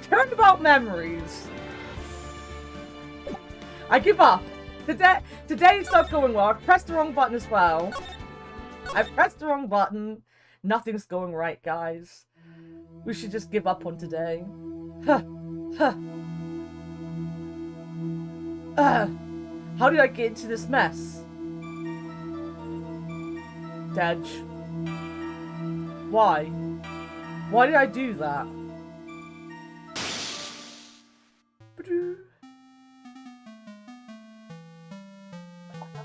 Turnabout memories. I give up. Today it's not going well. I've pressed the wrong button as well. I've pressed the wrong button. Nothing's going right, guys. We should just give up on today. Huh. Huh. How did I get into this mess? Dej. Why? Why did I do that?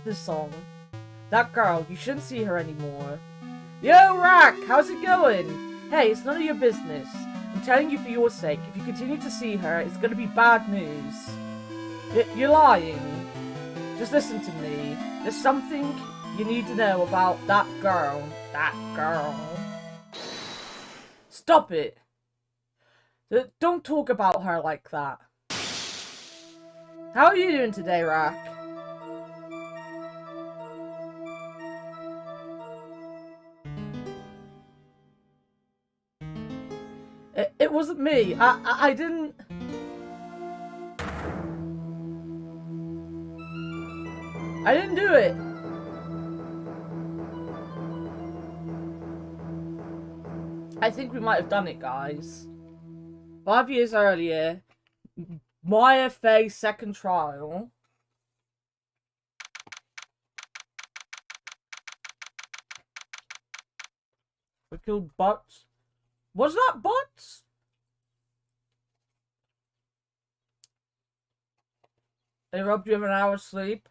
This song. That girl, you shouldn't see her anymore. Yo, Rack, how's it going? Hey, it's none of your business. I'm telling you for your sake, if you continue to see her, it's gonna be bad news. You're lying. Just listen to me. There's something you need to know about that girl. That girl. Stop it. Don't talk about her like that. How are you doing today, Rack? It wasn't me. I didn't... I didn't do it. I think we might have done it, guys. 5 years earlier, Maya Faye's second trial. We killed Butts. Was that Butts? They robbed you of an hour's sleep.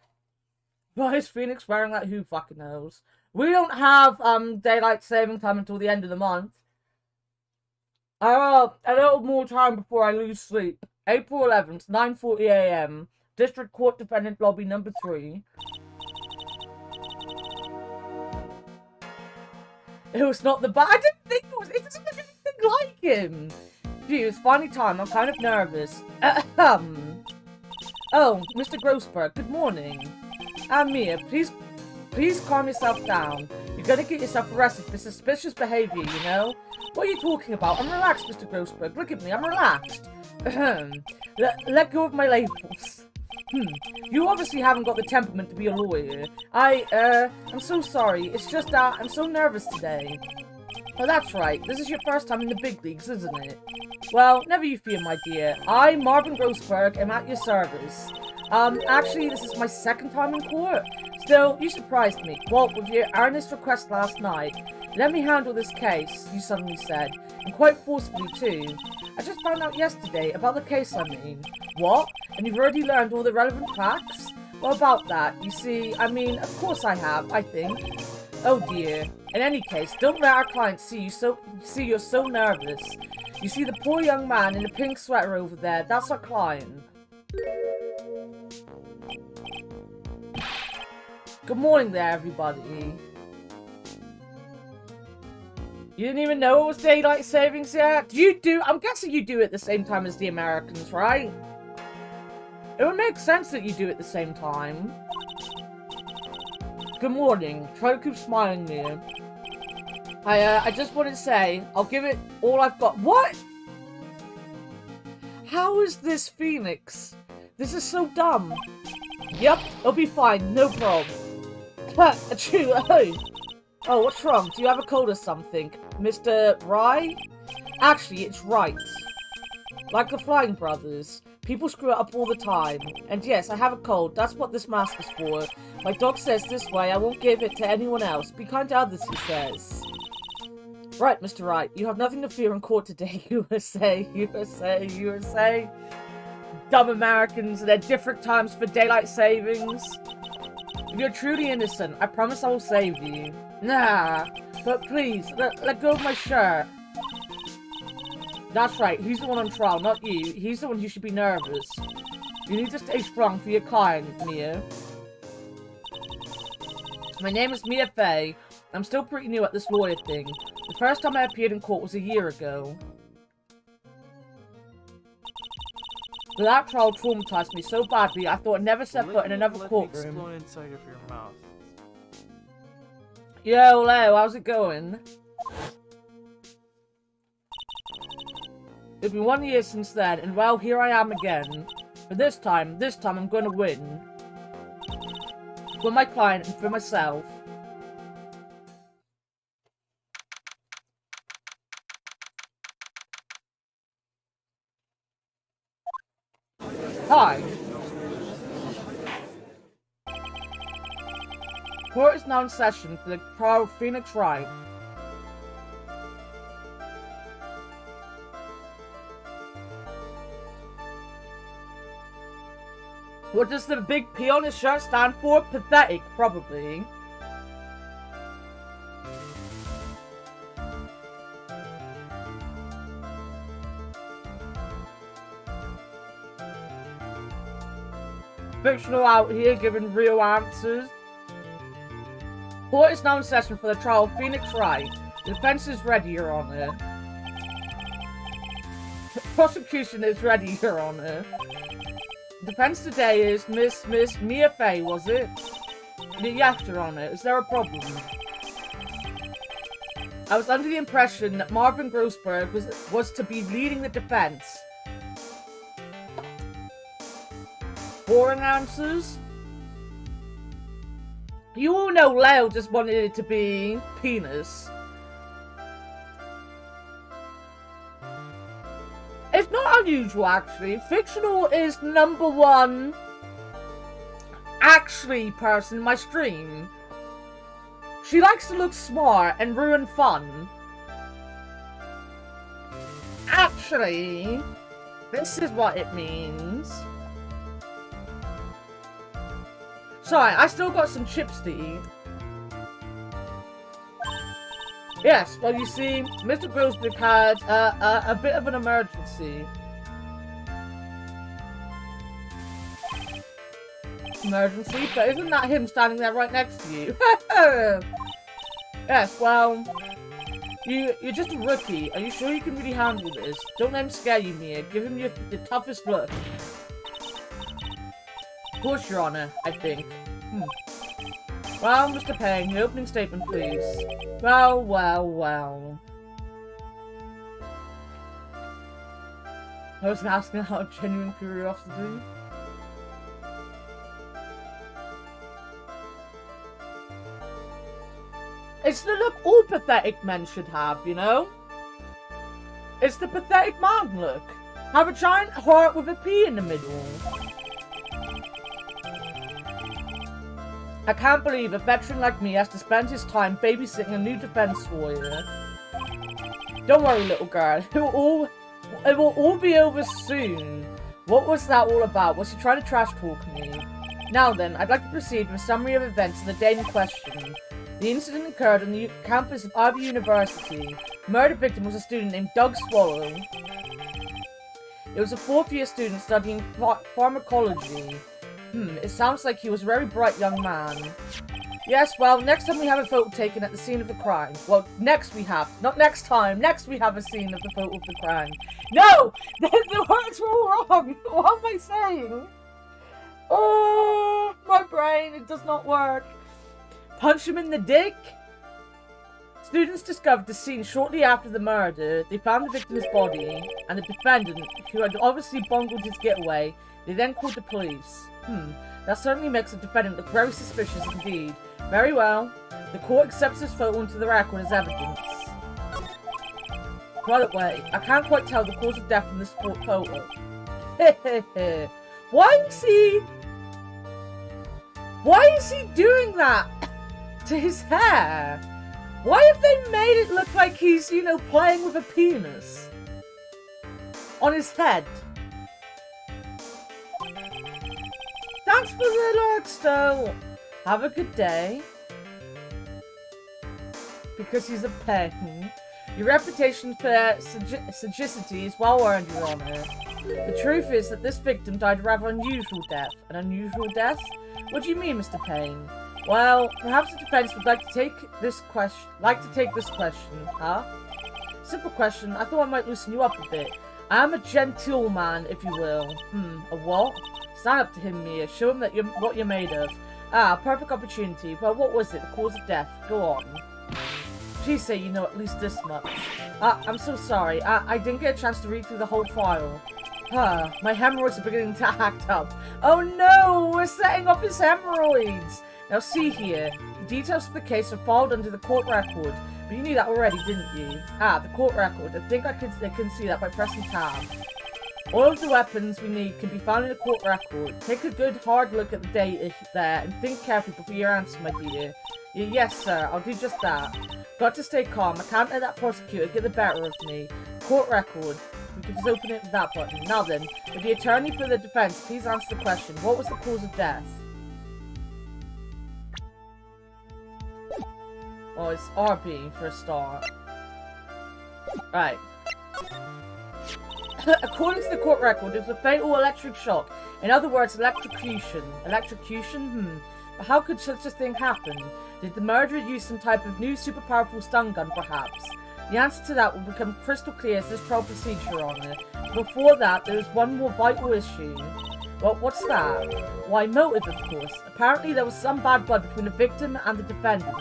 Why is Phoenix wearing that? Who fucking knows? We don't have daylight saving time until the end of the month. I have a little more time before I lose sleep. April 11th, 9:40 AM. District Court Defendant Lobby number 3. It was not the I didn't think it was. It doesn't look anything like him. Gee, it's finally time. I'm kind of nervous. Oh, Mr. Grossberg, good morning. Mia, please calm yourself down. You're gonna get yourself arrested for suspicious behavior, you know? What are you talking about? I'm relaxed, Mr. Grossberg. Look at me, I'm relaxed. Let go of my labels. You obviously haven't got the temperament to be a lawyer. I'm so sorry. It's just that I'm so nervous today. Oh, that's right. This is your first time in the big leagues, isn't it? Well, never you fear, my dear. I, Marvin Grossberg, am at your service. Actually, this is my second time in court. Still, you surprised me. Well, with your earnest request last night. Let me handle this case, you suddenly said. And quite forcefully, too. I just found out yesterday about the case, I mean. What? And you've already learned all the relevant facts? Well, about that, you see, I mean, of course I have, I think. Oh dear. In any case, don't let our clients see you're so nervous. You see the poor young man in the pink sweater over there, that's our client. Good morning there, everybody. You didn't even know it was daylight savings yet? I'm guessing you do it at the same time as the Americans, right? It would make sense that you do it at the same time. Good morning. Try to keep smiling, Mia. I just wanted to say, I'll give it all I've got. What? How is this Phoenix? This is so dumb. Yep, it'll be fine. No problem. Oh, what's wrong? Do you have a cold or something? Mr. Rye? Actually, it's right. Like the Flying Brothers. People screw it up all the time. And yes, I have a cold. That's what this mask is for. My dog says this way, I won't give it to anyone else. Be kind to others, he says. Right, Mr. Wright. You have nothing to fear in court today. USA, USA, USA. Dumb Americans and their different times for daylight savings. If you're truly innocent, I promise I will save you. Nah, but please, let go of my shirt. That's right, he's the one on trial, not you. He's the one who should be nervous. You need to stay strong for your client, Mia. My name is Mia Faye. I'm still pretty new at this lawyer thing. The first time I appeared in court was a year ago. But that trial traumatized me so badly, I thought I'd never set foot in another courtroom. Inside of your mouth. Yo, Leo, how's it going? It's been 1 year since then, and well, here I am again. But this time I'm gonna win. For my client and for myself. Hi. Court is now in session for the trial of Phoenix Wright. What does the big P on his shirt stand for? Pathetic, probably. Fictional out here giving real answers. Court is now in session for the trial of Phoenix Wright. The defense is ready, Your Honor. Prosecution is ready, Your Honor. Defense today is Miss Mia Fey, was it? Yes, Your Honor. Is there a problem? I was under the impression that Marvin Grossberg was to be leading the defense. Boring answers? You all know Leo just wanted it to be penis. It's not unusual, actually. Fictional is #1 actually person in my stream. She likes to look smart and ruin fun. Actually, this is what it means. Sorry, I still got some chips to eat. Yes, well, you see, Mr. Grossberg had a bit of an emergency. Emergency? But isn't that him standing there right next to you? Yes, well, you're just a rookie. Are you sure you can really handle this? Don't let him scare you, Mia. Give him the toughest look. Of course, Your Honor, I think. Well, Mr. Payne, your opening statement, please. Well, well, well. I was asking out of genuine curiosity. It's the look all pathetic men should have, you know? It's the pathetic man look. Have a giant heart with a P in the middle. I can't believe a veteran like me has to spend his time babysitting a new defense lawyer. Don't worry, little girl. It will all be over soon. What was that all about? Was he trying to trash talk me? Now then, I'd like to proceed with a summary of events in the day in question. The incident occurred on the campus of Ivy University. The murder victim was a student named Doug Swallow. It was a 4th-year student studying pharmacology. It sounds like he was a very bright young man. Yes, well, next time we have a photo taken at the scene of the crime. Well, next we have. Not next time. Next we have a scene of the photo of the crime. No! The words were wrong! What am I saying? Oh, my brain, it does not work. Punch him in the dick? Students discovered the scene shortly after the murder. They found the victim's body, and the defendant, who had obviously bungled his getaway, they then called the police. That certainly makes the defendant look very suspicious indeed. Very well. The court accepts this photo into the record as evidence. By the way, I can't quite tell the cause of death from this photo. Why is he doing that to his hair? Why have they made it look like he's, you know, playing with a penis on his head? Thanks for the lurks, though. Have a good day. Because he's a pain. Your reputation for sagacity is well earned, Your Honor. The truth is that this victim died a rather unusual death. An unusual death? What do you mean, Mr. Payne? Well, perhaps the defense would like to take this question, huh? Simple question. I thought I might loosen you up a bit. I am a genteel man, if you will. A what? Stand up to him, Mia. Show him that what you're made of. Ah, perfect opportunity. Well, what was it? The cause of death. Go on. Please say you know at least this much. I'm so sorry. I didn't get a chance to read through the whole file. My hemorrhoids are beginning to act up. Oh no! We're setting up his hemorrhoids! Now see here. The details of the case are filed under the court record. But you knew that already, didn't you? The court record. I think I can see that by pressing tab. All of the weapons we need can be found in the court record. Take a good hard look at the data there and think carefully before you answer, my dear. Yes, sir. I'll do just that. Got to stay calm. I can't let that prosecutor get the better of me. Court record. We can just open it with that button. Now then, with the attorney for the defense, please answer the question. What was the cause of death? Oh, it's RB for a start. Right. According to the court record, it was a fatal electric shock. In other words, electrocution. Electrocution? But how could such a thing happen? Did the murderer use some type of new super powerful stun gun, perhaps? The answer to that will become crystal clear as this trial procedures, Your Honor. Before that, there is one more vital issue. Well, what's that? Why, motive, of course. Apparently there was some bad blood between the victim and the defendant.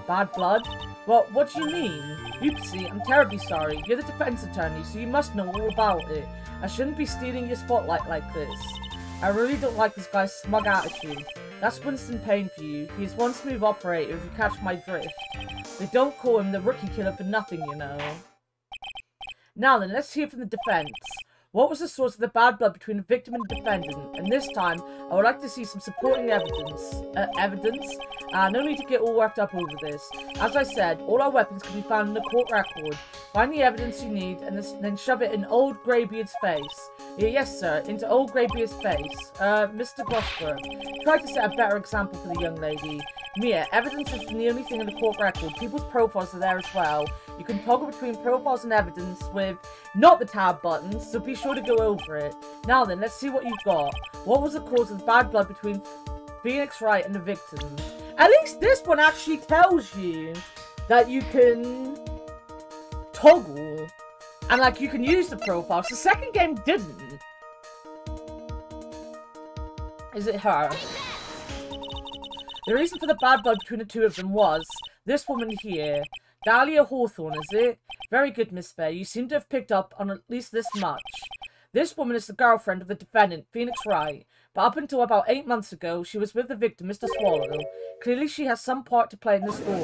Bad blood? Well, what do you mean? Oopsie, I'm terribly sorry. You're the defense attorney, so you must know all about it. I shouldn't be stealing your spotlight like this. I really don't like this guy's smug attitude. That's Winston Payne for you. He is one smooth operator, if you catch my drift. They don't call him the rookie killer for nothing, you know. Now then, let's hear from the defense. What was the source of the bad blood between the victim and the defendant? And this time, I would like to see some supporting evidence. No need to get all worked up over this. As I said, all our weapons can be found in the court record. Find the evidence you need, and then shove it in old Greybeard's face. Yes, sir, into old Greybeard's face. Mr. Grossberg, try to set a better example for the young lady. Mia, evidence isn't the only thing in the court record. People's profiles are there as well. You can toggle between profiles and evidence with not the tab buttons, so be sure to go over it. Now then, let's see what you've got. What was the cause of the bad blood between Phoenix Wright and the victim? At least this one actually tells you that you can toggle and like you can use the profiles. The second game didn't. Is it her? The reason for the bad blood between the two of them was this woman here. Dahlia Hawthorne, is it? Very good, Miss Fair. You seem to have picked up on at least this much. This woman is the girlfriend of the defendant, Phoenix Wright. But up until about 8 months ago, she was with the victim, Mr. Swallow. Clearly she has some part to play in the story.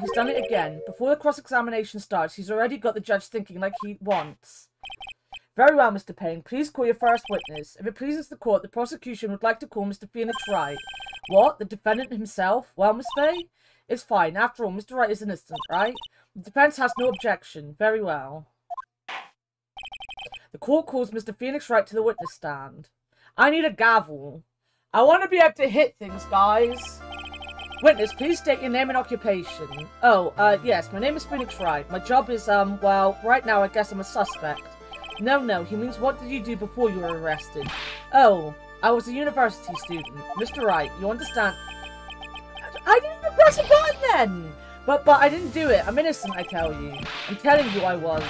He's done it again. Before the cross-examination starts, he's already got the judge thinking like he wants. Very well, Mr. Payne. Please call your first witness. If it pleases the court, the prosecution would like to call Mr. Phoenix Wright. What? The defendant himself? Well, Miss Faye? It's fine. After all, Mr. Wright is innocent, right? The defense has no objection. Very well. The court calls Mr. Phoenix Wright to the witness stand. I need a gavel. I want to be able to hit things, guys. Witness, please state your name and occupation. Oh, yes, my name is Phoenix Wright. My job is, well, right now I guess I'm a suspect. No, he means what did you do before you were arrested? Oh, I was a university student. Mr. Wright, you understand? I didn't press a button then! But I didn't do it. I'm innocent, I tell you. I'm telling you I was.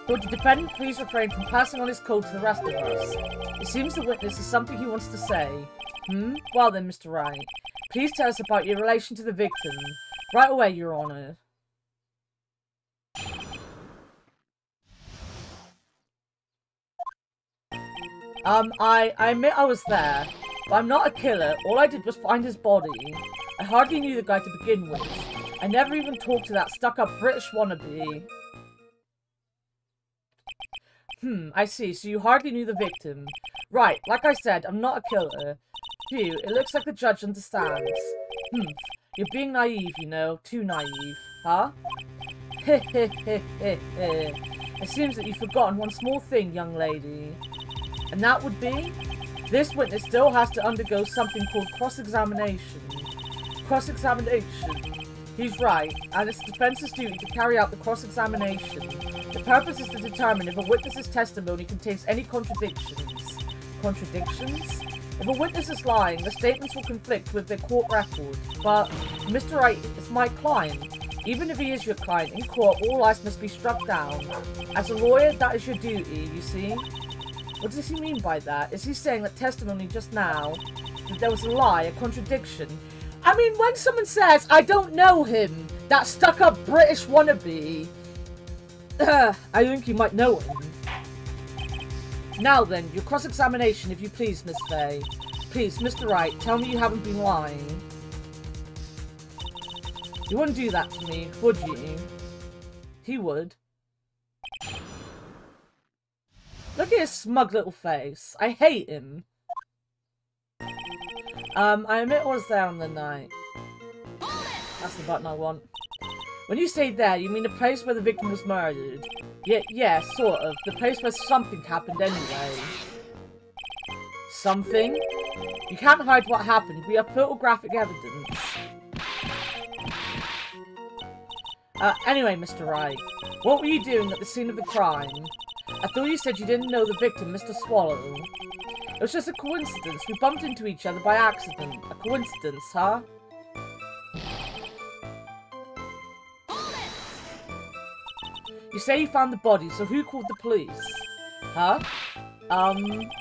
Would the defendant please refrain from passing on his code to the rest of us? It seems the witness has something he wants to say. Well then, Mr. Wright. Please tell us about your relation to the victim. Right away, Your Honor. I admit I was there, but I'm not a killer. All I did was find his body. I hardly knew the guy to begin with. I never even talked to that stuck-up British wannabe. I see. So you hardly knew the victim. Right, like I said, I'm not a killer. Phew, it looks like the judge understands. You're being naive, you know. Too naive. Huh? It seems that you've forgotten one small thing, young lady. And that would be? This witness still has to undergo something called cross-examination. Cross-examination. He's right, and it's the defense's duty to carry out the cross-examination. The purpose is to determine if a witness's testimony contains any contradictions. Contradictions? If a witness is lying, the statements will conflict with their court record. But Mr. Wright is my client. Even if he is your client, in court, all lies must be struck down. As a lawyer, that is your duty, you see? What does he mean by that? Is he saying that testimony just now that there was a lie, a contradiction. I mean, when someone says, I don't know him, that stuck-up British wannabe, I think you might know him. Now then, your cross-examination, if you please, Miss Faye. Please, Mr. Wright, tell me you haven't been lying. You wouldn't do that to me, would you? He would. Look at his smug little face. I hate him. I admit I was there on the night. That's the button I want. When you say there, you mean the place where the victim was murdered? Yeah, sort of. The place where something happened anyway. Something? You can't hide what happened. We have photographic evidence. Anyway, Mr. Wright, what were you doing at the scene of the crime? I thought you said you didn't know the victim, Mr. Swallow. It was just a coincidence. We bumped into each other by accident. A coincidence, huh? You say you found the body, so who called the police? Huh?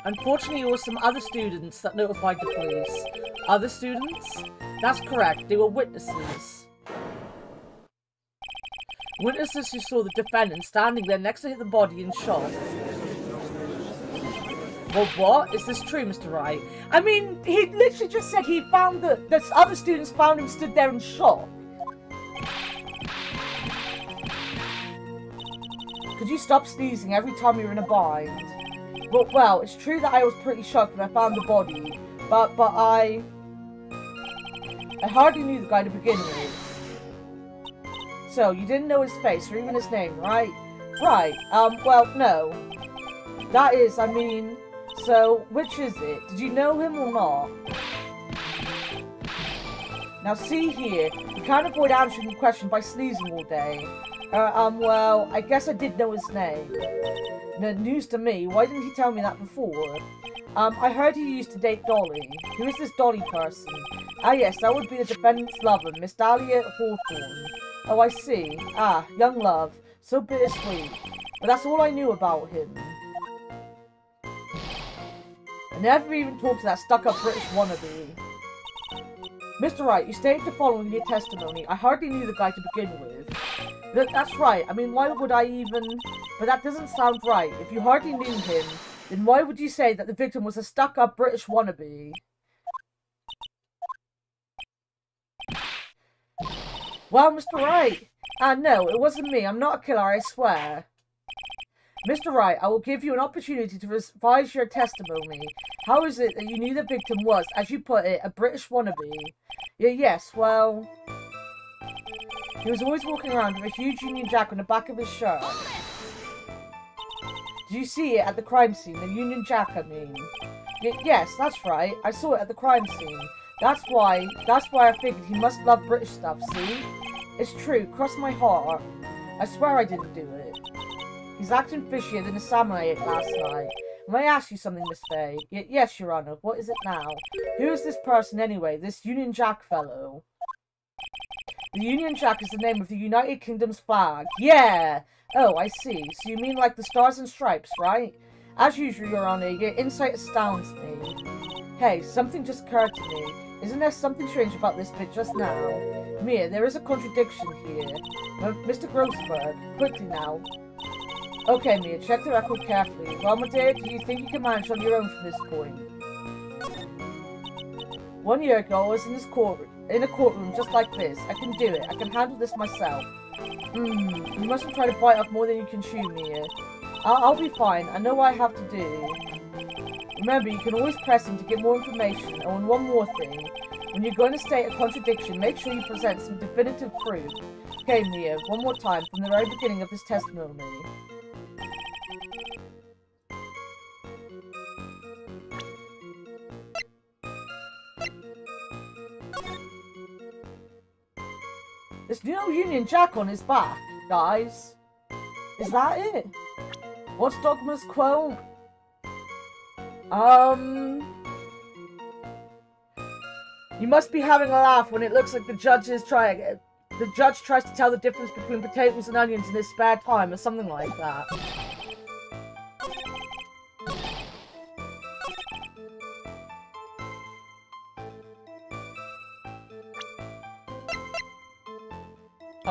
Unfortunately it was some other students that notified the police. Other students? That's correct. They were witnesses. Witnesses who saw the defendant standing there next to the body in shock. Well, what? Is this true, Mr. Wright? I mean, he literally just said he found the other students found him stood there in shock. Could you stop sneezing every time you're in a bind? Well, it's true that I was pretty shocked when I found the body, but I hardly knew the guy to begin with. So, you didn't know his face or even his name, right? Right, well, no. That is, I mean, so, which is it? Did you know him or not? Now, see here, you can't avoid answering the question by sneezing all day. Well, I guess I did know his name. No, news to me, why didn't he tell me that before? I heard he used to date Dolly. Who is this Dolly person? Ah, yes, that would be the defendant's lover, Miss Dahlia Hawthorne. Oh, I see. Ah, young love. So bittersweet. But that's all I knew about him. I never even talked to that stuck-up British wannabe. Mr. Wright, you stated the following in your testimony. I hardly knew the guy to begin with. That's right. I mean, why would I even... But that doesn't sound right. If you hardly knew him, then why would you say that the victim was a stuck-up British wannabe? Well, Mr. Wright. No, it wasn't me. I'm not a killer, I swear. Mr. Wright, I will give you an opportunity to revise your testimony. How is it that you knew the victim was, as you put it, a British wannabe? Yes, well... He was always walking around with a huge Union Jack on the back of his shirt. Did you see it at the crime scene? The Union Jack, I mean. Yes, that's right. I saw it at the crime scene. That's why I figured he must love British stuff, see? It's true, cross my heart. I swear I didn't do it. He's acting fishier than the salmon I ate last night. May I ask you something, Miss Faye? Yes, Your Honour. What is it now? Who is this person anyway? This Union Jack fellow? The Union Jack is the name of the United Kingdom's flag. Yeah! Oh, I see. So you mean like the Stars and Stripes, right? As usual, Your Honour, your insight astounds me. Hey, something just occurred to me. Isn't there something strange about this bit just now? Mia, there is a contradiction here. Mr. Grossberg, quickly now. Okay, Mia, check the record carefully. Well, Medea, do you think you can manage on your own from this point? 1 year ago, I was in a courtroom just like this. I can do it. I can handle this myself. You mustn't try to bite off more than you can chew, Mia. I'll be fine. I know what I have to do. Remember, you can always press him to get more information. Oh, and one more thing. When you're going to state a contradiction, make sure you present some definitive proof. Okay, Mia, one more time, from the very beginning of this testimony. There's no Union Jack on his back, guys. Is that it? What's Dogma's quote? You must be having a laugh when it looks like the judge tries to tell the difference between potatoes and onions in his spare time, or something like that.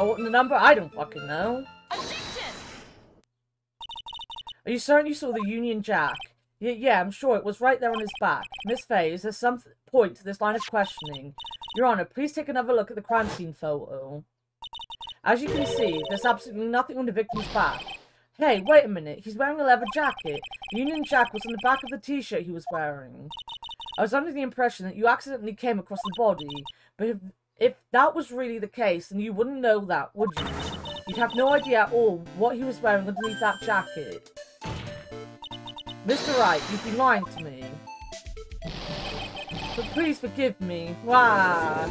Oh, the number? I don't fucking know. Objection! Are you certain you saw the Union Jack? Yeah, I'm sure. It was right there on his back. Miss Faye, is there some point to this line of questioning? Your Honor, please take another look at the crime scene photo. As you can see, there's absolutely nothing on the victim's back. Hey, wait a minute. He's wearing a leather jacket. The Union Jack was on the back of the t-shirt he was wearing. I was under the impression that you accidentally came across the body, but if that was really the case, then you wouldn't know that, would you? You'd have no idea at all what he was wearing underneath that jacket. Mr. Wright, you've been lying to me. But please forgive me. Wah!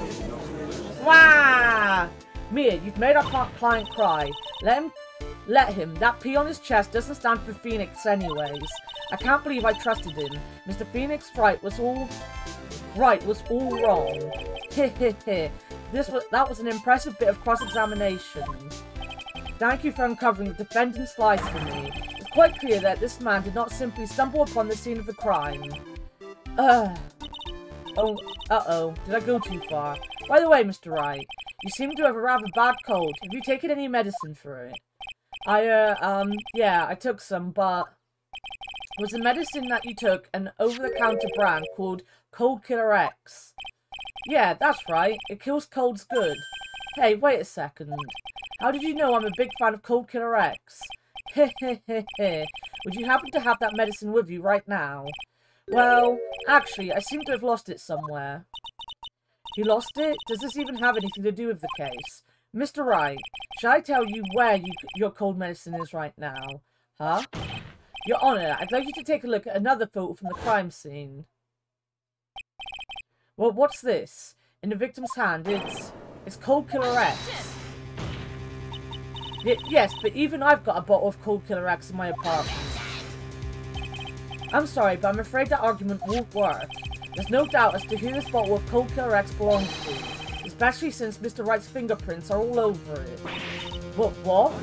Wah! Mia, you've made our client cry. Let him. That P on his chest doesn't stand for Phoenix anyways. I can't believe I trusted him. Mr. Phoenix Wright was all wrong. Heh. That was an impressive bit of cross-examination. Thank you for uncovering the defendant's lies for me. It's quite clear that this man did not simply stumble upon the scene of the crime. Uh-oh. Did I go too far? By the way, Mr. Wright, you seem to have a rather bad cold. Have you taken any medicine for it? Yeah, I took some, but... Was the medicine that you took an over-the-counter brand called Cold Killer X? Yeah, that's right. It kills colds good. Hey, wait a second. How did you know I'm a big fan of Cold Killer X? Would you happen to have that medicine with you right now? Well, actually, I seem to have lost it somewhere. You lost it? Does this even have anything to do with the case? Mr. Wright, shall I tell you where your cold medicine is right now? Huh? Your Honor, I'd like you to take a look at another photo from the crime scene. Well, what's this? In the victim's hand, it's Cold Killer X. Yes, but even I've got a bottle of Cold Killer X in my apartment. I'm sorry, but I'm afraid that argument won't work. There's no doubt as to who this bottle of Cold Killer X belongs to, especially since Mr. Wright's fingerprints are all over it. What?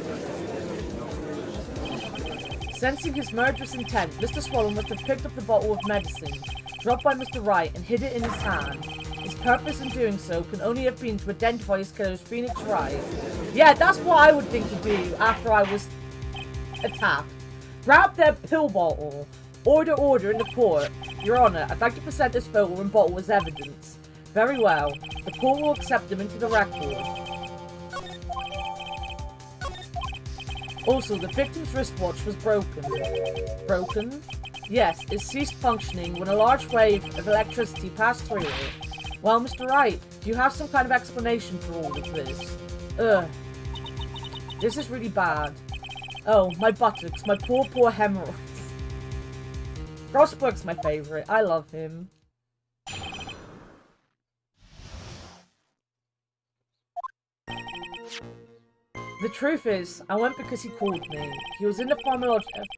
Sensing his murderous intent, Mr. Swallow must have picked up the bottle of medicine, dropped by Mr. Wright, and hid it in his hand. His purpose in doing so can only have been to identify his killer as Phoenix Wright. Yeah, that's what I would think to do after I was attacked. Grab that pill bottle. Order in the court. Your Honor, I'd like to present this photo and bottle as evidence. Very well. The court will accept them into the record. Also, the victim's wristwatch was broken. Broken? Yes, it ceased functioning when a large wave of electricity passed through it. Well, Mr. Wright, do you have some kind of explanation for all of this? This is really bad. Oh, my buttocks, my poor hemorrhoids. Grossberg's my favorite. I love him. The truth is, I went because he called me. He was in the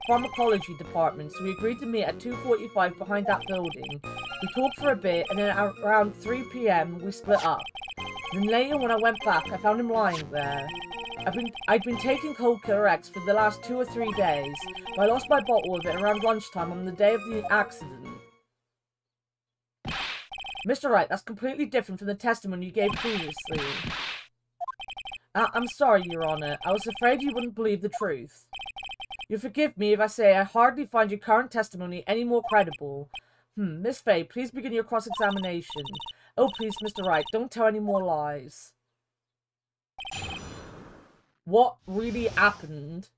pharmacology department, so we agreed to meet at 2:45 behind that building. We talked for a bit, and then around 3 p.m. we split up. Then later, when I went back, I found him lying there. I'd been taking Cold Killer X for the last 2 or 3 days, but I lost my bottle of it around lunchtime on the day of the accident. Mr. Wright, that's completely different from the testimony you gave previously. I'm sorry, Your Honor. I was afraid you wouldn't believe the truth. You'll forgive me if I say I hardly find your current testimony any more credible. Miss Faye, please begin your cross-examination. Oh, please, Mr. Wright, don't tell any more lies. What really happened?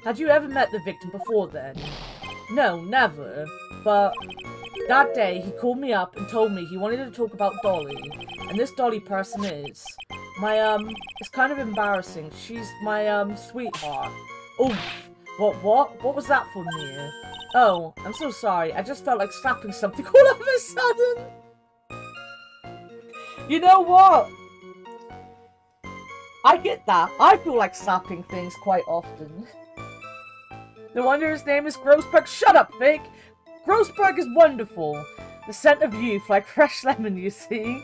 Had you ever met the victim before then? No, never. But that day, he called me up and told me he wanted to talk about Dolly. And this Dolly person is it's kind of embarrassing. She's my, sweetheart. Oh, what was that for, Mia? Oh, I'm so sorry. I just felt like slapping something all of a sudden. You know what? I get that. I feel like slapping things quite often. No wonder his name is Grossberg. Shut up, Vic! Grossberg is wonderful. The scent of youth, like fresh lemon, you see.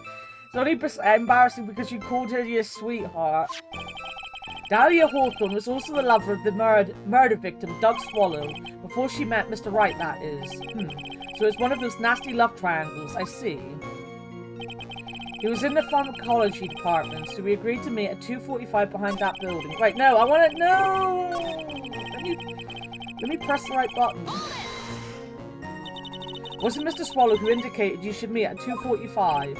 It's only embarrassing because you called her your sweetheart. Dahlia Hawthorne was also the lover of the murder victim, Doug Swallow, before she met Mr. Wright, that is. So it's one of those nasty love triangles, I see. He was in the pharmacology department, so we agreed to meet at 2:45 behind that building. Wait, no, I want to... No! Let me press the right button. Was it Mr. Swallow who indicated you should meet at 2:45?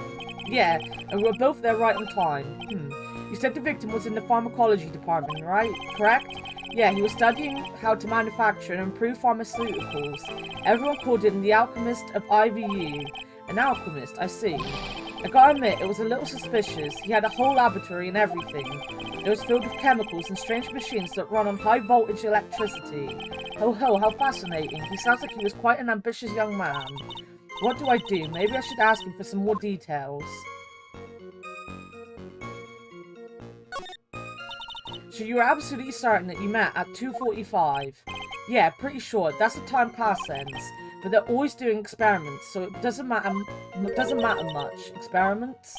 Yeah, and we were both there right on time. You said the victim was in the pharmacology department, right? Correct? Yeah, he was studying how to manufacture and improve pharmaceuticals. Everyone called him the alchemist of IVU. An alchemist, I see. I gotta admit, it was a little suspicious. He had a whole laboratory and everything. It was filled with chemicals and strange machines that run on high-voltage electricity. Ho ho, how fascinating. He sounds like he was quite an ambitious young man. What do I do? Maybe I should ask him for some more details. So you were absolutely certain that you met at 2:45? Yeah, pretty sure. That's the time past tense. But they're always doing experiments, so it doesn't matter much. Experiments?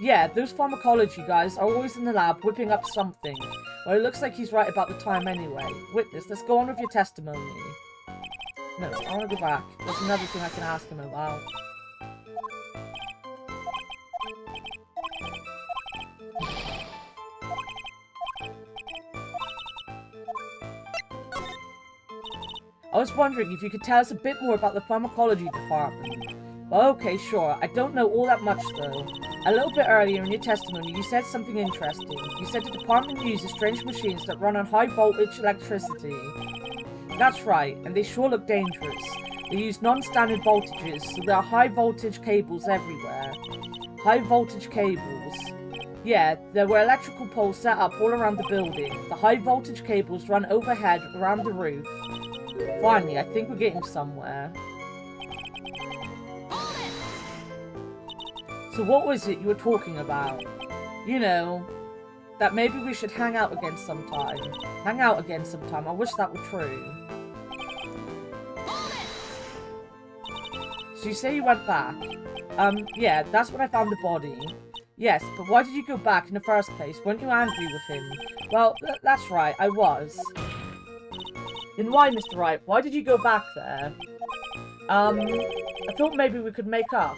Yeah, those pharmacology guys are always in the lab whipping up something. Well, it looks like he's right about the time anyway. Witness, let's go on with your testimony. No, I want to go back. There's another thing I can ask him about. I was wondering if you could tell us a bit more about the pharmacology department. Well, okay, sure. I don't know all that much, though. A little bit earlier in your testimony, you said something interesting. You said the department uses strange machines that run on high-voltage electricity. That's right, and they sure look dangerous. They use non-standard voltages, so there are high-voltage cables everywhere. High-voltage cables. Yeah, there were electrical poles set up all around the building. The high-voltage cables run overhead around the roof. Finally, I think we're getting somewhere. So what was it you were talking about? You know, that maybe we should hang out again sometime. Hang out again sometime. I wish that were true. So you say you went back. Yeah, that's when I found the body. Yes, but why did you go back in the first place? Weren't you angry with him? Well, that's right, I was. Then why, Mr. Wright? Why did you go back there? I thought maybe we could make up.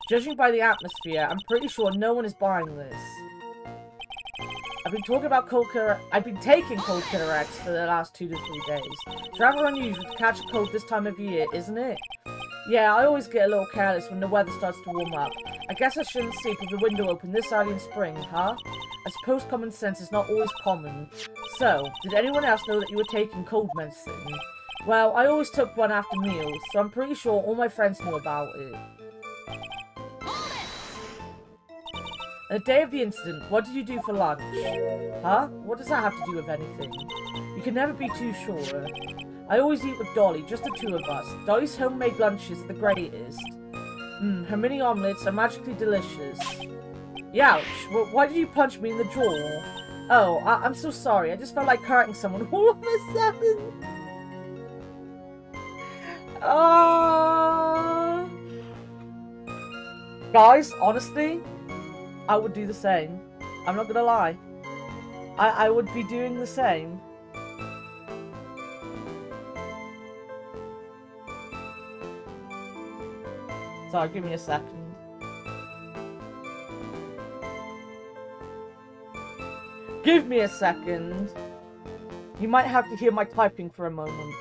Judging by the atmosphere, I'm pretty sure no one is buying this. I've been taking cold Killer X for the last 2 to 3 days. It's rather unusual to catch a cold this time of year, isn't it? Yeah, I always get a little careless when the weather starts to warm up. I guess I shouldn't sleep with the window open this early in spring, huh? I suppose common sense is not always common. So, did anyone else know that you were taking cold medicine? Well, I always took one after meals, so I'm pretty sure all my friends know about it. On the day of the incident, what did you do for lunch? Huh? What does that have to do with anything? You can never be too sure. I always eat with Dolly, just the 2 of us. Dolly's homemade lunches are the greatest. Her mini omelets are magically delicious. Youch! Well, why did you punch me in the jaw? Oh, I'm so sorry. I just felt like hurting someone all of a sudden. Guys, honestly, I would do the same. I'm not gonna lie. I would be doing the same. Sorry, give me a second. Give me a second. You might have to hear my typing for a moment.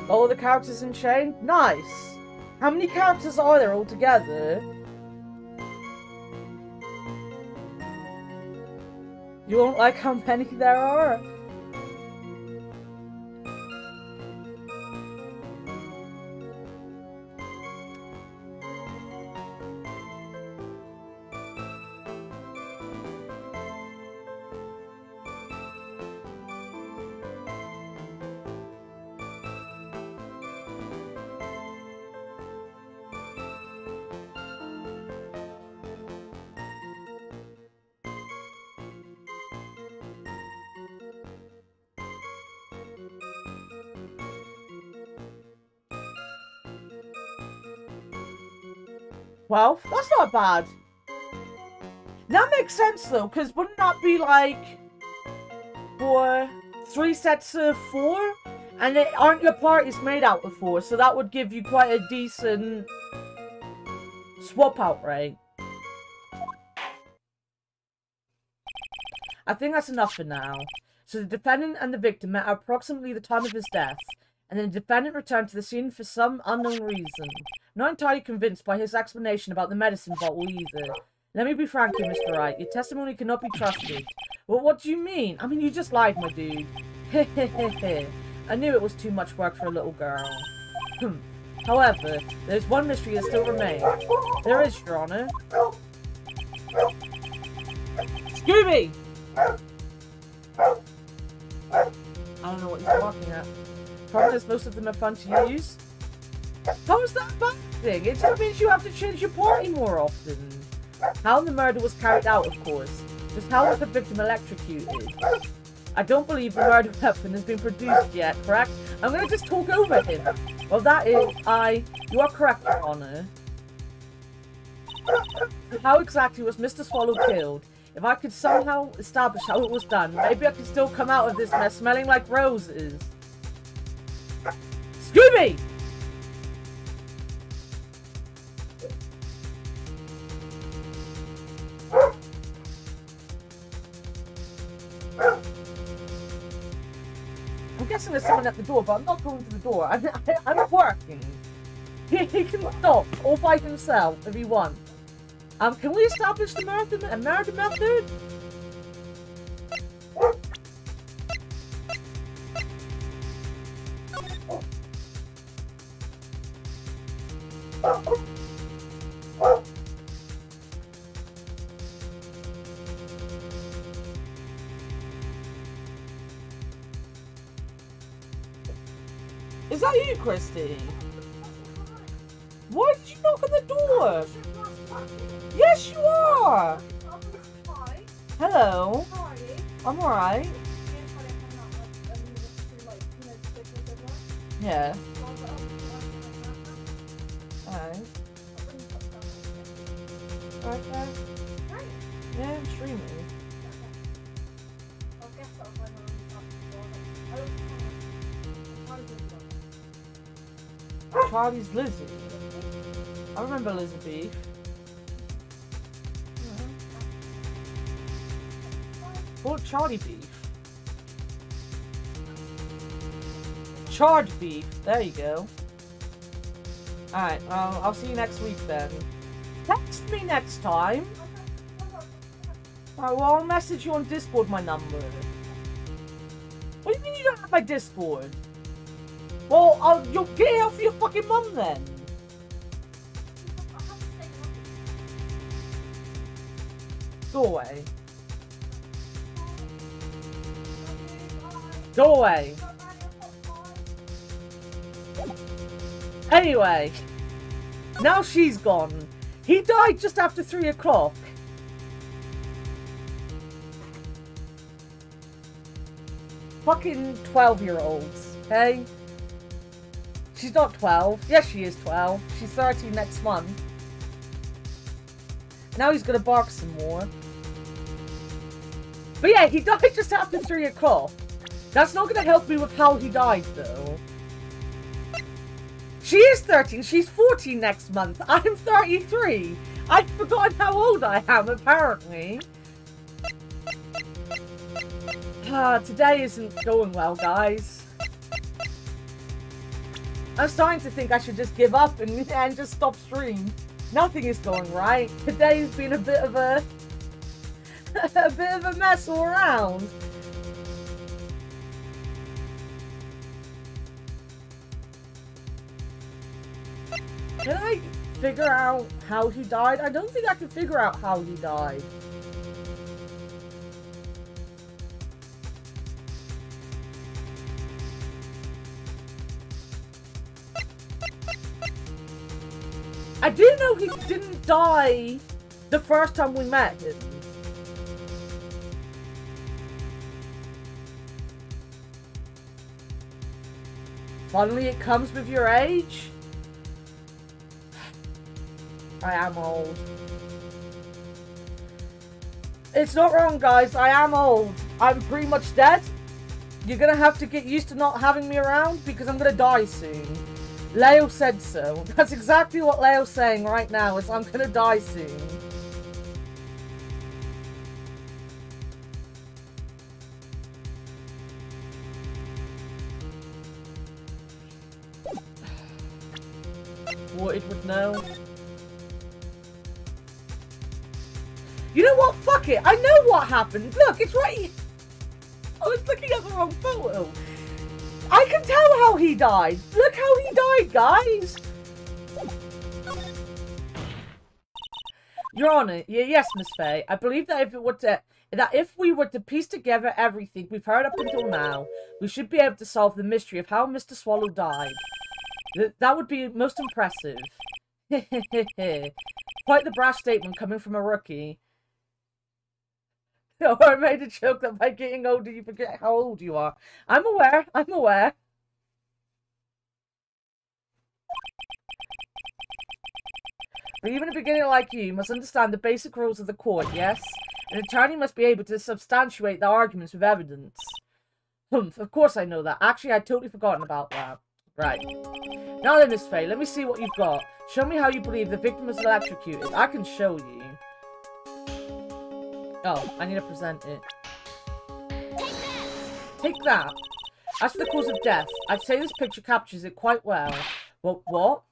All the characters in chain? Nice! How many characters are there altogether? You won't like how many there are? Well, that's not bad. That makes sense though, because wouldn't that be like for 3 sets of 4? And aren't your parties made out of 4? So that would give you quite a decent swap out rate. I think that's enough for now. So the defendant and the victim met at approximately the time of his death, and then the defendant returned to the scene for some unknown reason. Not entirely convinced by his explanation about the medicine bottle either. Let me be frank here, Mr. Wright. Your testimony cannot be trusted. Well, what do you mean? I mean, you just lied, my dude. Hehehehe. I knew it was too much work for a little girl. However, there's one mystery that still remains. There is, Your Honor. Scooby! I don't know what he's barking at. Problem is, most of them are fun to use. How is that a bad thing? It just means you have to change your party more often. How the murder was carried out, of course. Just how was the victim electrocuted? I don't believe the murder weapon has been produced yet, correct? I'm going to just talk over him. Well, that is, you are correct, Your Honor. How exactly was Mr. Swallow killed? If I could somehow establish how it was done, maybe I could still come out of this mess smelling like roses. Scooby! I'm guessing there's someone at the door, but I'm not going to the door. I'm working. He can stop all by himself if he wants. Can we establish the murder method? Is that you, Christy? Why did you knock on the door? Yes, you are! Hello. I'm alright. Yeah. Alright. Alright, there. Yeah, I'm streaming. Charlie's Lizzie. I remember Lizzie Beef. Or Charlie Beef. Charred beef. There you go. Alright, I'll see you next week then. Text me next time. Alright, well, I'll message you on Discord my number. What do you mean you don't have my Discord? Well, you'll get it out for your fucking mum then. Go away. Go away. Anyway, now she's gone. He died just after 3 o'clock. Fucking 12-year-olds, okay? She's not 12. Yes, she is 12. She's 13 next month. Now he's gonna bark some more. But yeah, he died just after 3 o'clock. That's not gonna help me with how he died, though. She is 13. She's 14 next month. I'm 33. I've forgotten how old I am, apparently. Today isn't going well, guys. I'm starting to think I should just give up and just stop stream. Nothing is going right. Today's been a bit of a a bit of a mess all around. Can I figure out how he died? I don't think I can figure out how he died. I do know he didn't die the first time we met him. Finally, it comes with your age. I am old. It's not wrong, guys. I am old. I'm pretty much dead. You're gonna have to get used to not having me around because I'm gonna die soon. Leo said so. That's exactly what Leo's saying right now, is I'm gonna die soon. It would know. You know what? Fuck it. I know what happened. Look, it's right here. I was looking at the wrong photo. I can tell how he died. Look how he died, guys. Your Honor, yes, Miss Faye. I believe that if we were to piece together everything we've heard up until now, we should be able to solve the mystery of how Mr. Swallow died. That would be most impressive. Quite the brash statement coming from a rookie. Oh, I made a joke that by getting older you forget how old you are. I'm aware. I'm aware. But even a beginner like you must understand the basic rules of the court, yes? An attorney must be able to substantiate their arguments with evidence. Humph, of course I know that. Actually, I'd totally forgotten about that. Right. Now then, Miss Faye, let me see what you've got. Show me how you believe the victim was electrocuted. I can show you. Oh, I need to present it. Take that. As for the cause of death, I'd say this picture captures it quite well. What?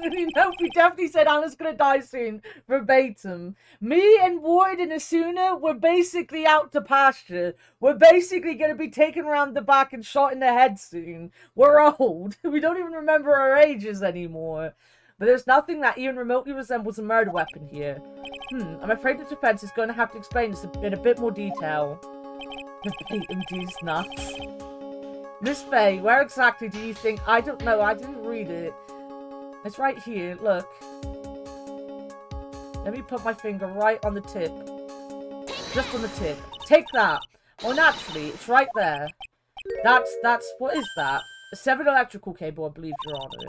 No, we definitely said Anna's gonna die soon. Verbatim. Me and Ward and Asuna, we're basically out to pasture. We're basically gonna be taken around the back and shot in the head soon. We're old. We don't even remember our ages anymore. But there's nothing that even remotely resembles a murder weapon here. I'm afraid the defense is going to have to explain this in a bit more detail. These nuts. Miss Faye, where exactly do you think? I don't know, I didn't read it. It's right here, look. Let me put my finger right on the tip. Just on the tip. Take that. Oh, naturally, it's right there. What is that? A severed electrical cable, I believe, Your Honor.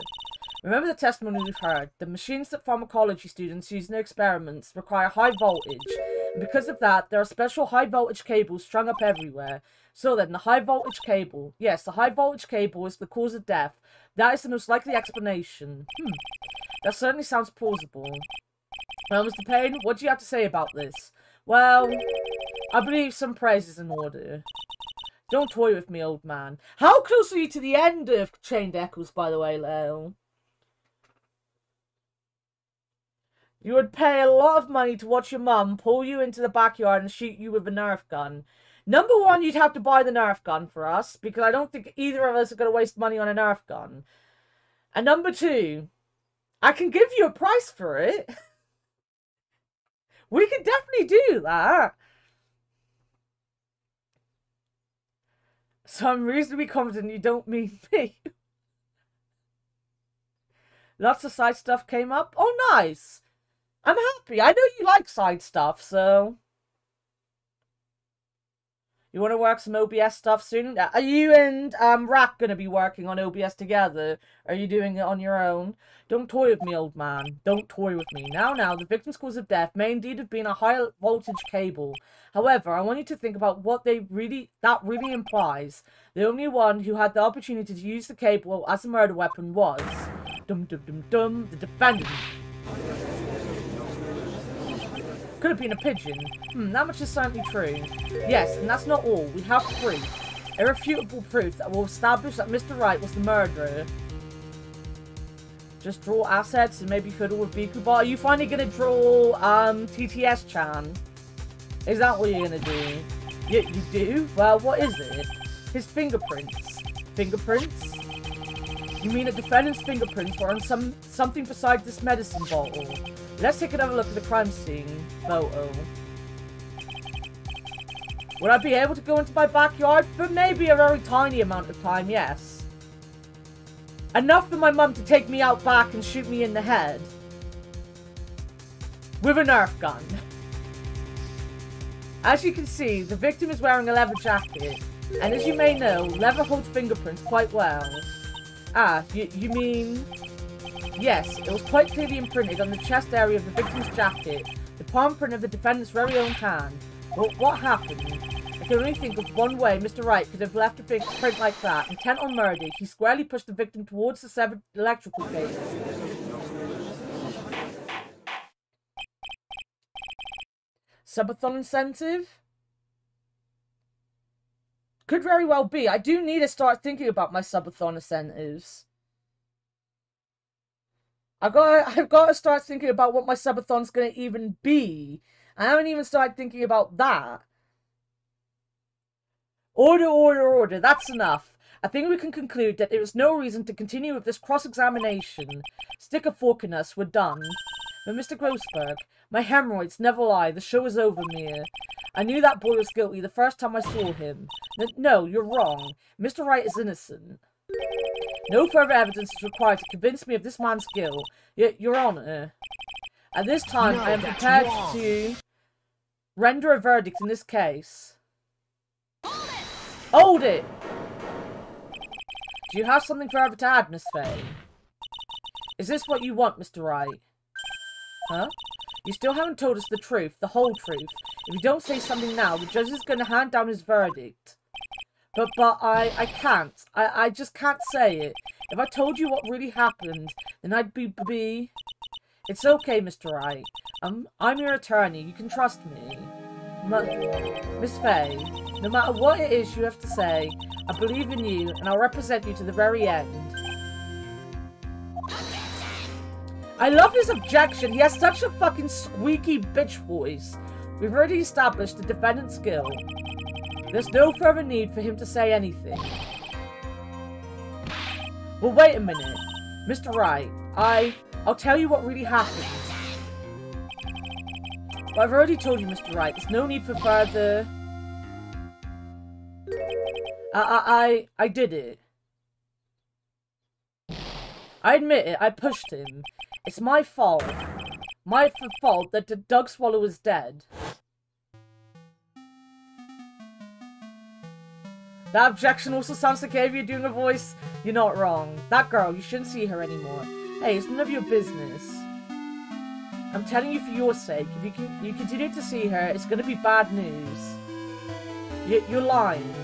Remember the testimony we've heard. The machines that pharmacology students use in their experiments require high voltage. And because of that, there are special high voltage cables strung up everywhere. So then, the high voltage cable. Yes, the high voltage cable is the cause of death. That is the most likely explanation. That certainly sounds plausible. Well, Mr. Payne, what do you have to say about this? Well, I believe some praise is in order. Don't toy with me, old man. How close are you to the end of Chained Echoes, by the way, Leo? You would pay a lot of money to watch your mum pull you into the backyard and shoot you with a Nerf gun. Number one, you'd have to buy the Nerf gun for us, because I don't think either of us are going to waste money on a Nerf gun. And number two, I can give you a price for it. We could definitely do that. So I'm reasonably confident you don't mean me. Lots of side stuff came up. Oh, nice. I'm happy. I know you like side stuff, so... You want to work some OBS stuff soon? Are you and Rack going to be working on OBS together? Are you doing it on your own? Don't toy with me, old man. Don't toy with me. Now, the victim's cause of death may indeed have been a high voltage cable. However, I want you to think about what that really implies. The only one who had the opportunity to use the cable as a murder weapon was... the defendant. Could have been a pigeon. That much is certainly true. Yes, and that's not all. We have proof. Irrefutable proof that will establish that Mr. Wright was the murderer. Just draw assets and maybe fiddle with Biku. But are you finally gonna draw TTS-chan? Is that what you're gonna do? You do? Well, what is it? His fingerprints. Fingerprints? You mean a defendant's fingerprints were on something besides this medicine bottle? Let's take another look at the crime scene photo. Would I be able to go into my backyard? For maybe a very tiny amount of time, yes. Enough for my mum to take me out back and shoot me in the head. With a Nerf gun. As you can see, the victim is wearing a leather jacket. And as you may know, leather holds fingerprints quite well. Ah, you mean... Yes, it was quite clearly imprinted on the chest area of the victim's jacket, the palm print of the defendant's very own hand. But what happened? I can only think of one way Mr. Wright could have left a big print like that. Intent on murder, he squarely pushed the victim towards the severed electrical cable. Subathon incentive? Could very well be. I do need to start thinking about my subathon incentives. I've got to start thinking about what my subathon's going to even be. I haven't even started thinking about that. Order, order, order. That's enough. I think we can conclude that there is no reason to continue with this cross-examination. Stick a fork in us. We're done. But Mr. Grossberg, my hemorrhoids never lie. The show is over, Mia. I knew that boy was guilty the first time I saw him. No, you're wrong. Mr. Wright is innocent. No further evidence is required to convince me of this man's guilt. Your Honor. At this time, I am prepared to render a verdict in this case. Hold it! Do you have something further to add, Miss Faye? Is this what you want, Mr. Wright? Huh? You still haven't told us the truth, the whole truth. If you don't say something now, the judge is going to hand down his verdict. But I can't. I just can't say it. If I told you what really happened, then I'd be... It's okay, Mr. Wright. I'm your attorney. You can trust me. Miss Faye, no matter what it is you have to say, I believe in you, and I'll represent you to the very end. I love his objection. He has such a fucking squeaky bitch voice. We've already established the defendant's guilt. There's no further need for him to say anything. Well, wait a minute. Mr. Wright, I'll tell you what really happened. But I've already told you, Mr. Wright, there's no need for further... I did it. I admit it, I pushed him. It's my fault. My fault that the Doug Swallow is dead. That objection also sounds like Avia doing a voice. You're not wrong. That girl, you shouldn't see her anymore. Hey, it's none of your business. I'm telling you for your sake. If you continue to see her, it's going to be bad news. You're lying.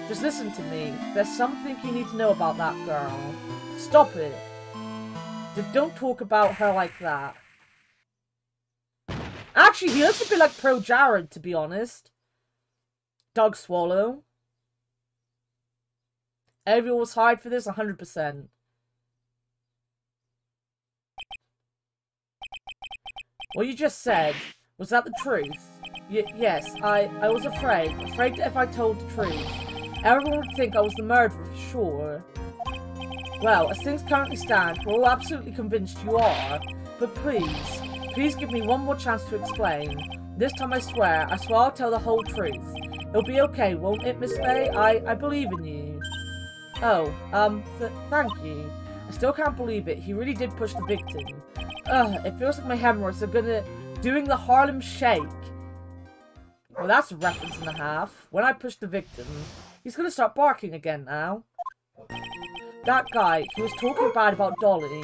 Just listen to me. There's something you need to know about that girl. Stop it. Don't talk about her like that. Actually, he looks a bit like Pro Jared, to be honest. Doug Swallow. Everyone was hired for this, 100%. What you just said, was that the truth? Yes, I was afraid that if I told the truth, everyone would think I was the murderer for sure. Well, as things currently stand, we're all absolutely convinced you are, but please give me one more chance to explain. This time I swear I'll tell the whole truth. It'll be okay, won't it, Miss Faye? I believe in you. Oh, thank you. I still can't believe it. He really did push the victim. It feels like my hemorrhoids are doing the Harlem Shake. Well, that's a reference and a half. When I push the victim, he's gonna start barking again now. That guy, he was talking bad about Dolly.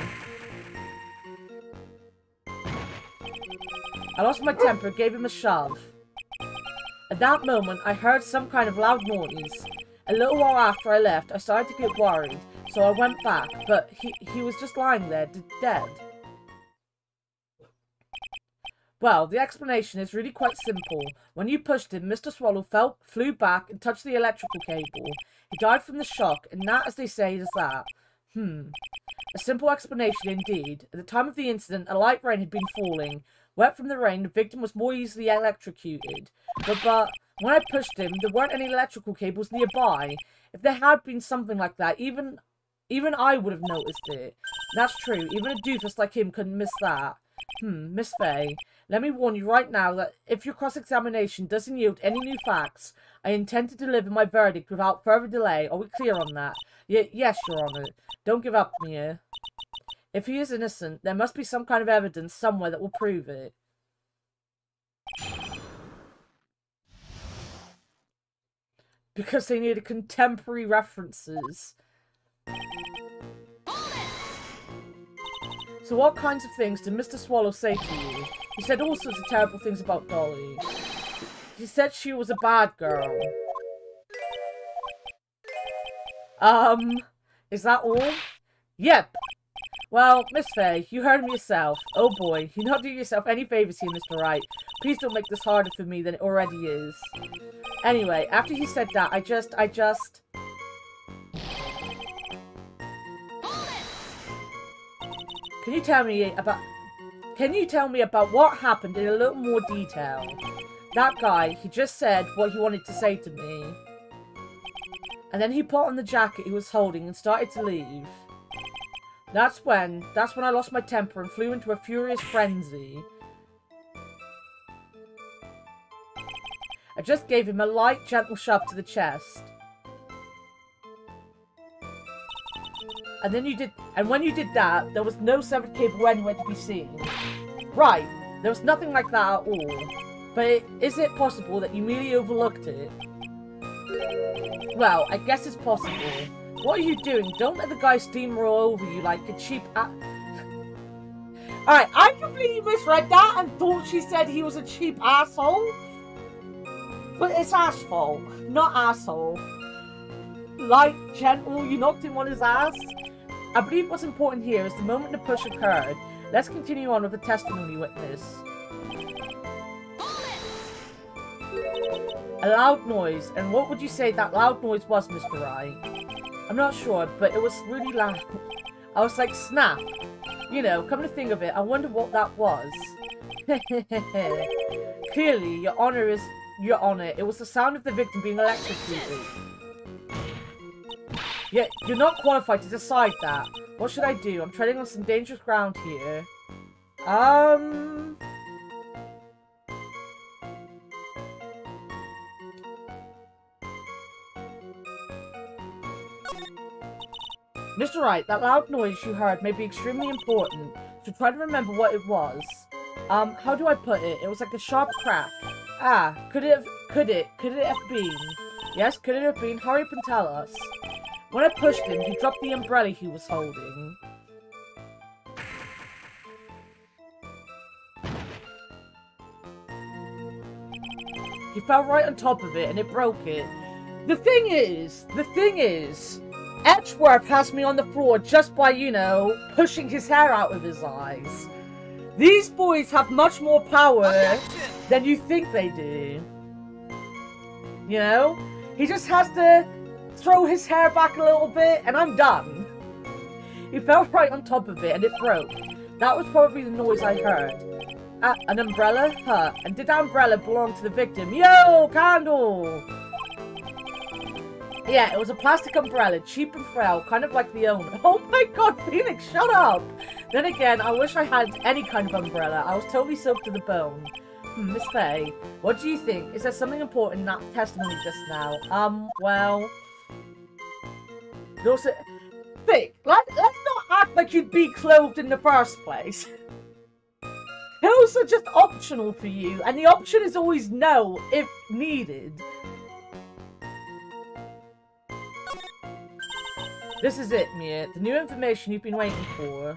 I lost my temper, gave him a shove. At that moment, I heard some kind of loud noise. A little while after I left, I started to get worried, so I went back, but he was just lying there, dead. Well, the explanation is really quite simple. When you pushed him, Mr. Swallow flew back and touched the electrical cable. He died from the shock, and that, as they say, is that. A simple explanation indeed. At the time of the incident, a light rain had been falling. Wet from the rain, the victim was more easily electrocuted. But when I pushed him, there weren't any electrical cables nearby. If there had been something like that, even I would have noticed it. That's true. Even a doofus like him couldn't miss that. Miss Faye, let me warn you right now that if your cross-examination doesn't yield any new facts, I intend to deliver my verdict without further delay. Are we clear on that? Yes, Your Honor. Don't give up, Mia. If he is innocent, there must be some kind of evidence somewhere that will prove it. Because they needed contemporary references. So what kinds of things did Mr. Swallow say to you? He said all sorts of terrible things about Dolly. He said she was a bad girl. Is that all? Yep. Well, Miss Faye, you heard me yourself. Oh boy, you're not doing yourself any favors here, Mr. Wright. Please don't make this harder for me than it already is. Anyway, after he said that, I just... Can you tell me about what happened in a little more detail? That guy, he just said what he wanted to say to me. And then he put on the jacket he was holding and started to leave. That's when I lost my temper and flew into a furious frenzy. I just gave him a light, gentle shove to the chest. And when you did that, there was no severed cable anywhere to be seen. Right, there was nothing like that at all. But is it possible that you merely overlooked it? Well, I guess it's possible. What are you doing? Don't let the guy steamroll over you like a cheap Alright, I completely misread that and thought she said he was a cheap asshole. But it's asphalt, not asshole. Light, gentle, you knocked him on his ass. I believe what's important here is the moment the push occurred. Let's continue on with the testimony witness. A loud noise. And what would you say that loud noise was, Mr. Wright? I'm not sure, but it was really loud. I was like, snap. You know, come to think of it, I wonder what that was. Clearly, Your Honor, it was the sound of the victim being electrocuted. Yeah, you're not qualified to decide that. What should I do? I'm treading on some dangerous ground here. Mr. Wright, that loud noise you heard may be extremely important, so try to remember what it was. How do I put it? It was like a sharp crack. Ah, could it have been? Yes, could it have been? Hurry up and tell us. When I pushed him, he dropped the umbrella he was holding. He fell right on top of it and it broke it. The thing is, Edgeworth has me on the floor just by, you know, pushing his hair out of his eyes. These boys have much more power than you think they do. You know? He just has to throw his hair back a little bit and I'm done. He fell right on top of it and it broke. That was probably the noise I heard. An umbrella? Huh. And did that umbrella belong to the victim? Yo, candle! Yeah, it was a plastic umbrella, cheap and frail, kind of like the owner. Oh my god, Phoenix, shut up! Then again, I wish I had any kind of umbrella. I was totally soaked to the bone. Miss Faye, what do you think? Is there something important in that testimony just now? Well... Those are... Vic, let's not act like you'd be clothed in the first place. Those are just optional for you, and the option is always no, if needed. This is it, Mia. The new information you've been waiting for.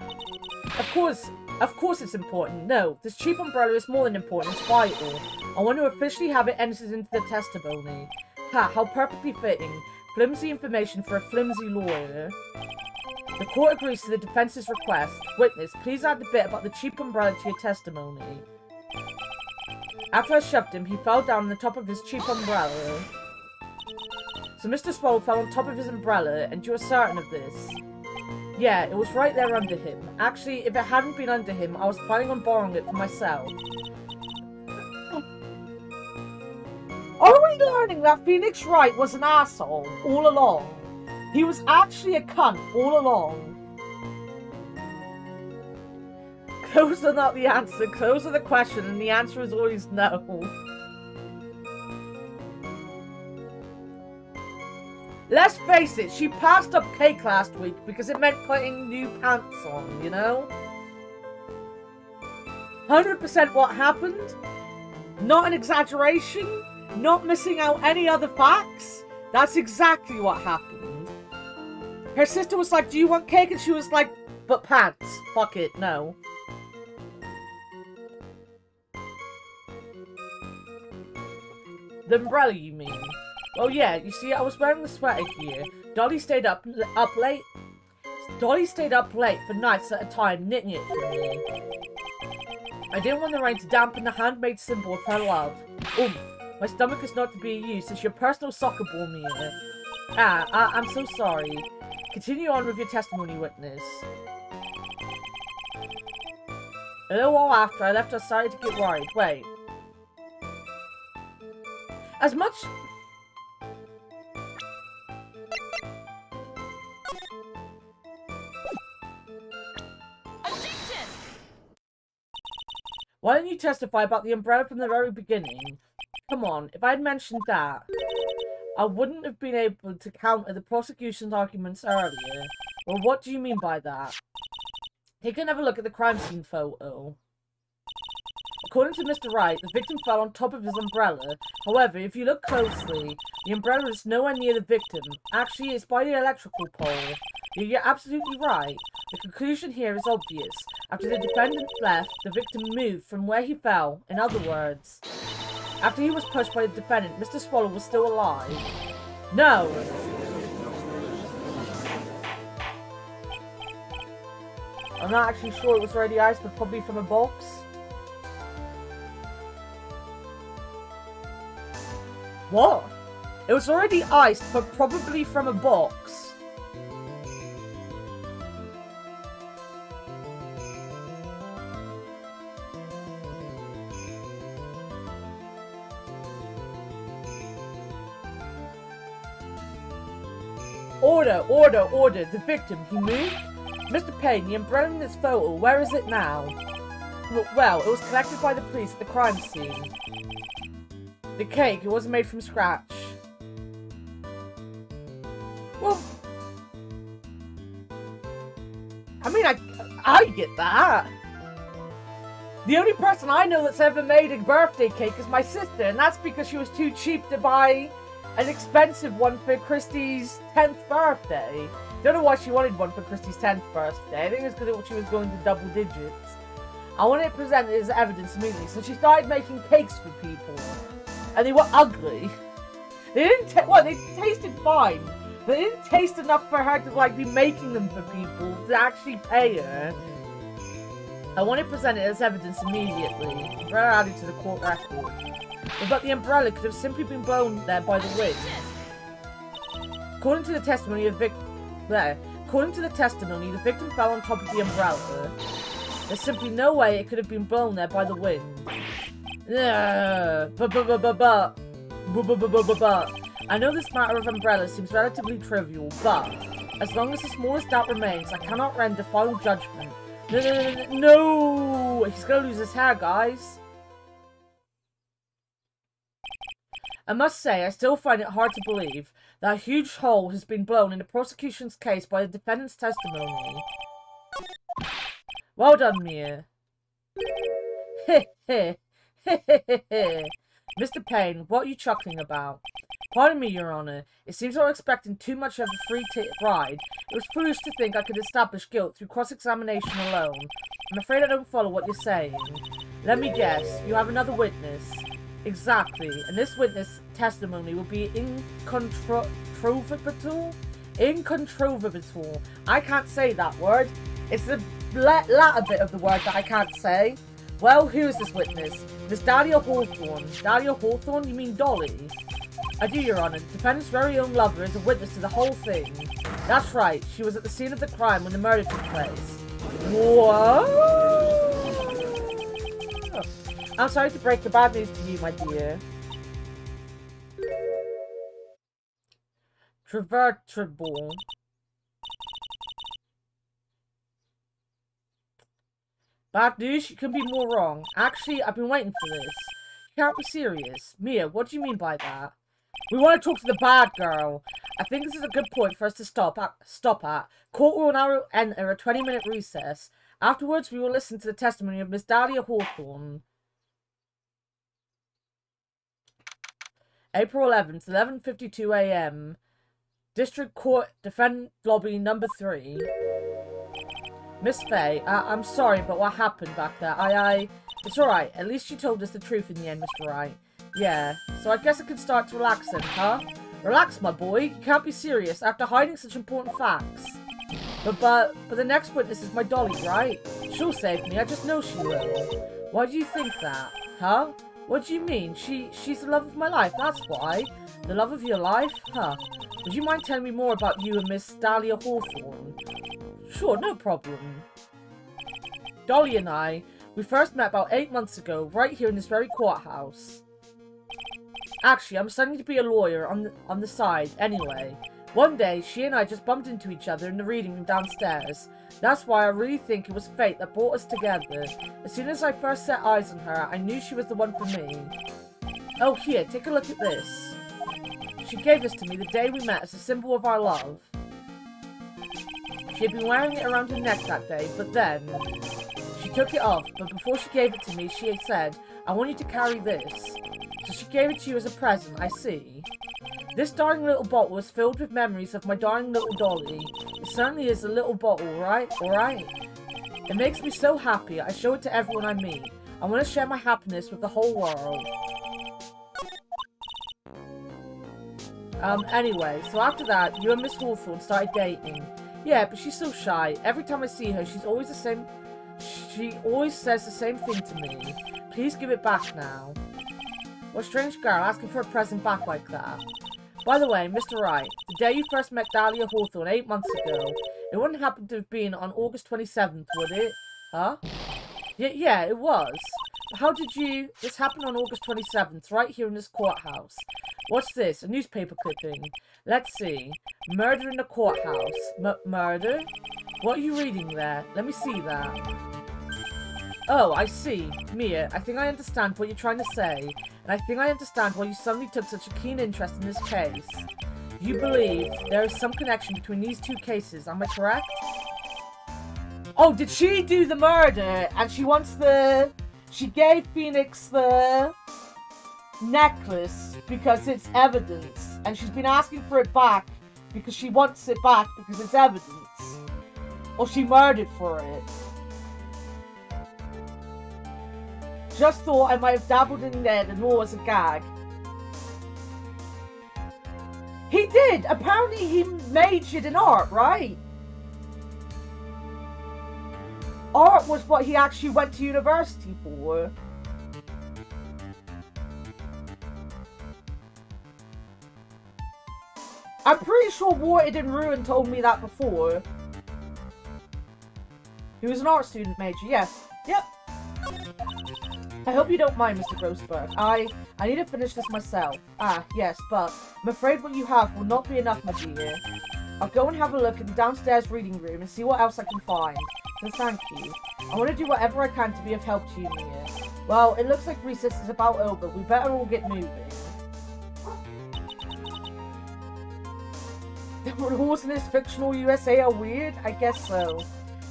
Of course it's important. No, this cheap umbrella is more than important. It's vital. I want to officially have it entered into the testimony. Ha, how perfectly fitting. Flimsy information for a flimsy lawyer. The court agrees to the defense's request. Witness, please add the bit about the cheap umbrella to your testimony. After I shoved him, he fell down on the top of his cheap umbrella. So Mr. Swallow fell on top of his umbrella, and you are certain of this? Yeah, it was right there under him. Actually, if it hadn't been under him, I was planning on borrowing it for myself. Are we learning that Phoenix Wright was an asshole all along? He was actually a cunt all along. Clothes are not the answer. Clothes are the question, and the answer is always no. Let's face it, she passed up cake last week because it meant putting new pants on, you know? 100% what happened? Not an exaggeration? Not missing out any other facts? That's exactly what happened. Her sister was like, do you want cake? And she was like, but pants. Fuck it, no. The umbrella, you mean? Oh yeah, you see, I was wearing the sweater here. Dolly stayed up late. Dolly stayed up late for nights at a time, knitting it for me. I didn't want the rain to dampen the handmade symbol of her love. Oomph. My stomach is not to be used as your personal soccer ball, Mia. I'm so sorry. Continue on with your testimony, witness. A little while after I left, I started to get worried. Wait. As much... Why didn't you testify about the umbrella from the very beginning? Come on, if I had mentioned that, I wouldn't have been able to counter the prosecution's arguments earlier. Well, what do you mean by that? Take another look at the crime scene photo. According to Mr. Wright, the victim fell on top of his umbrella. However, if you look closely, the umbrella is nowhere near the victim. Actually, it's by the electrical pole. You're absolutely right. The conclusion here is obvious. After the defendant left, the victim moved from where he fell. In other words, after he was pushed by the defendant, Mr. Swallow was still alive. No! I'm not actually sure it was already iced, but probably from a box. What? It was already iced, but probably from a box. Order, order, order. The victim, he moved? Mr. Payne, the umbrella in this photo, where is it now? Well, it was collected by the police at the crime scene. The cake, it wasn't made from scratch. Well, I mean, I get that. The only person I know that's ever made a birthday cake is my sister, and that's because she was too cheap to buy an expensive one for Christy's 10th birthday. Don't know why she wanted one for Christy's 10th birthday. I think it's because she was going to double digits. I wanted it presented as evidence immediately, so she started making cakes for people. And they were ugly. They didn't well, they tasted fine. But they didn't taste enough for her to, like, be making them for people to actually pay her. I want it presented as evidence immediately. Umbrella added to the court record. But the umbrella could have simply been blown there by the wind. According to the testimony of the victim fell on top of the umbrella. There's simply no way it could have been blown there by the wind. I know this matter of umbrellas seems relatively trivial, but as long as the smallest doubt remains, I cannot render final judgment. No! He's gonna lose his hair, guys. I must say, I still find it hard to believe that a huge hole has been blown in the prosecution's case by the defendant's testimony. Well done, Mia. Heh heh. Mr. Payne, what are you chuckling about? Pardon me, Your Honor. It seems I was expecting too much of a free ride. It was foolish to think I could establish guilt through cross-examination alone. I'm afraid I don't follow what you're saying. Let me guess. You have another witness. Exactly. And this witness testimony will be incontrovertible? Incontrovertible. I can't say that word. It's the latter bit of the word that I can't say. Well, who is this witness? Miss Dahlia Hawthorne. Dahlia Hawthorne? You mean Dolly? I do, Your Honor. The defendant's very own lover is a witness to the whole thing. That's right. She was at the scene of the crime when the murder took place. What? I'm sorry to break the bad news to you, my dear. Travertable. Bad news? You couldn't be more wrong. Actually, I've been waiting for this. You can't be serious. Mia, what do you mean by that? We want to talk to the bad girl. I think this is a good point for us to stop at. Court will now enter a 20-minute recess. Afterwards, we will listen to the testimony of Miss Dahlia Hawthorne. April 11th, 11:52 a.m. District Court, Defendant Lobby number 3. Miss Faye, I'm sorry, but what happened back there? It's alright. At least you told us the truth in the end, Mr. Wright. Yeah, so I guess I can start to relax then, huh? Relax, my boy. You can't be serious after hiding such important facts. But the next witness is my dolly, right? She'll save me. I just know she will. Why do you think that? Huh? What do you mean? She's the love of my life, that's why. The love of your life? Huh. Would you mind telling me more about you and Miss Dahlia Hawthorne? Sure, no problem. Dolly and I, we first met about 8 months ago, right here in this very courthouse. Actually, I'm studying to be a lawyer on the side, anyway. One day, she and I just bumped into each other in the reading room downstairs. That's why I really think it was fate that brought us together. As soon as I first set eyes on her, I knew she was the one for me. Oh, here, take a look at this. She gave this to me the day we met as a symbol of our love. She had been wearing it around her neck that day, but then she took it off. But before she gave it to me, she had said, I want you to carry this. So she gave it to you as a present, I see. This darling little bottle is filled with memories of my darling little dolly. It certainly is a little bottle, right? Alright? It makes me so happy. I show it to everyone I meet. I want to share my happiness with the whole world. Anyway, so after that, you and Miss Hawthorne started dating. Yeah, but she's so shy. Every time I see her, she's always the same. She always says the same thing to me. Please give it back now. What a strange girl asking for a present back like that. By the way, Mr. Wright, the day you first met Dahlia Hawthorne 8 months ago, it wouldn't happen to have been on August 27th, would it? Huh? Yeah, it was. But how did you... This happened on August 27th, right here in this courthouse. What's this? A newspaper clipping. Let's see. Murder in the courthouse. Murder? What are you reading there? Let me see that. Oh, I see. Mia, I think I understand what you're trying to say. And I think I understand why you suddenly took such a keen interest in this case. You believe there is some connection between these two cases, am I correct? Oh, did she do the murder? And she wants the... She gave Phoenix the necklace because it's evidence. And she's been asking for it back because she wants it back because it's evidence. Or she murdered for it. Just thought I might have dabbled in it and all as a gag. He did! Apparently he majored in art, right? Art was what he actually went to university for. I'm pretty sure Warted and Ruin told me that before. He was an art student major, yes. Yep. I hope you don't mind, Mr. Grossberg. I need to finish this myself. Ah, yes, but I'm afraid what you have will not be enough, my dear. I'll go and have a look in the downstairs reading room and see what else I can find. So thank you. I want to do whatever I can to be of help to you, Mia. Well, it looks like recess is about over. We better all get moving. The rules in this fictional USA are weird? I guess so.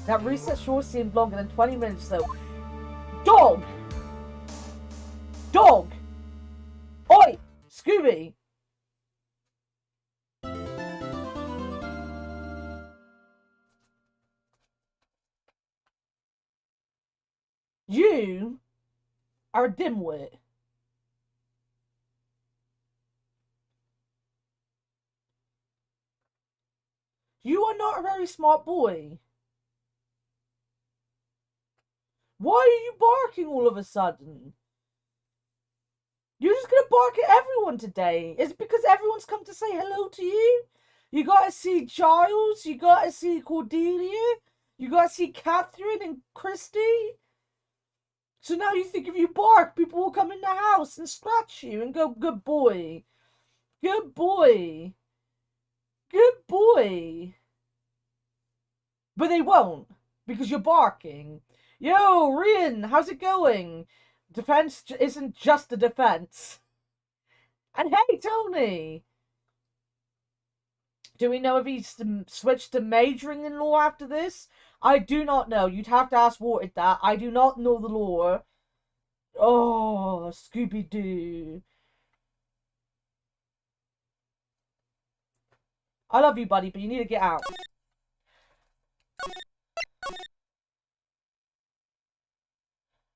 That recess sure seemed longer than 20 minutes, though. Dog! Dog! Oi! Scooby! You are a dimwit. You are not a very smart boy. Why are you barking all of a sudden? You're just gonna bark at everyone today? Is it because everyone's come to say hello to you? You gotta see Giles, you gotta see Cordelia, you gotta see Catherine and Christy. So now you think if you bark, people will come in the house and scratch you and go, good boy. Good boy. Good boy. But they won't, because you're barking. Yo, Rian, how's it going? Defense isn't just a defense. And hey, Tony! Do we know if he's switched to majoring in law after this? I do not know. You'd have to ask Ward that. I do not know the law. Oh, Scooby-Doo. I love you, buddy, but you need to get out.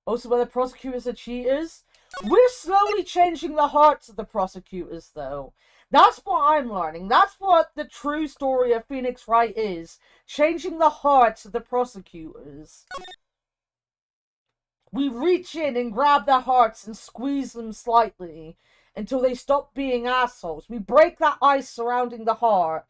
Also, whether prosecutors are cheaters? We're slowly changing the hearts of the prosecutors, though. That's what I'm learning. That's what the true story of Phoenix Wright is. Changing the hearts of the prosecutors. We reach in and grab their hearts and squeeze them slightly until they stop being assholes. We break that ice surrounding the heart.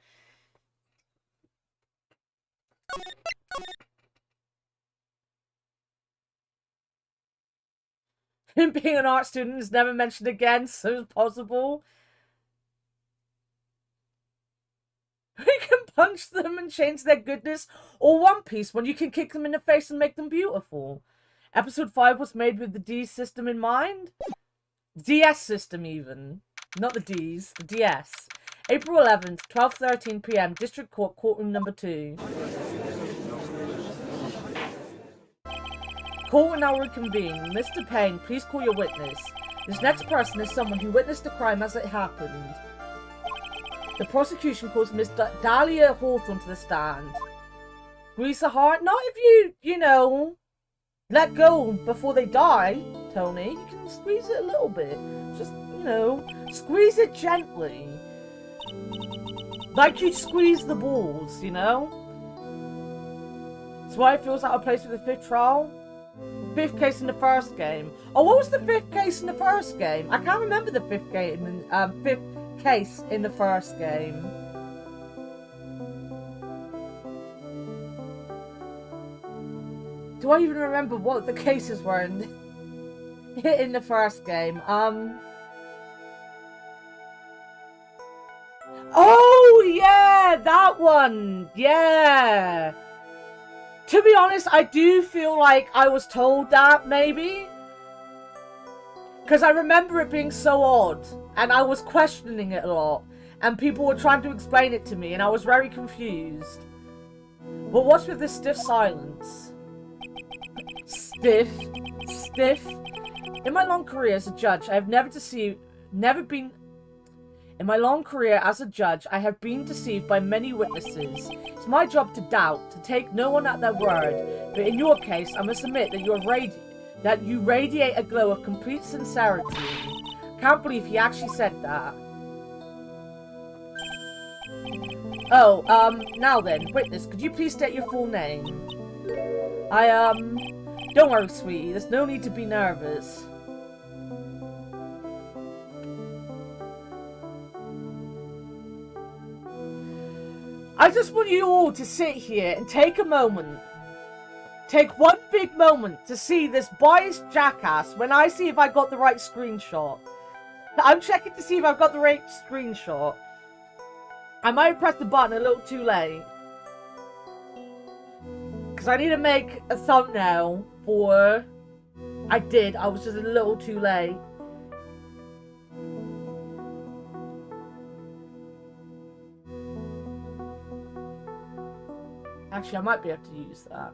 Him being an art student is never mentioned again, so it's possible. You can punch them and change their goodness, or One Piece when you can kick them in the face and make them beautiful. Episode 5 was made with the D system in mind. DS system even. Not the Ds, the DS. April 11th, 12:13 PM, District Court, Courtroom number 2. Court will now reconvene. Mr. Payne, please call your witness. This next person is someone who witnessed the crime as it happened. The prosecution calls Miss Dahlia Hawthorne to the stand. Squeeze the heart? Not if you know, let go before they die, Tony. You can squeeze it a little bit. Just, squeeze it gently. Like you'd squeeze the balls, you know? That's why it feels out of place with the 5th trial. 5th case in the first game. Oh, what was the 5th case in the first game? I can't remember the 5th game in 5th case in the first game. Do I even remember what the cases were in the first game? Oh yeah, that one. Yeah. To be honest, I do feel like I was told that, maybe. Because I remember it being so odd. And I was questioning it a lot. And people were trying to explain it to me. And I was very confused. But what's with this stiff silence? Stiff. Stiff. In my long career as a judge, I have In my long career as a judge, I have been deceived by many witnesses. It's my job to doubt, to take no one at their word. But in your case, I must admit that you radiate a glow of complete sincerity. Can't believe he actually said that. Oh, now then, witness, could you please state your full name? Don't worry, sweetie, there's no need to be nervous. I just want you all to sit here and take a moment. Take one big moment to see this biased jackass when I see if I got the right screenshot. I'm checking to see if I've got the right screenshot. I might have pressed the button a little too late. Because I need to make a thumbnail for... I was just a little too late. Actually, I might be able to use that.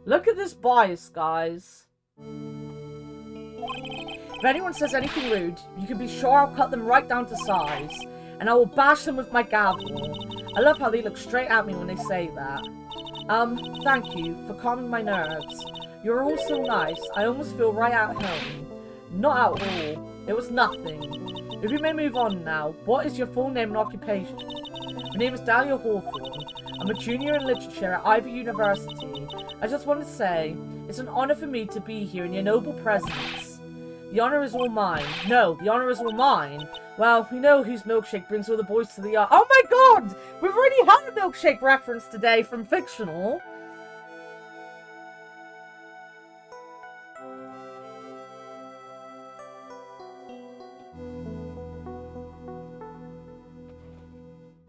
Look at this bias, guys. If anyone says anything rude, you can be sure I'll cut them right down to size. And I will bash them with my gavel. I love how they look straight at me when they say that. Thank you for calming my nerves. You're all so nice, I almost feel right at home. Not at all. It was nothing. If you may move on now, what is your full name and occupation? My name is Dahlia Hawthorne. I'm a junior in literature at Ivy University. I just want to say, it's an honor for me to be here in your noble presence. The honor is all mine. No, the honor is all mine. Well, we know whose milkshake brings all the boys to the yard. Oh my god! We've already had a milkshake reference today from Fictional.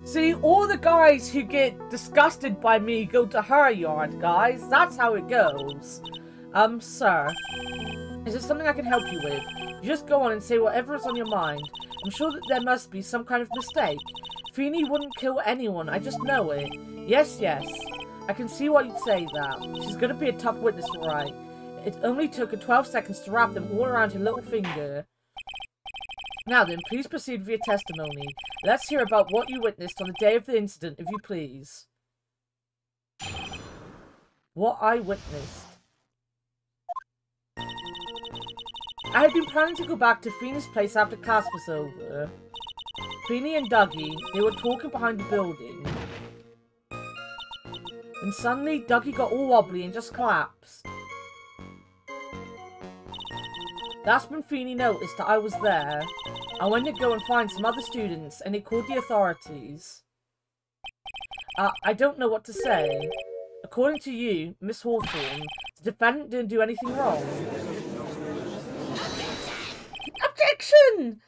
See, all the guys who get disgusted by me go to her yard, guys. That's how it goes. Sir. Is there something I can help you with? You just go on and say whatever is on your mind. I'm sure that there must be some kind of mistake. Feeny wouldn't kill anyone, I just know it. Yes, yes. I can see why you'd say that. She's gonna be a tough witness, right? It only took her 12 seconds to wrap them all around her little finger. Now then, please proceed with your testimony. Let's hear about what you witnessed on the day of the incident, if you please. What I witnessed. I had been planning to go back to Feeny's place after class was over. Feeny and Dougie, they were talking behind the building. And suddenly, Dougie got all wobbly and just collapsed. That's when Feeny noticed that I was there. I went to go and find some other students, and it called the authorities. I don't know what to say. According to you, Miss Hawthorne, the defendant didn't do anything wrong. Objection!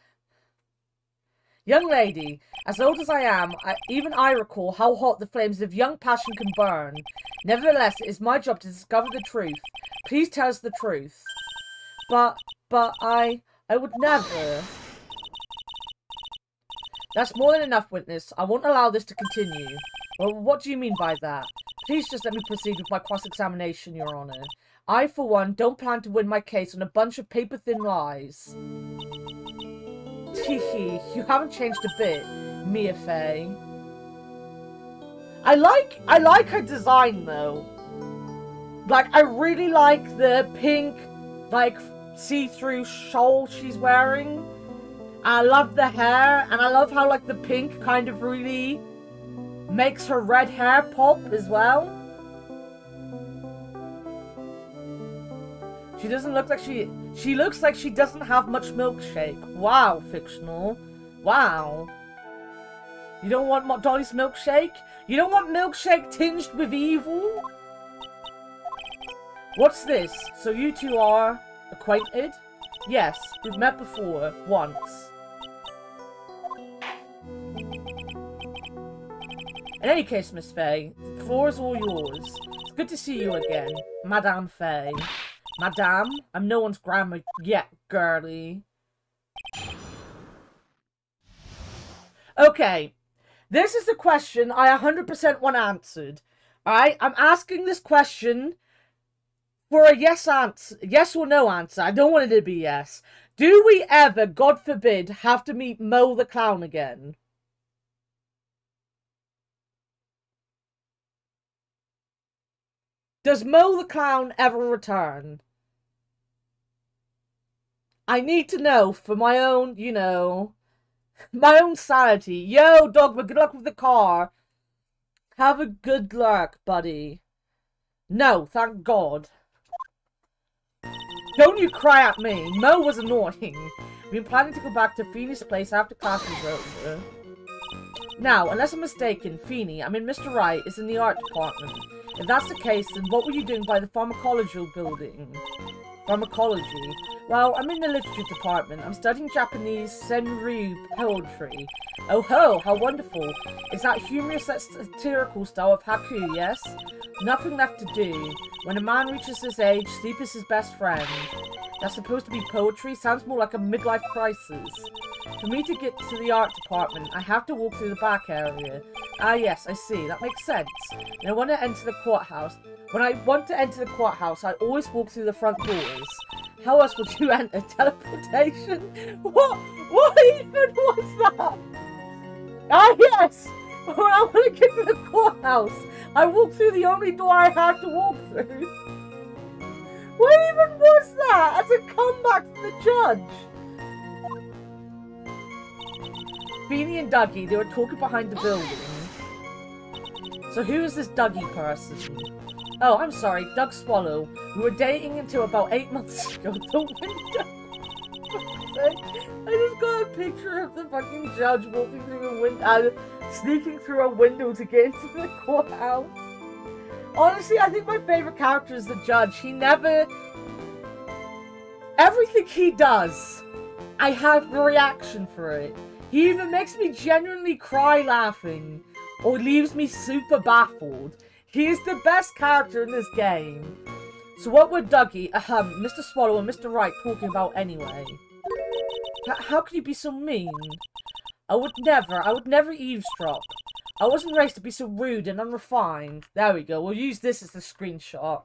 Young lady, as old as I am, even I recall how hot the flames of young passion can burn. Nevertheless, it is my job to discover the truth. Please tell us the truth. But I would never. That's more than enough, witness. I won't allow this to continue. Well, what do you mean by that? Please just let me proceed with my cross-examination, Your Honor. I, for one, don't plan to win my case on a bunch of paper-thin lies. Teehee, you haven't changed a bit, Mia Fey. I like her design, though. Like, I really like the pink, like, see-through shawl she's wearing. I love the hair, and I love how, like, the pink kind of really makes her red hair pop as well. She doesn't look like she looks like she doesn't have much milkshake. Wow, Fictional. Wow. You don't want Dolly's milkshake? You don't want milkshake tinged with evil? What's this? So you two are acquainted? Yes, we've met before, once. In any case, Miss Fey, the floor is all yours. It's good to see you again, Madame Fey. Madame, I'm no one's grandma yet, girly. Okay, this is the question I 100% want answered. Alright, I'm asking this question for a yes answer, yes or no answer. I don't want it to be yes. Do we ever, God forbid, have to meet Mo the Clown again? Does Mo the Clown ever return? I need to know for my own, you know, my own sanity. Yo, Dogma, good luck with the car. Have a good luck, buddy. No, thank God. Don't you cry at me. Mo was annoying. We've been planning to go back to Feeny's place after class is over. Now, unless I'm mistaken, Feeny, I mean Mr. Wright, is in the art department. If that's the case, then what were you doing by the pharmacology building? Pharmacology? Well, I'm in the literature department. I'm studying Japanese senryu poetry. Oh ho, how wonderful. Is that humorous, that satirical style of haiku, yes? Nothing left to do. When a man reaches his age, sleep is his best friend. That's supposed to be poetry? Sounds more like a midlife crisis. For me to get to the art department, I have to walk through the back area. Ah yes, I see. That makes sense. When I want to enter the courthouse, I always walk through the front doors. How else would you enter? Teleportation? What even was that? Ah yes! When I want to get to the courthouse, I walk through the only door I have to walk through. What even was that? As a comeback from the judge? Feeny and Dougie, they were talking behind the building. So who is this Dougie person? Oh, I'm sorry, Doug Swallow. We were dating until about 8 months ago. The window. I just got a picture of the fucking judge walking through a window, sneaking through a window to get into the courthouse. Honestly, I think my favorite character is the judge. He never... Everything he does, I have a reaction for it. He either makes me genuinely cry laughing, or leaves me super baffled. He is the best character in this game. So what were Dougie, Mr. Swallow and Mr. Wright talking about anyway? How could you be so mean? I would never eavesdrop. I wasn't raised to be so rude and unrefined. There we go, we'll use this as the screenshot.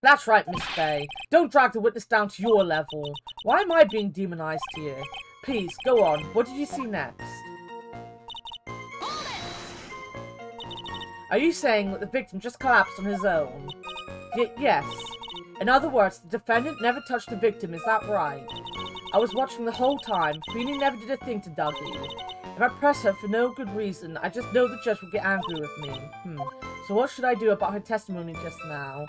That's right, Miss Faye. Don't drag the witness down to your level. Why am I being demonized here? Please, go on. What did you see next? Are you saying that the victim just collapsed on his own? Yes. In other words, the defendant never touched the victim, is that right? I was watching the whole time. Feeny never did a thing to Dougie. If I press her for no good reason, I just know the judge will get angry with me. So what should I do about her testimony just now?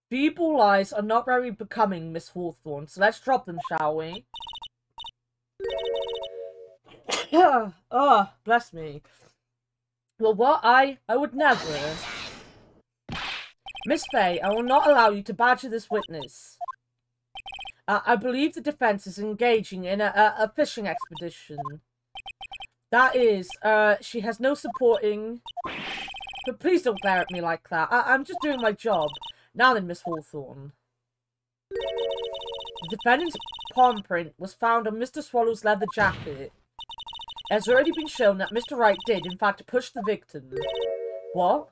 Feeble lies are not very becoming, Miss Hawthorne, so let's drop them, shall we? Oh, bless me. Well, what? I would never. Miss Faye, I will not allow you to badger this witness. I believe the defense is engaging in a fishing expedition. That is, she has no supporting... But please don't glare at me like that. I'm just doing my job. Now then, Miss Hawthorne. The defendant's palm print was found on Mr. Swallow's leather jacket. It has already been shown that Mr. Wright did, in fact, push the victim. What?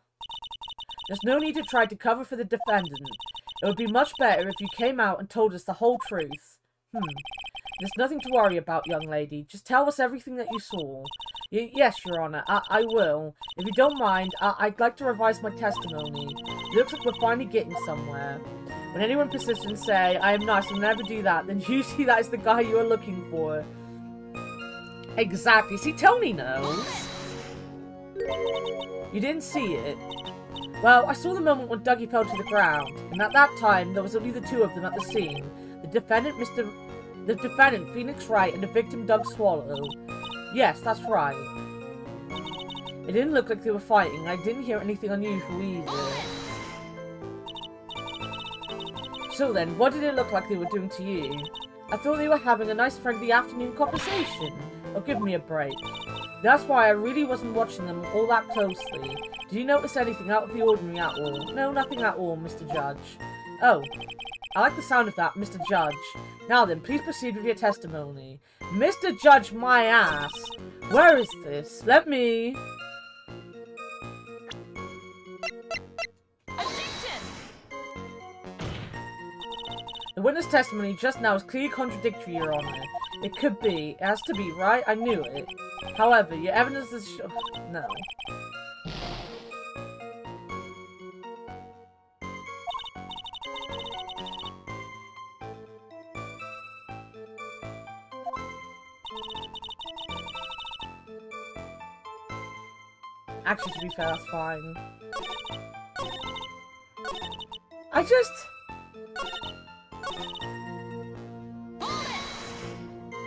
There's no need to try to cover for the defendant. It would be much better if you came out and told us the whole truth. There's nothing to worry about, young lady. Just tell us everything that you saw. Yes, Your Honor, I will. If you don't mind, I'd like to revise my testimony. It looks like we're finally getting somewhere. When anyone persists and say, I am nice and never do that, then usually that is the guy you are looking for. Exactly. See, Tony knows. You didn't see it. Well, I saw the moment when Dougie fell to the ground, and at that time, there was only the two of them at the scene. The defendant, Phoenix Wright, and the victim, Doug Swallow. Yes, that's right. It didn't look like they were fighting. I didn't hear anything unusual either. So then, what did it look like they were doing to you? I thought they were having a nice friendly afternoon conversation. Oh, give me a break. That's why I really wasn't watching them all that closely. Did you notice anything out of the ordinary at all? No, nothing at all, Mr. Judge. Oh, I like the sound of that, Mr. Judge. Now then, please proceed with your testimony. Mr. Judge, my ass! Where is this? Let me... Objection! The witness testimony just now is clearly contradictory, Your Honor. It could be. It has to be, right? I knew it. However, your evidence is... No. Actually, to be fair, that's fine. I just...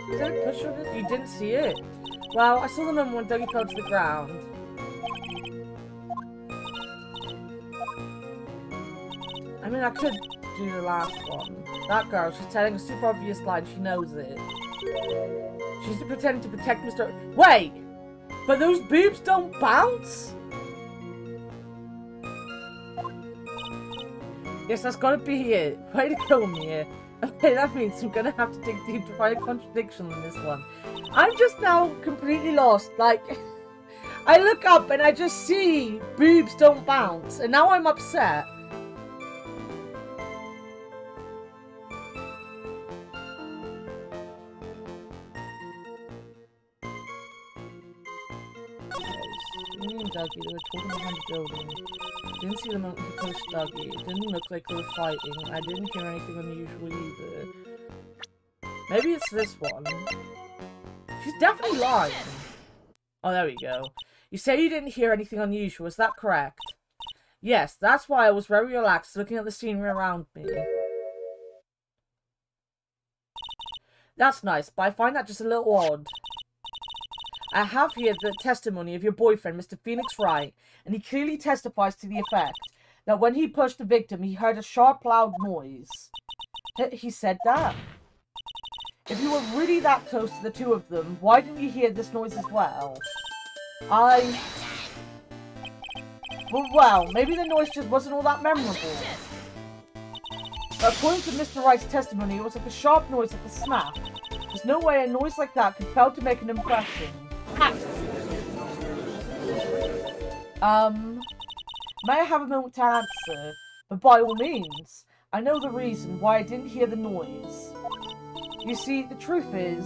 Did I push on it? You didn't see it? Well, I saw the moment when Dougie fell to the ground. I mean, I could do the last one. That girl, she's telling a super obvious lie, she knows it. She's pretending to protect Mr. Wait! But those boobs don't bounce? Yes, that's gotta be it. Way to go, Mia. Okay, that means I'm gonna have to dig deep to find a contradiction in this one. I'm just now completely lost. Like, I look up and I just see boobs don't bounce, and now I'm upset. Me and Dougie, they were talking behind the building. Didn't see the moment he pushed Dougie. It didn't look like they were fighting. I didn't hear anything unusual either. Maybe it's this one. She's definitely lying. Oh, there we go. You say you didn't hear anything unusual, is that correct? Yes, that's why I was very relaxed looking at the scenery around me. That's nice, but I find that just a little odd. I have here the testimony of your boyfriend, Mr. Phoenix Wright, and he clearly testifies to the effect that when he pushed the victim, he heard a sharp, loud noise. He said that. If you were really that close to the two of them, why didn't you hear this noise as well? Well, maybe the noise just wasn't all that memorable. According to Mr. Wright's testimony, it was like a sharp noise like a snap. There's no way a noise like that could fail to make an impression. May I have a moment to answer? But by all means, I know the reason why I didn't hear the noise. You see, the truth is,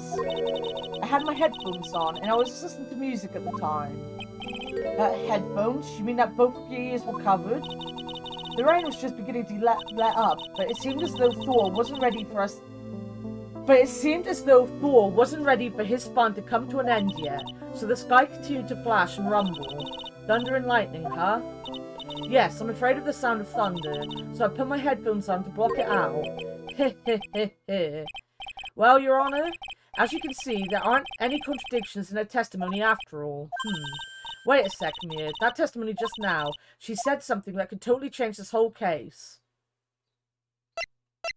I had my headphones on and I was listening to music at the time. Headphones? You mean that both of your ears were covered? The rain was just beginning to let up, but it seemed as though Thor wasn't ready for us. But it seemed as though Thor wasn't ready for his fun to come to an end yet, so the sky continued to flash and rumble. Thunder and lightning, huh? Yes, I'm afraid of the sound of thunder, so I put my headphones on to block it out. Heh heh heh heh. Well, Your Honor, as you can see, there aren't any contradictions in her testimony after all. Wait a sec, Mia. That testimony just now, she said something that could totally change this whole case.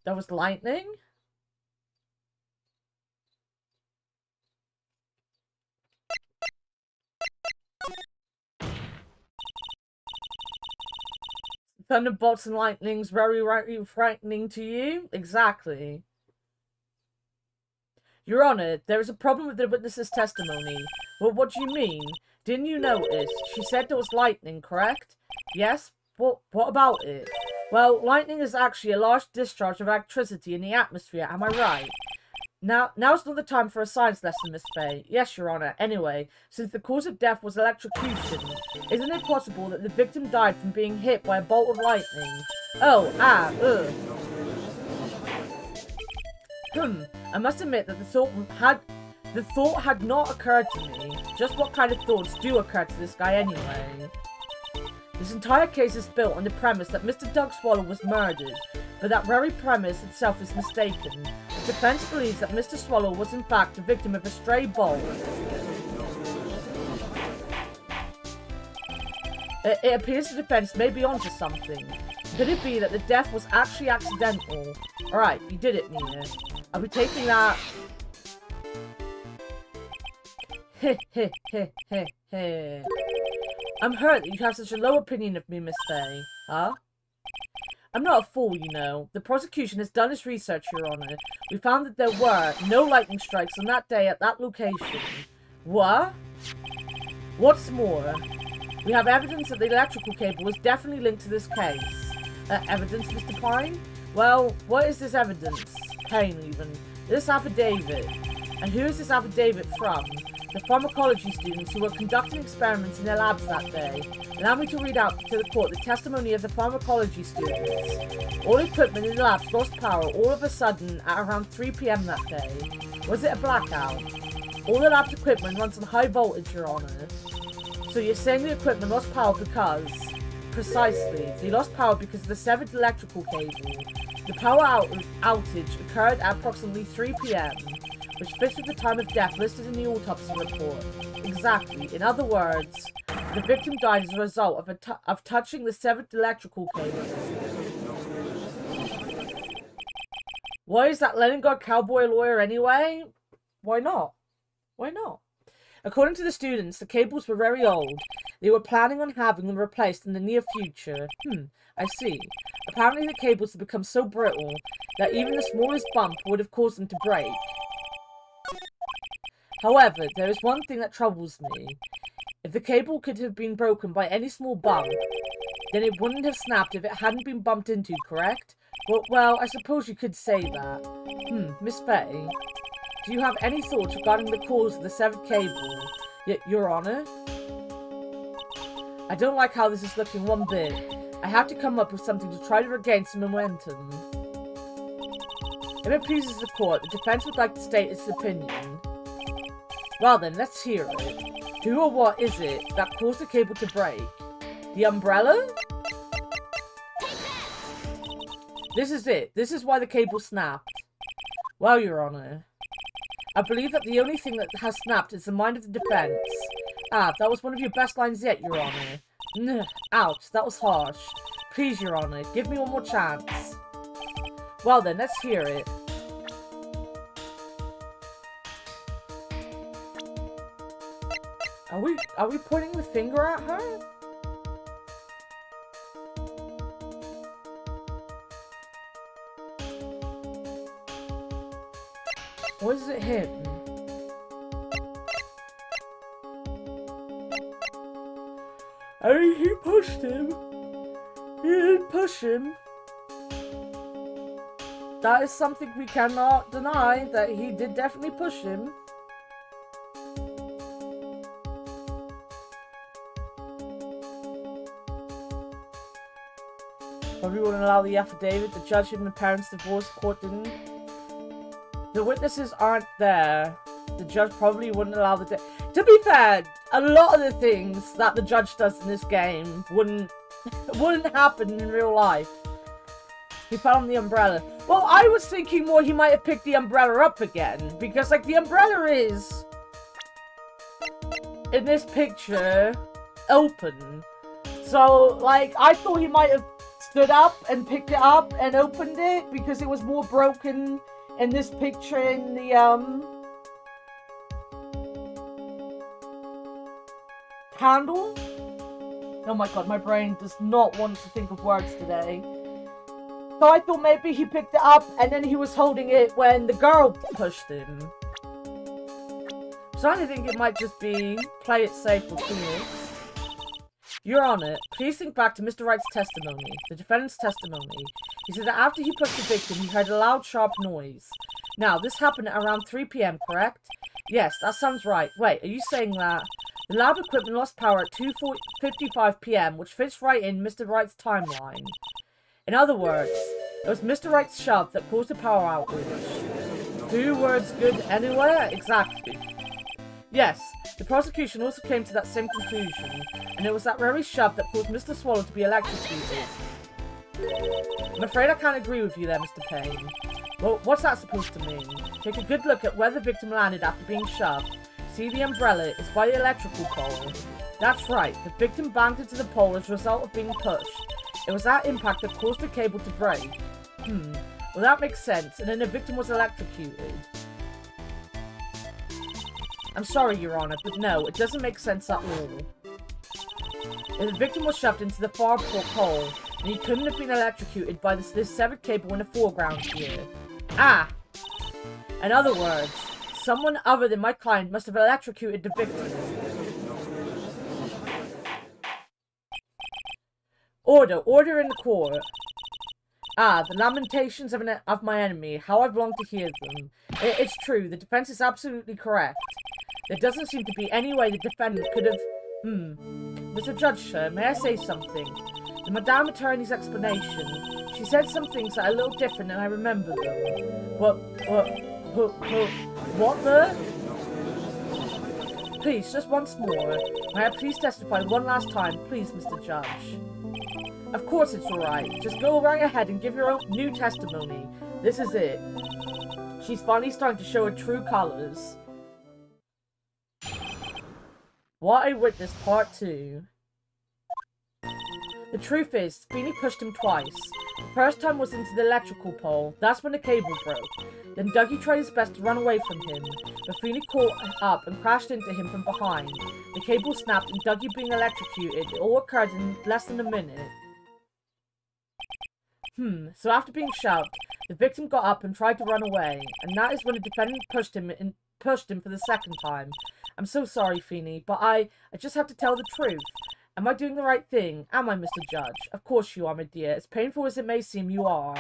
That was lightning? Thunderbolts and lightning's very frightening to you? Exactly. Your Honor, there is a problem with the witness's testimony. Well, what do you mean? Didn't you notice? She said there was lightning, correct? Yes? What about it? Well, lightning is actually a large discharge of electricity in the atmosphere, am I right? Now's not the time for a science lesson, Miss Faye. Yes, Your Honor. Anyway, since the cause of death was electrocution, isn't it possible that the victim died from being hit by a bolt of lightning? Oh, I must admit that the thought had not occurred to me. Just what kind of thoughts do occur to this guy anyway? This entire case is built on the premise that Mr. Doug Swallow was murdered, but that very premise itself is mistaken. The defense believes that Mr. Swallow was in fact the victim of a stray bolt. It appears the defense may be onto something. Could it be that the death was actually accidental? Alright, you did it, Nina. I'll be taking that. Heh heh heh heh heh. I'm hurt that you have such a low opinion of me, Miss Faye. Huh? I'm not a fool, you know. The prosecution has done its research, Your Honor. We found that there were no lightning strikes on that day at that location. What? What's more, we have evidence that the electrical cable was definitely linked to this case. Evidence, Mr. Pine? Well, what is this evidence? Payne, even. This affidavit. And who is this affidavit from? The pharmacology students who were conducting experiments in their labs that day. Allow me to read out to the court the testimony of the pharmacology students. All equipment in the labs lost power all of a sudden at around 3 PM that day. Was it a blackout? All the lab's equipment runs on high voltage, Your Honor. So you're saying the equipment lost power because... Precisely. They lost power because of the severed electrical cable. The power outage occurred at approximately 3 PM, which fits with the time of death listed in the autopsy report. Exactly. In other words, the victim died as a result of touching the severed electrical cable. Why is that Leningrad cowboy lawyer anyway? Why not? Why not? According to the students, the cables were very old. They were planning on having them replaced in the near future. I see. Apparently the cables had become so brittle that even the smallest bump would have caused them to break. However, there is one thing that troubles me. If the cable could have been broken by any small bump, then it wouldn't have snapped if it hadn't been bumped into, correct? Well, I suppose you could say that. Miss Faye, do you have any thoughts regarding the cause of the severed cable? Your Honor? I don't like how this is looking one bit. I have to come up with something to try to regain some momentum. If it pleases the court, the defense would like to state its opinion. Well then, let's hear it. Who or what is it that caused the cable to break? The umbrella? This is it. This is why the cable snapped. Well, Your Honor, I believe that the only thing that has snapped is the mind of the defense. Ah, that was one of your best lines yet, Your Honor. Ouch, that was harsh. Please, Your Honor, give me one more chance. Well then, let's hear it. Are we pointing the finger at her? Or is it him? I mean, he pushed him. He didn't push him. That is something we cannot deny, that he did definitely push him. Probably wouldn't allow the affidavit. The judge and the parents' divorce court didn't. The witnesses aren't there. The judge probably wouldn't allow the... To be fair, a lot of the things that the judge does in this game wouldn't happen in real life. He found the umbrella. Well, I was thinking more he might have picked the umbrella up again. Because, like, the umbrella is... in this picture, open. So, like, I thought he might have stood up and picked it up and opened it. Because it was more broken in this picture in the, handle? Oh my god, my brain does not want to think of words today. So I thought maybe he picked it up and then he was holding it when the girl pushed him. So I think it might just be play it safe with Phoenix. Your Honor, please think back to Mr. Wright's testimony, the defendant's testimony. He said that after he pushed the victim, he heard a loud, sharp noise. Now, this happened at around 3 p.m., correct? Yes, that sounds right. Wait, are you saying that? The lab equipment lost power at 2:55 p.m., which fits right in Mr. Wright's timeline. In other words, it was Mr. Wright's shove that caused the power outage. 2 words good anywhere? Exactly. Yes, the prosecution also came to that same conclusion, and it was that very shove that caused Mr. Swallow to be electrocuted. I'm afraid I can't agree with you there, Mr. Payne. Well, what's that supposed to mean? Take a good look at where the victim landed after being shoved. See the umbrella? It's by the electrical pole. That's right, the victim banged into the pole as a result of being pushed. It was that impact that caused the cable to break. Well, that makes sense, and then the victim was electrocuted. I'm sorry, Your Honor, but no, it doesn't make sense at all. If the victim was shoved into the far pole, then he couldn't have been electrocuted by this severed cable in the foreground here. Ah! In other words, someone other than my client must have electrocuted the victim. Order in the court. Ah, the lamentations of my enemy. How I've longed to hear them. It's true, the defense is absolutely correct. There doesn't seem to be any way the defendant could have... Mr. Judge, sir, may I say something? The Madame Attorney's explanation. She said some things that are a little different and I remember them. What the? Please, just once more. May I please testify one last time, please, Mr. Judge? Of course it's alright. Just go right ahead and give your own new testimony. This is it. She's finally starting to show her true colors. What I Witnessed Part 2. The truth is, Feeney pushed him twice. The first time was into the electrical pole. That's when the cable broke. Then Dougie tried his best to run away from him, but Feeney caught up and crashed into him from behind. The cable snapped and Dougie being electrocuted. It all occurred in less than a minute. So after being shoved, the victim got up and tried to run away, and that is when the defendant pushed him for the second time. I'm so sorry, Feeney, but I just have to tell the truth. Am I doing the right thing? Am I, Mr. Judge? Of course you are, my dear. As painful as it may seem, you are.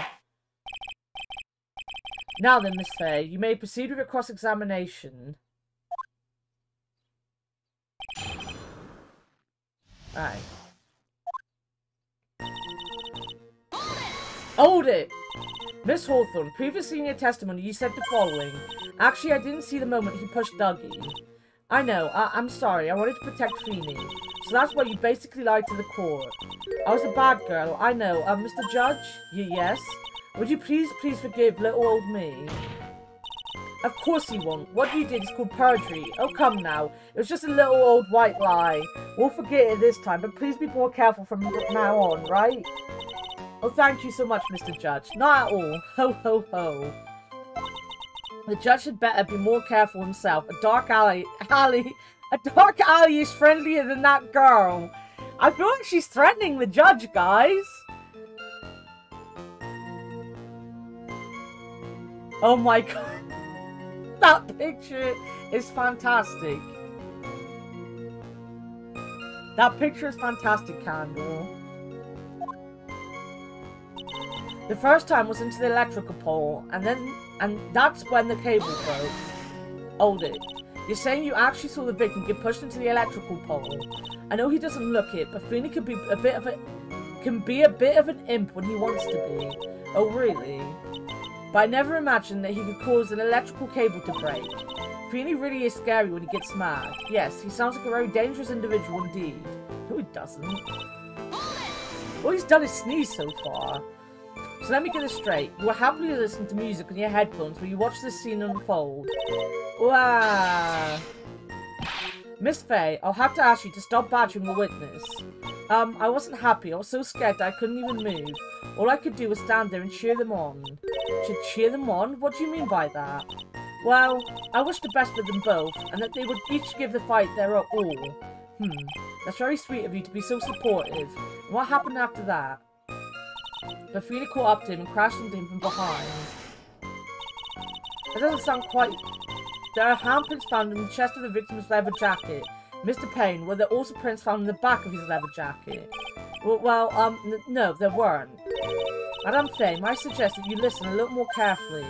Now then, Miss Fay, you may proceed with your cross-examination. Alright. Hold it! Miss Hawthorne, previously in your testimony, you said the following. Actually, I didn't see the moment he pushed Dougie. I know, I'm sorry, I wanted to protect Feeny. So that's why you basically lied to the court. I was a bad girl, I know. Mr. Judge? Yes? Would you please forgive little old me? Of course he won't. What you did is called perjury. Oh, come now. It was just a little old white lie. We'll forget it this time, but please be more careful from now on, right? Oh, thank you so much, Mr. Judge. Not at all. Ho, ho, ho. The judge had better be more careful himself. A dark alley is friendlier than that girl. I feel like she's threatening the judge, guys. Oh my god. That picture is fantastic. That picture is fantastic, Candle. The first time was into the electrical pole, and that's when the cable broke. Hold it. You're saying you actually saw the victim get pushed into the electrical pole. I know he doesn't look it, but Feeny can be a bit of an imp when he wants to be. Oh really? But I never imagined that he could cause an electrical cable to break. Feeny really is scary when he gets mad. Yes, he sounds like a very dangerous individual indeed. No, he doesn't. All he's done is sneeze so far. So let me get this straight. You were happily listening to music on your headphones when you watched this scene unfold. Wow. Miss Faye, I'll have to ask you to stop badgering the witness. I wasn't happy. I was so scared that I couldn't even move. All I could do was stand there and cheer them on. To cheer them on? What do you mean by that? Well, I wish the best for them both, and that they would each give the fight their all. That's very sweet of you to be so supportive. And what happened after that? But Feeny caught up to him and crashed into him from behind. That doesn't sound quite... There are handprints found in the chest of the victim's leather jacket. Mr. Payne, were there also prints found in the back of his leather jacket? Well, no, there weren't. Madame Faye, I suggest that you listen a little more carefully.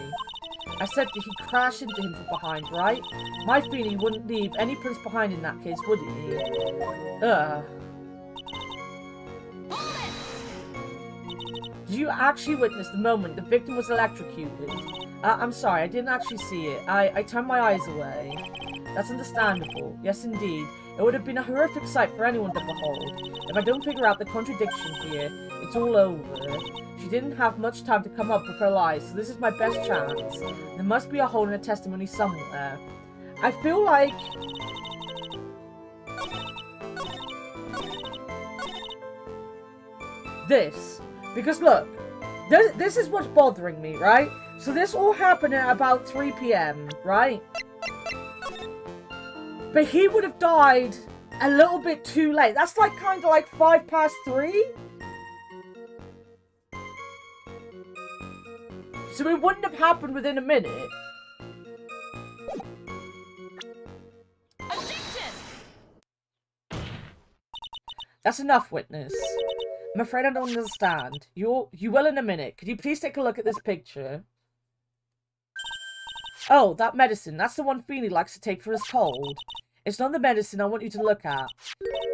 I said that he crashed into him from behind, right? My Feeny wouldn't leave any prints behind in that case, would he? Ugh. Did you actually witness the moment the victim was electrocuted? I'm sorry, I didn't actually see it. I turned my eyes away. That's understandable. Yes, indeed. It would have been a horrific sight for anyone to behold. If I don't figure out the contradiction here, it's all over. She didn't have much time to come up with her lies, so this is my best chance. There must be a hole in her testimony somewhere. I feel like... this. Because look, this is what's bothering me, right? So this all happened at about 3 PM, right? But he would have died a little bit too late. That's like kind of like 5 past 3. So it wouldn't have happened within a minute. Objection! That's enough, witness. I'm afraid I don't understand. You will in a minute. Could you please take a look at this picture? Oh, that medicine. That's the one Feeny likes to take for his cold. It's not the medicine I want you to look at.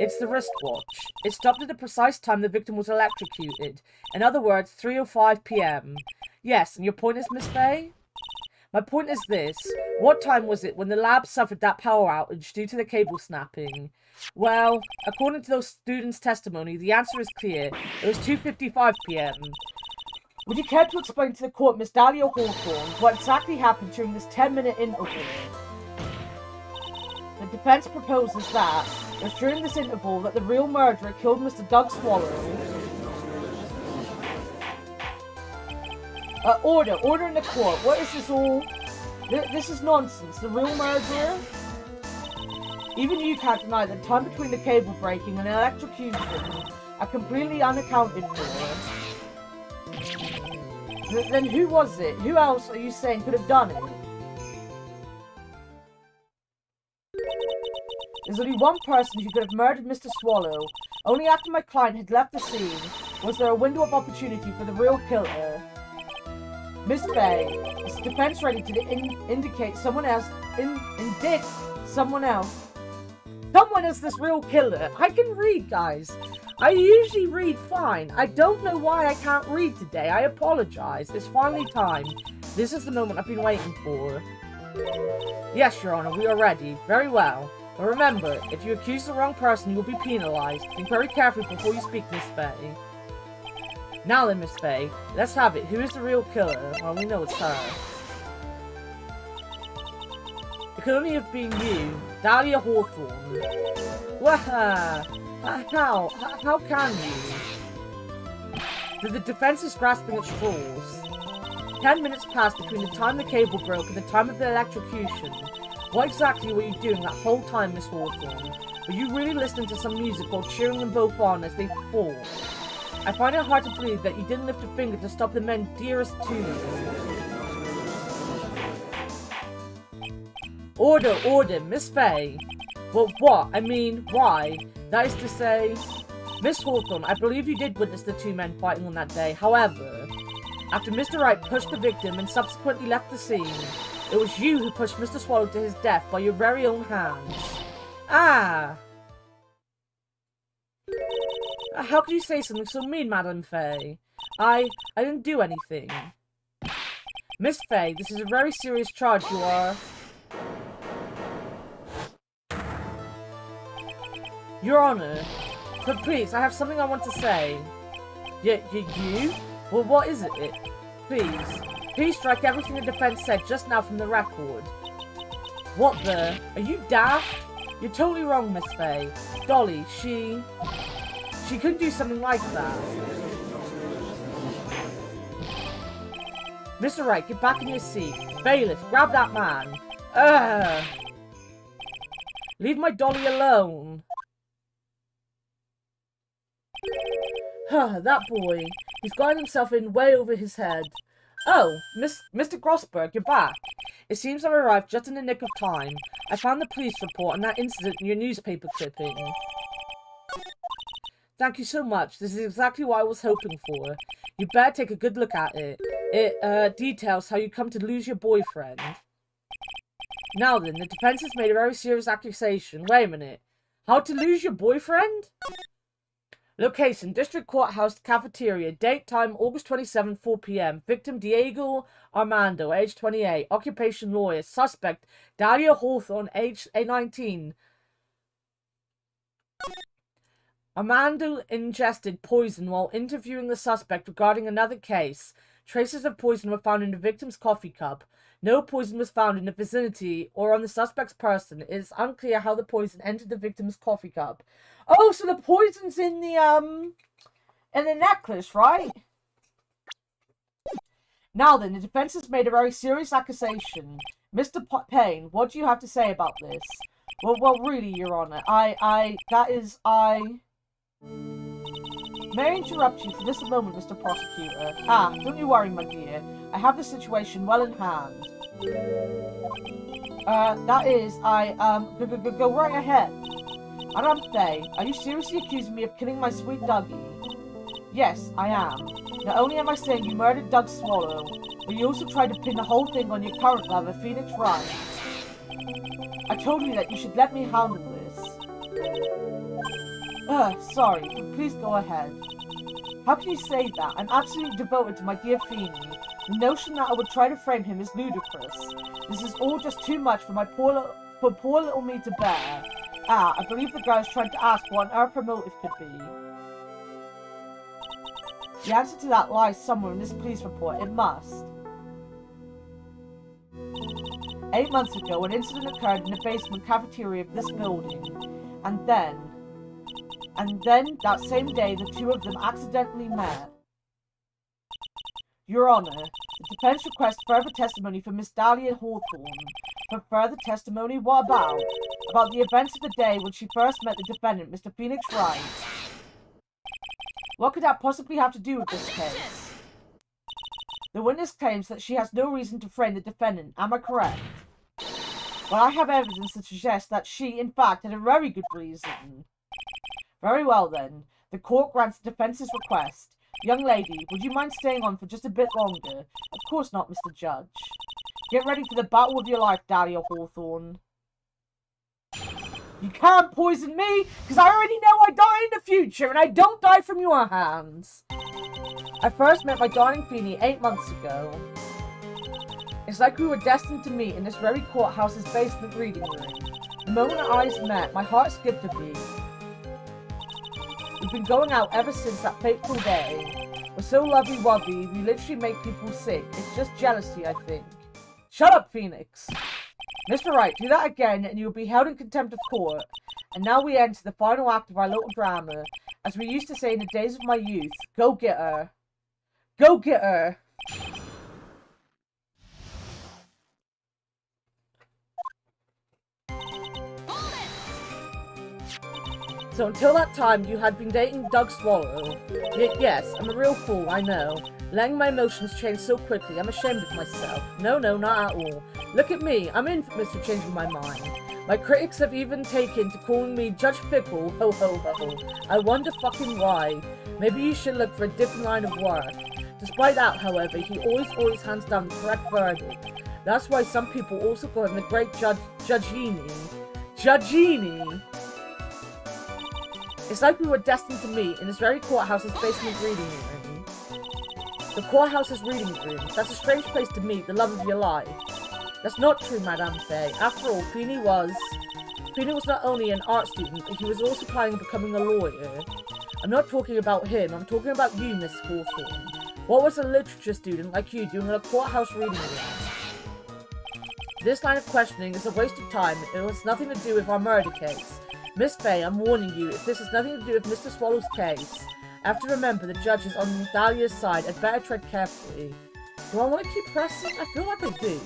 It's the wristwatch. It stopped at the precise time the victim was electrocuted. In other words, 3:05 PM. Yes, and your point is, Miss Faye? My point is this. What time was it when the lab suffered that power outage due to the cable snapping? Well, according to those students' testimony, the answer is clear. It was 2:55 PM. Would you care to explain to the court, Miss Dahlia Hawthorne, what exactly happened during this 10-minute interval? The defense proposes that it was during this interval that the real murderer killed Mr. Doug Swallow. Order in the court. What is this all? This is nonsense. The real murderer? Even you can't deny that time between the cable breaking and electrocution are completely unaccounted for. Then who was it? Who else are you saying could have done it? There's only one person who could have murdered Mr. Swallow. Only after my client had left the scene was there a window of opportunity for the real killer. Miss Faye, is the defense ready to indicate someone else, indict someone else? Someone is this real killer. I can read, guys. I usually read fine. I don't know why I can't read today. I apologize. It's finally time. This is the moment I've been waiting for. Yes, Your Honor, we are ready. Very well. But remember, if you accuse the wrong person, you will be penalized. Think very carefully before you speak, Miss Faye. Now then, Miss Faye, let's have it. Who is the real killer? Well, we know it's her. It could only have been you, Dahlia Hawthorne. Well, how can you? The defense is grasping at straws. 10 minutes passed between the time the cable broke and the time of the electrocution. What exactly were you doing that whole time, Miss Hawthorne? Were you really listening to some music while cheering them both on as they fought? I find it hard to believe that you didn't lift a finger to stop the men dearest to you. Order, Miss Faye. Well, what? I mean, why? That is to say... Miss Hawthorne, I believe you did witness the two men fighting on that day. However, after Mr. Wright pushed the victim and subsequently left the scene, it was you who pushed Mr. Swallow to his death by your very own hands. Ah! How could you say something so mean, Madame Faye? I didn't do anything. Miss Faye, this is a very serious charge you are... Your Honor, but please, I have something I want to say. You? Well, what is it? Please strike everything the defense said just now from the record. What the? Are you daft? You're totally wrong, Miss Faye. Dolly, she couldn't do something like that. Mr. Wright, get back in your seat. Bailiff, grab that man. Ugh. Leave my Dolly alone. That boy. He's gotten himself in way over his head. Oh, Mr. Grossberg, you're back. It seems I've arrived just in the nick of time. I found the police report on that incident in your newspaper clipping. Thank you so much. This is exactly what I was hoping for. You better take a good look at it. It, details how you come to lose your boyfriend. Now then, the defense has made a very serious accusation. Wait a minute. How to lose your boyfriend? Location, District Courthouse Cafeteria. Date, time, August 27, 4 p.m. Victim, Diego Armando, age 28. Occupation, lawyer. Suspect, Dahlia Hawthorne, age 19. Armando ingested poison while interviewing the suspect regarding another case. Traces of poison were found in the victim's coffee cup. No poison was found in the vicinity or on the suspect's person. It is unclear how the poison entered the victim's coffee cup. Oh, so the poison's in the necklace, right? Now then, the defense has made a very serious accusation. Mr. Payne, what do you have to say about this? Well, really, Your Honor, May I interrupt you for just a moment, Mr. Prosecutor? Don't you worry, my dear. I have the situation well in hand. Go right ahead. Madame Faye, are you seriously accusing me of killing my sweet Dougie? Yes, I am. Not only am I saying you murdered Doug Swallow, but you also tried to pin the whole thing on your current lover, Phoenix Wright. I told you that you should let me handle this. Sorry, but please go ahead. How can you say that? I'm absolutely devoted to my dear Feeny. The notion that I would try to frame him is ludicrous. This is all just too much for poor little me to bear. I believe the girl is trying to ask what on earth her motive could be. The answer to that lies somewhere in this police report. It must. 8 months ago, an incident occurred in the basement cafeteria of this building. And then, that same day, the two of them accidentally met. Your Honor, the defense requests further testimony from Miss Dahlia Hawthorne. For further testimony, what about? About the events of the day when she first met the defendant, Mr. Phoenix Wright. What could that possibly have to do with this case? The witness claims that she has no reason to frame the defendant. Am I correct? Well, I have evidence to suggest that she, in fact, had a very good reason. Very well, then. The court grants the defense's request. Young lady, would you mind staying on for just a bit longer? Of course not, Mr. Judge. Get ready for the battle of your life, Dahlia Hawthorne. You can't poison me, because I already know I die in the future, and I don't die from your hands. I first met my darling Feeny 8 months ago. It's like we were destined to meet in this very courthouse's basement reading room. The moment our eyes met, my heart skipped a beat. We've been going out ever since that fateful day. We're so lovey-wovey, we literally make people sick. It's just jealousy, I think. Shut up, Phoenix! Mr. Wright, do that again and you'll be held in contempt of court. And now we enter the final act of our little drama. As we used to say in the days of my youth, go get her. Go get her! So until that time, you had been dating Doug Swallow. Yes, I'm a real fool, I know. Letting my emotions change so quickly, I'm ashamed of myself. No, not at all. Look at me, I'm infamous for changing my mind. My critics have even taken to calling me Judge Fickle, ho ho ho. I wonder fucking why. Maybe you should look for a different line of work. Despite that, however, he always hands down the correct verdict. That's why some people also call him the Great Judgini. Judgini! It's like we were destined to meet in this very courthouse's basement reading room. The courthouse's reading room. That's a strange place to meet the love of your life. That's not true, Madame Faye. After all, Queenie was not only an art student, but he was also planning on becoming a lawyer. I'm not talking about him, I'm talking about you, Miss Hawthorne. What was a literature student like you doing in a courthouse reading room? This line of questioning is a waste of time. It has nothing to do with our murder case. Miss Faye, I'm warning you, if this has nothing to do with Mr. Swallow's case, I have to remember the judge is on Dahlia's side. I'd better tread carefully. Do I want to keep pressing? I feel like I do.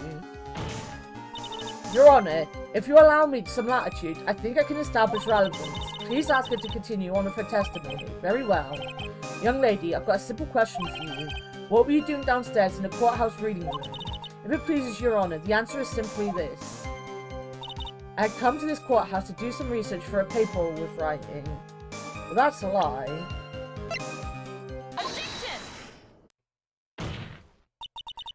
Your Honor, if you allow me some latitude, I think I can establish relevance. Please ask her to continue on with her testimony. Very well. Young lady, I've got a simple question for you. What were you doing downstairs in the courthouse reading room? If it pleases Your Honor, the answer is simply this. I had come to this courthouse to do some research for a paper I was writing. Well, that's a lie. Objection!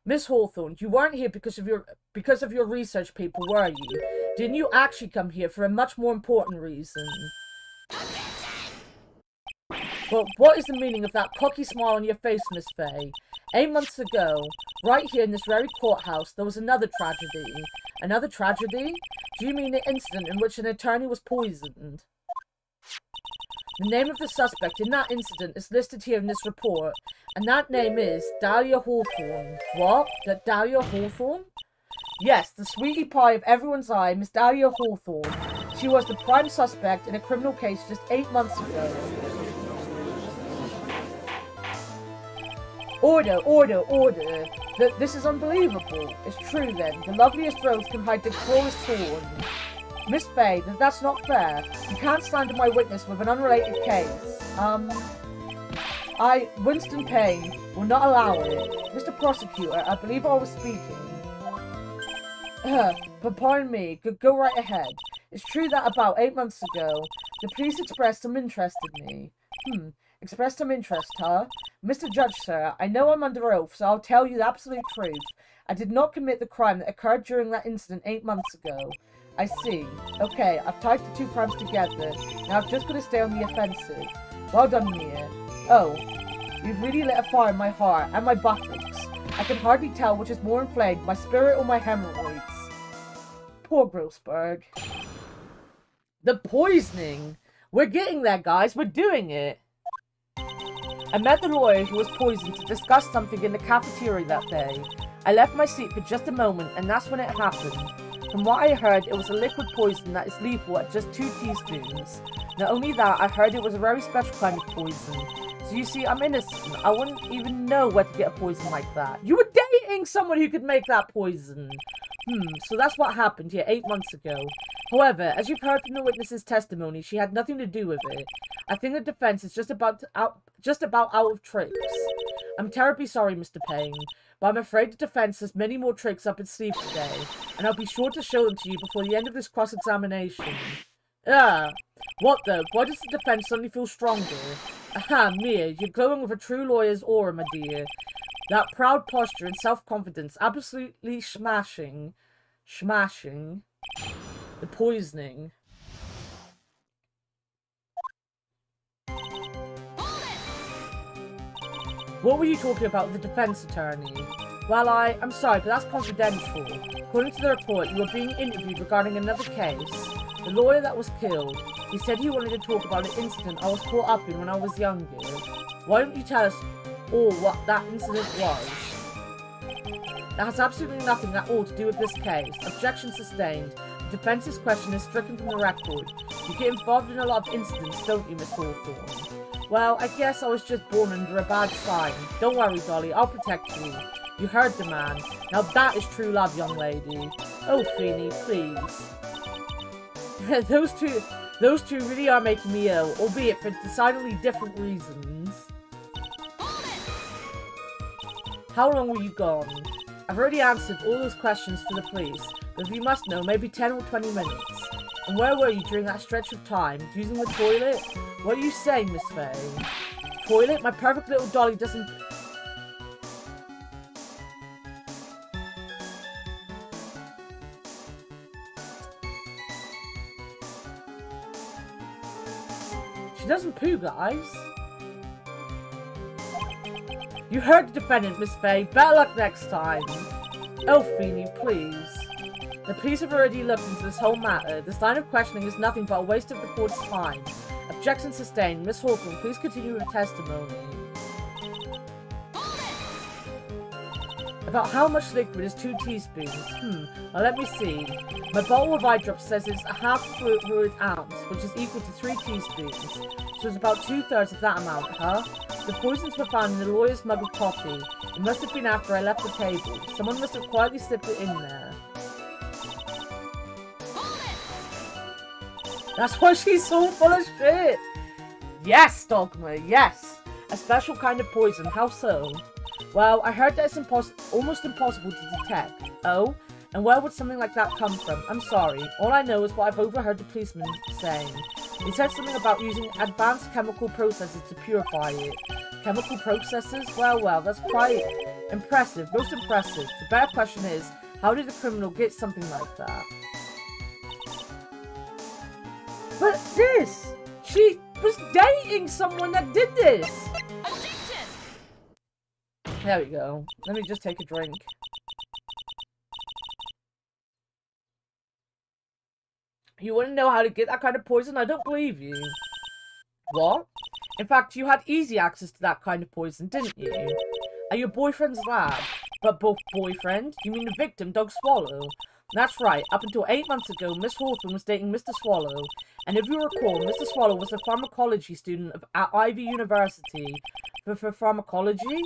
Miss Hawthorne, you weren't here because of your research paper, were you? Didn't you actually come here for a much more important reason? Objection! Well, what is the meaning of that cocky smile on your face, Miss Faye? 8 months ago, right here in this very courthouse, there was another tragedy. Another tragedy? Do you mean the incident in which an attorney was poisoned? The name of the suspect in that incident is listed here in this report, and that name is Dahlia Hawthorne. What? That Dahlia Hawthorne? Yes, the sweetie pie of everyone's eye, Miss Dahlia Hawthorne. She was the prime suspect in a criminal case just 8 months ago. Order! This is unbelievable. It's true then. The loveliest rose can hide the cruelest thorn. Miss Faye, that's not fair. You can't slander my witness with an unrelated case. Winston Payne, will not allow it. Mr. Prosecutor, I believe I was speaking. But pardon me, go right ahead. It's true that about 8 months ago, the police expressed some interest in me. Expressed some interest, huh? Mr. Judge, sir, I know I'm under oath, so I'll tell you the absolute truth. I did not commit the crime that occurred during that incident 8 months ago. I see. Okay, I've tied the two crimes together. Now I've just got to stay on the offensive. Well done, Mia. Oh, you've really lit a fire in my heart and my buttocks. I can hardly tell which is more inflamed, my spirit or my hemorrhoids. Poor Grossberg. The poisoning! We're getting there, guys. We're doing it. I met the lawyer who was poisoned to discuss something in the cafeteria that day. I left my seat for just a moment, and that's when it happened. From what I heard, it was a liquid poison that is lethal at just 2 teaspoons. Not only that, I heard it was a very special kind of poison. So you see, I'm innocent. I wouldn't even know where to get a poison like that. You were dating someone who could make that poison. So that's what happened here 8 months ago. However, as you've heard from the witness's testimony, she had nothing to do with it. I think the defense is just about out of tricks. I'm terribly sorry, Mr. Payne, but I'm afraid the defense has many more tricks up its sleeve today, and I'll be sure to show them to you before the end of this cross-examination. What though? Why does the defense suddenly feel stronger? Aha, Mia, you're glowing with a true lawyer's aura, my dear. That proud posture and self-confidence, absolutely smashing. The poisoning. What were you talking about with the defense attorney? Well, I'm sorry, but that's confidential. According to the report, you were being interviewed regarding another case. the lawyer that was killed. He said he wanted to talk about an incident I was caught up in when I was younger. Why don't you tell us all what that incident was? That has absolutely nothing at all to do with this case. Objection sustained. The defense's question is stricken from the record. You get involved in a lot of incidents, don't you, Miss Hawthorne? Well, I guess I was just born under a bad sign. Don't worry, Dolly, I'll protect you. You heard the man. Now that is true love, young lady. Oh, Feeny, please. Those two really are making me ill, albeit for decidedly different reasons. How long were you gone? I've already answered all those questions for the police, but if you must know, maybe 10 or 20 minutes. And where were you during that stretch of time? Using the toilet? What are you saying, Miss Faye? Toilet? My perfect little Dolly doesn't... She doesn't poo, guys. You heard the defendant, Miss Faye. Better luck next time. Oh, Feeny, please. The police have already looked into this whole matter. This line of questioning is nothing but a waste of the court's time. Objection sustained. Miss Hawthorne, please continue with testimony. About how much liquid is 2 teaspoons? Now let me see. My bottle of eye drops says it's a half fluid ounce, which is equal to 3 teaspoons. So it's about 2/3 of that amount, huh? The poisons were found in the lawyer's mug of coffee. It must have been after I left the table. Someone must have quietly slipped it in there. That's why she's so full of shit! Yes, Dogma, yes! A special kind of poison, how so? Well, I heard that it's almost impossible to detect. Oh? And where would something like that come from? I'm sorry. All I know is what I've overheard the policeman saying. He said something about using advanced chemical processes to purify it. Chemical processes? Well, that's quite impressive. Most impressive. The better question is, how did the criminal get something like that? But this! She was dating someone that did this! Objection! There we go. Let me just take a drink. You wouldn't know how to get that kind of poison? I don't believe you. What? In fact, you had easy access to that kind of poison, didn't you? At your boyfriend's lab. But boyfriend? You mean the victim, Doug Swallow? That's right. Up until 8 months ago, Miss Hawthorne was dating Mr. Swallow. And if you recall, Mr. Swallow was a pharmacology student at Ivy University. For pharmacology?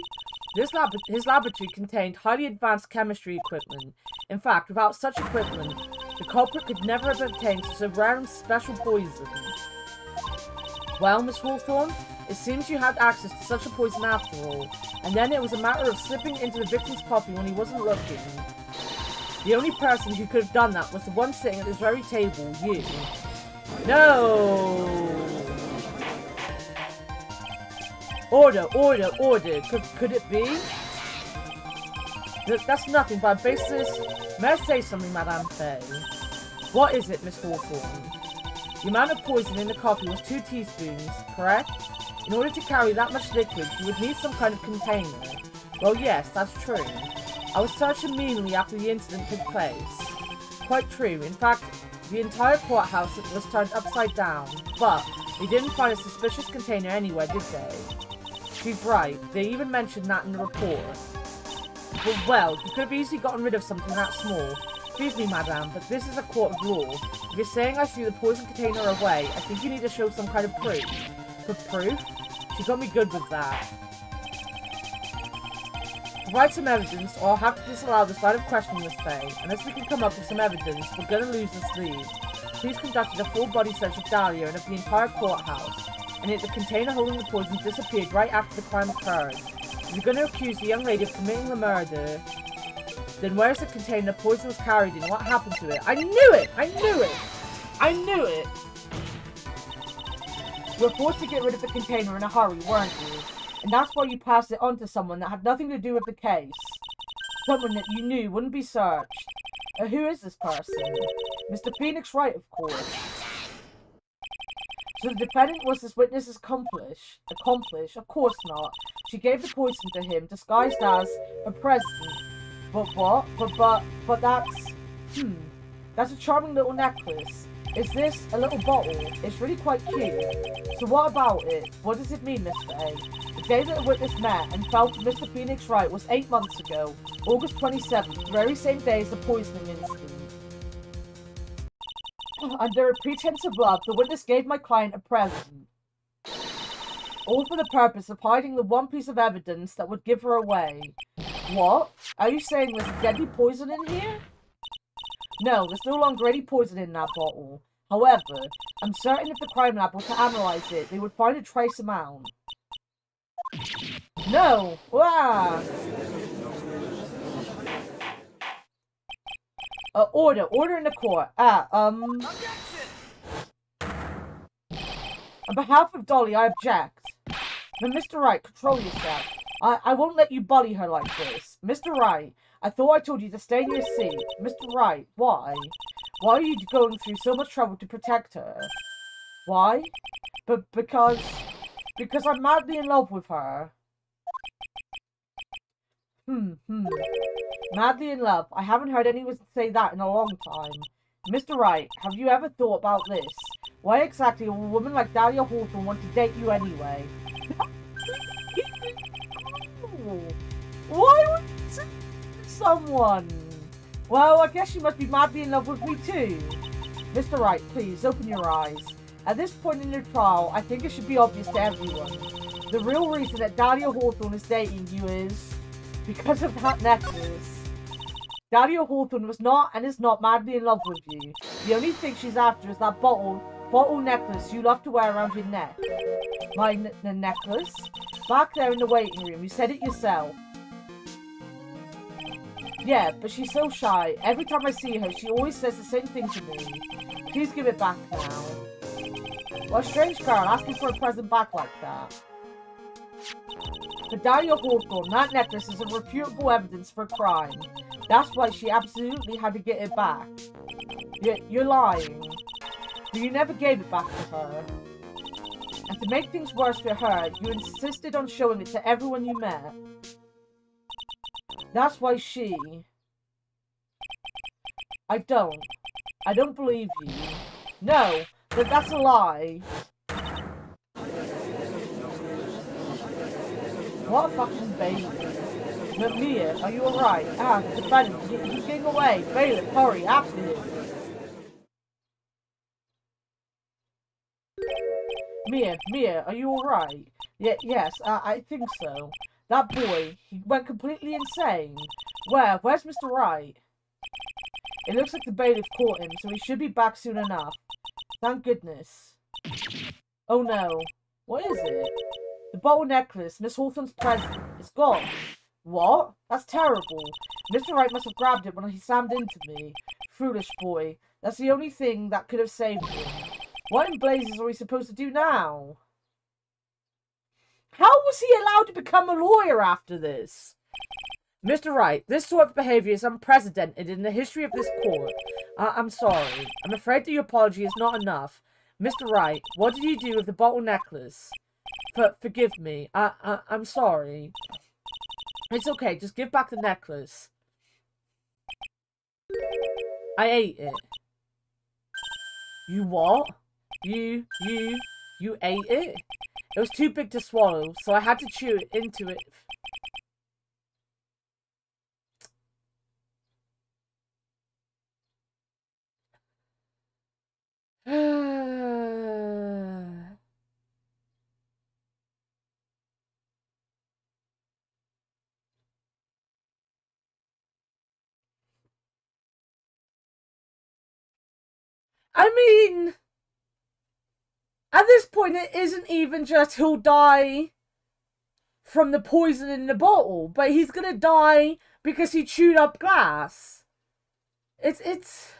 His laboratory contained highly advanced chemistry equipment. In fact, without such equipment, the culprit could never have obtained such a rare and special poison. Well, Miss Hawthorne, it seems you had access to such a poison after all. And then it was a matter of slipping into the victim's coffee when he wasn't looking. The only person who could have done that was the one sitting at this very table, you. No! Order. Could it be? That's nothing but a baseless... May I say something, Madame Faye? What is it, Miss Hawthorne? The amount of poison in the coffee was 2 teaspoons, correct? In order to carry that much liquid, you would need some kind of container. Well, yes, that's true. I was searched immediately after the incident took place. Quite true. In fact, the entire courthouse was turned upside down. But they didn't find a suspicious container anywhere, did they? She's right. They even mentioned that in the report. Well, you could have easily gotten rid of something that small. Excuse me, madame, but this is a court of law. If you're saying I threw the poison container away, I think you need to show some kind of proof. For proof? She got me good with that. Provide some evidence, or I'll have to disallow this line of questioning, Miss Faye. Unless we can come up with some evidence, we're gonna lose this lead. Police conducted a full body search of Dahlia and of the entire courthouse, and yet the container holding the poison disappeared right after the crime occurred. If you're gonna accuse the young lady of committing the murder, then where's the container the poison was carried in? What happened to it? I knew it! I knew it! I knew it! You were forced to get rid of the container in a hurry, weren't you? And that's why you passed it on to someone that had nothing to do with the case. Someone that you knew wouldn't be searched. Who is this person? Mr. Phoenix Wright, of course. So the defendant was this witness's accomplice? Of course not. She gave the poison to him, disguised as a present. But what? But that's... That's a charming little necklace. Is this a little bottle? It's really quite cute. So what about it? What does it mean, Mr. A? The day that the witness met and fell for Mr. Phoenix Wright was 8 months ago, August 27th, the very same day as the poisoning incident. Under a pretense of love, the witness gave my client a present. All for the purpose of hiding the one piece of evidence that would give her away. What? Are you saying there's deadly poison in here? No, there's no longer any poison in that bottle. However, I'm certain if the crime lab were to analyze it, they would find a trace amount. No! Wow! Order in the court. Objection! On behalf of Dolly, I object. But Mr. Wright, control yourself. I won't let you bully her like this. Mr. Wright, I thought I told you to stay in your seat. Mr. Wright, why? Why are you going through so much trouble to protect her? Why? Because I'm madly in love with her. Madly in love. I haven't heard anyone say that in a long time. Mr. Wright, have you ever thought about this? Why exactly will a woman like Dahlia Hawthorne want to date you anyway? Why would you say someone? Well, I guess you must be madly in love with me too. Mr. Wright, please, open your eyes. At this point in your trial, I think it should be obvious to everyone. The real reason that Dahlia Hawthorne is dating you is because of that necklace. Dahlia Hawthorne was not and is not madly in love with you. The only thing she's after is that bottle necklace you love to wear around your neck. My necklace? Back there in the waiting room, you said it yourself. Yeah, but she's so shy. Every time I see her, she always says the same thing to me. Please give it back now. What a strange girl asking for a present back like that. For Dahlia Hawthorne, that necklace is irrefutable evidence for a crime. That's why she absolutely had to get it back. You're lying. But you never gave it back to her. And to make things worse for her, you insisted on showing it to everyone you met. That's why she... I don't believe you. No, but that's a lie. What a fucking baby. But Mia, are you alright? The defendant, he's getting away. Bailiff, hurry, after him. Mia, are you alright? Yes, I think so. That boy, he went completely insane. Where's Mr. Wright? It looks like the bailiff caught him, so he should be back soon enough. Thank goodness. Oh no. What is it? The bottle necklace, Miss Hawthorne's present. It's gone. What? That's terrible. Mr. Wright must have grabbed it when he slammed into me. Foolish boy. That's the only thing that could have saved him. What in blazes are we supposed to do now? How was he allowed to become a lawyer after this? Mr. Wright, this sort of behavior is unprecedented in the history of this court. I'm sorry. I'm afraid that your apology is not enough. Mr. Wright, what did you do with the bottle necklace? Forgive me. I'm sorry. It's okay. Just give back the necklace. I ate it. You what? You ate it? It was too big to swallow, so I had to chew it into it. I mean, at this point, it isn't even just he'll die from the poison in the bottle, but he's gonna die because he chewed up glass. It's...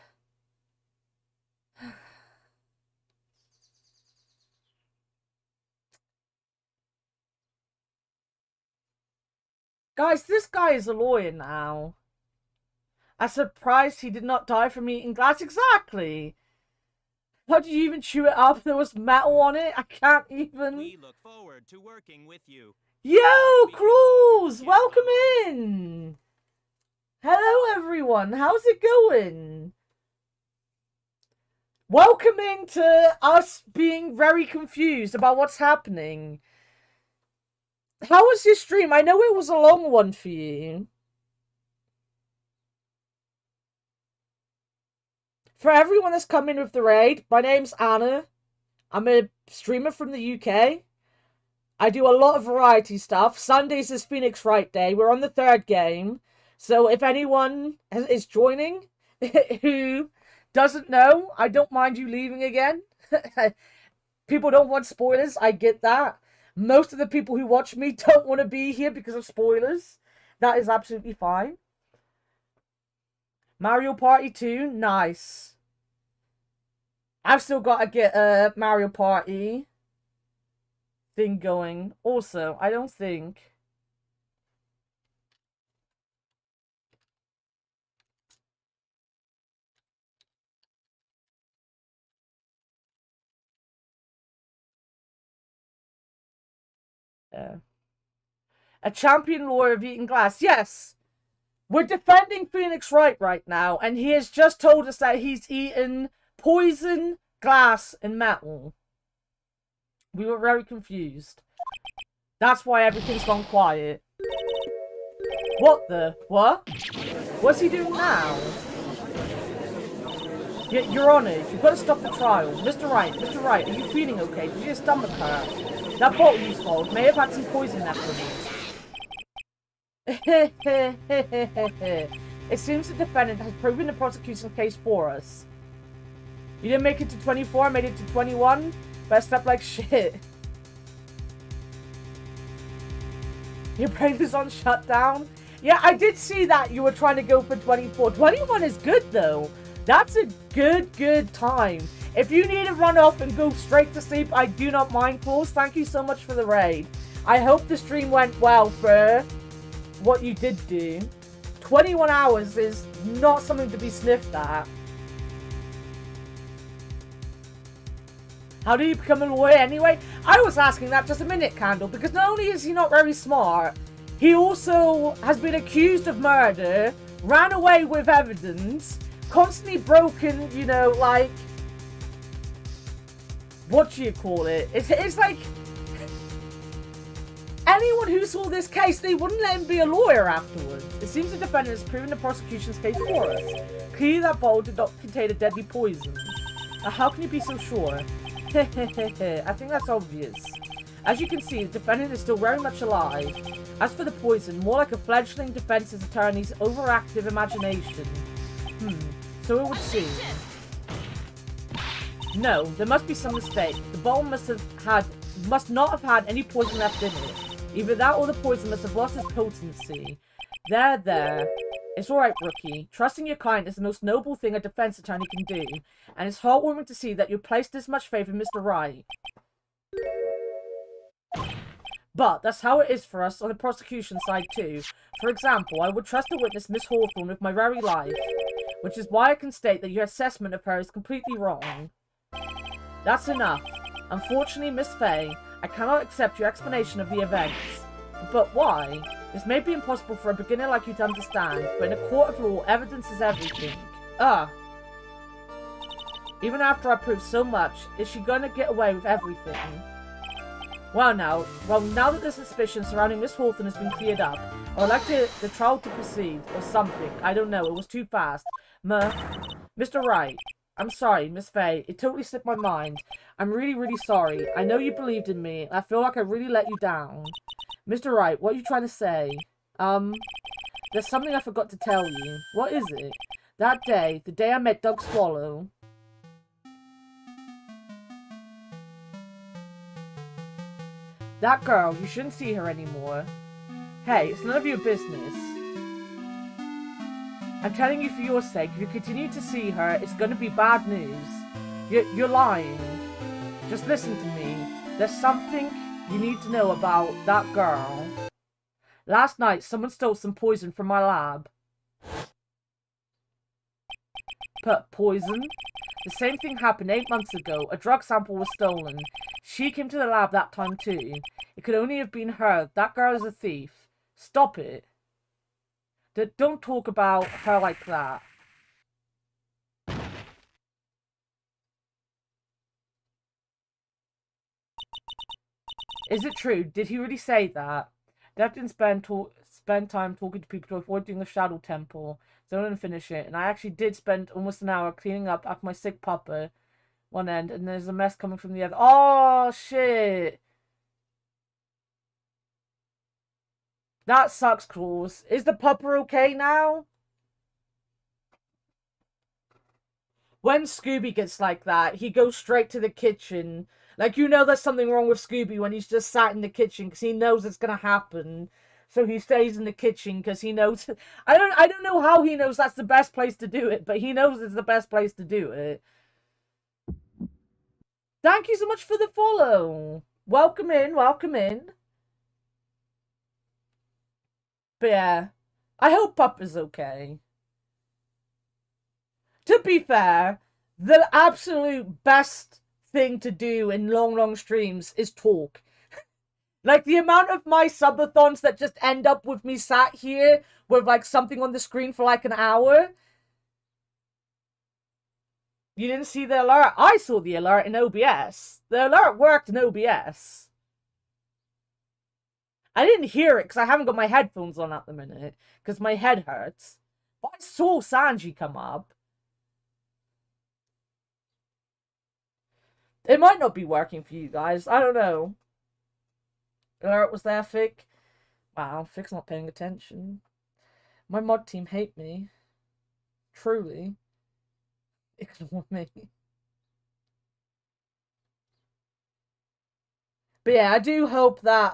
Guys, this guy is a lawyer now. I'm surprised he did not die from eating glass. Exactly. How did you even chew it up? There was metal on it. I can't even. We look forward to working with you. Yo, Cruz! Welcome in! Hello, everyone. How's it going? welcoming to us being very confused about what's happening. How was your stream? I know it was a long one for you. For everyone that's come in with the raid, my name's Anna. I'm a streamer from the UK. I do a lot of variety stuff. Sundays is Phoenix Wright Day. We're on the 3rd game. So if anyone is joining who doesn't know, I don't mind you leaving again. People don't want spoilers. I get that. Most of the people who watch me don't want to be here because of spoilers. That is absolutely fine. Mario Party 2, nice. I've still got to get a Mario Party thing going. Also, I don't think... A champion lord of eating glass. Yes! We're defending Phoenix Wright right now, and he has just told us that he's eaten poison, glass, and metal. We were very confused. That's why everything's gone quiet. What the? What? What's he doing now? Your Honor, you've got to stop the trial. Mr. Wright, are you feeling okay? Did your stomach hurt? That bottle you swallowed may have had some poison left in it. It seems the defendant has proven the prosecution's case for us. You didn't make it to 24, made it to 21? Messed up like shit. Your brain is on shutdown? Yeah, I did see that you were trying to go for 24. 21 is good, though. That's a good time. If you need to run off and go straight to sleep, I do not mind, Claus. Thank you so much for the raid. I hope the stream went well for what you did do. 21 hours is not something to be sniffed at. How do you become a lawyer anyway? I was asking that just a minute, Candle, because not only is he not very smart, he also has been accused of murder, ran away with evidence, constantly broken, you know, like, what do you call it? It's like, anyone who saw this case, they wouldn't let him be a lawyer afterwards. It seems the defendant has proven the prosecution's case for us. Clearly that bottle did not contain a deadly poison. How can you be so sure? I think that's obvious. As you can see, the defendant is still very much alive. As for the poison, more like a fledgling defense attorney's overactive imagination. So it would seem. No, there must be some mistake. The bottle must not have had any poison left in it. Either that or the poison must have lost its potency. There. It's alright, rookie. Trusting your client is the most noble thing a defense attorney can do, and it's heartwarming to see that you placed this much faith in Mr. Wright. But that's how it is for us on the prosecution side too. For example, I would trust a witness, Miss Hawthorne, with my very life, which is why I can state that your assessment of her is completely wrong. That's enough. Unfortunately, Miss Fay, I cannot accept your explanation of the events. But why? This may be impossible for a beginner like you to understand, but in a court of law, evidence is everything. Even after I prove so much, is she gonna get away with everything? Well, now that the suspicion surrounding Miss Hawthorne has been cleared up, I would like the trial to proceed, or something. I don't know, it was too fast. Mr. Wright. I'm sorry, Miss Fay. It totally slipped my mind. I'm really sorry. I know you believed in me. I feel like I really let you down. Mr. Wright, what are you trying to say? There's something I forgot to tell you. What is it? That day, the day I met Doug Swallow. That girl, you shouldn't see her anymore. Hey, it's none of your business. I'm telling you for your sake, if you continue to see her, it's gonna be bad news. You're lying. Just listen to me. There's something you need to know about that girl. Last night, someone stole some poison from my lab. Poison? The same thing happened 8 months ago. A drug sample was stolen. She came to the lab that time too. It could only have been her. That girl is a thief. Stop it. Don't talk about her like that. Is it true? Did he really say that? Dad didn't spend time talking to people to avoid doing the Shadow Temple, so I didn't finish it. And I actually did spend almost an hour cleaning up after my sick pupper one end, and there's a mess coming from the other. Oh, shit! That sucks, Claus. Is the pupper okay now? When Scooby gets like that, he goes straight to the kitchen. Like, you know there's something wrong with Scooby when he's just sat in the kitchen because he knows it's gonna happen. So he stays in the kitchen because he knows... I don't know how he knows that's the best place to do it, but he knows it's the best place to do it. Thank you so much for the follow. Welcome in, welcome in. But yeah, I hope Puppa's okay. To be fair, the absolute best thing to do in long streams is talk. Like, the amount of my subathons that just end up with me sat here with, like, something on the screen for, like, an hour. You didn't see the alert? I saw the alert in OBS. The alert worked in OBS. I didn't hear it because I haven't got my headphones on at the minute because my head hurts. But I saw Sanji come up. It might not be working for you guys. I don't know. Alert was there, Fick. Wow, Fick's not paying attention. My mod team hate me. Truly. Ignore me. But yeah, I do hope that,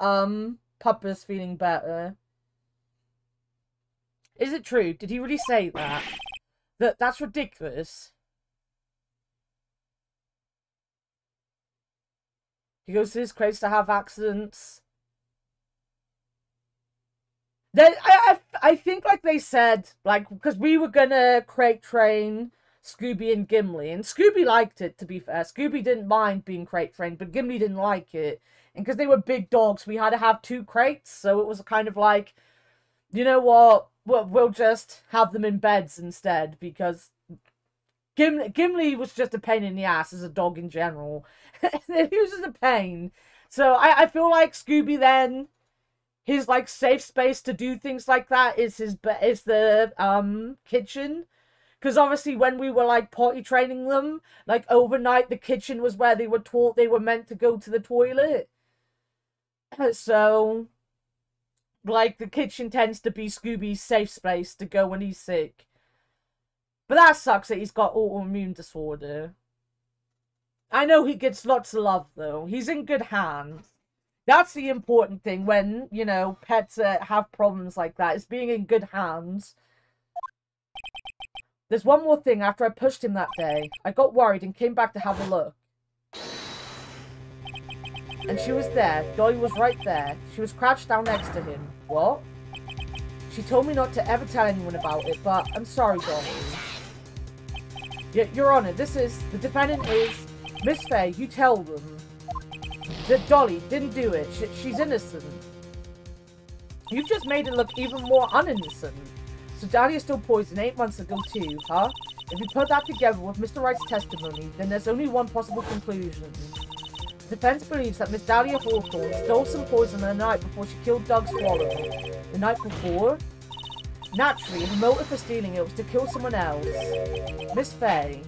Puppa's feeling better. Is it true? Did he really say that? That's ridiculous. He goes to his crates to have accidents. Then I think, like they said, like, because we were gonna crate train Scooby and Gimli, and Scooby liked it, to be fair. Scooby didn't mind being crate trained, but Gimli didn't like it. And because they were big dogs, we had to have 2 crates, so it was kind of like, you know what, we'll just have them in beds instead, because Gimli was just a pain in the ass as a dog in general. He was just a pain. So I feel like Scooby then, his, like, safe space to do things like that is the kitchen. Because obviously when we were, like, potty training them, like, overnight, the kitchen was where they were taught they were meant to go to the toilet. So, like, the kitchen tends to be Scooby's safe space to go when he's sick. But that sucks that he's got autoimmune disorder. I know he gets lots of love, though. He's in good hands. That's the important thing when, you know, pets have problems like that, is being in good hands. There's one more thing. After I pushed him that day, I got worried and came back to have a look. And she was there. Dolly was right there. She was crouched down next to him. What? She told me not to ever tell anyone about it, but I'm sorry, Dolly. Your Honor, the defendant is Miss Faye. You tell them that Dolly didn't do it. She's innocent. You've just made it look even more uninnocent. So Dahlia's still poisoned 8 months ago too, huh? If you put that together with Mr. Wright's testimony, then there's only one possible conclusion. The defense believes that Miss Dahlia Hawthorne stole some poison the night before she killed Doug Swallow. The night before? Naturally, the motive for stealing it was to kill someone else. Miss Faye,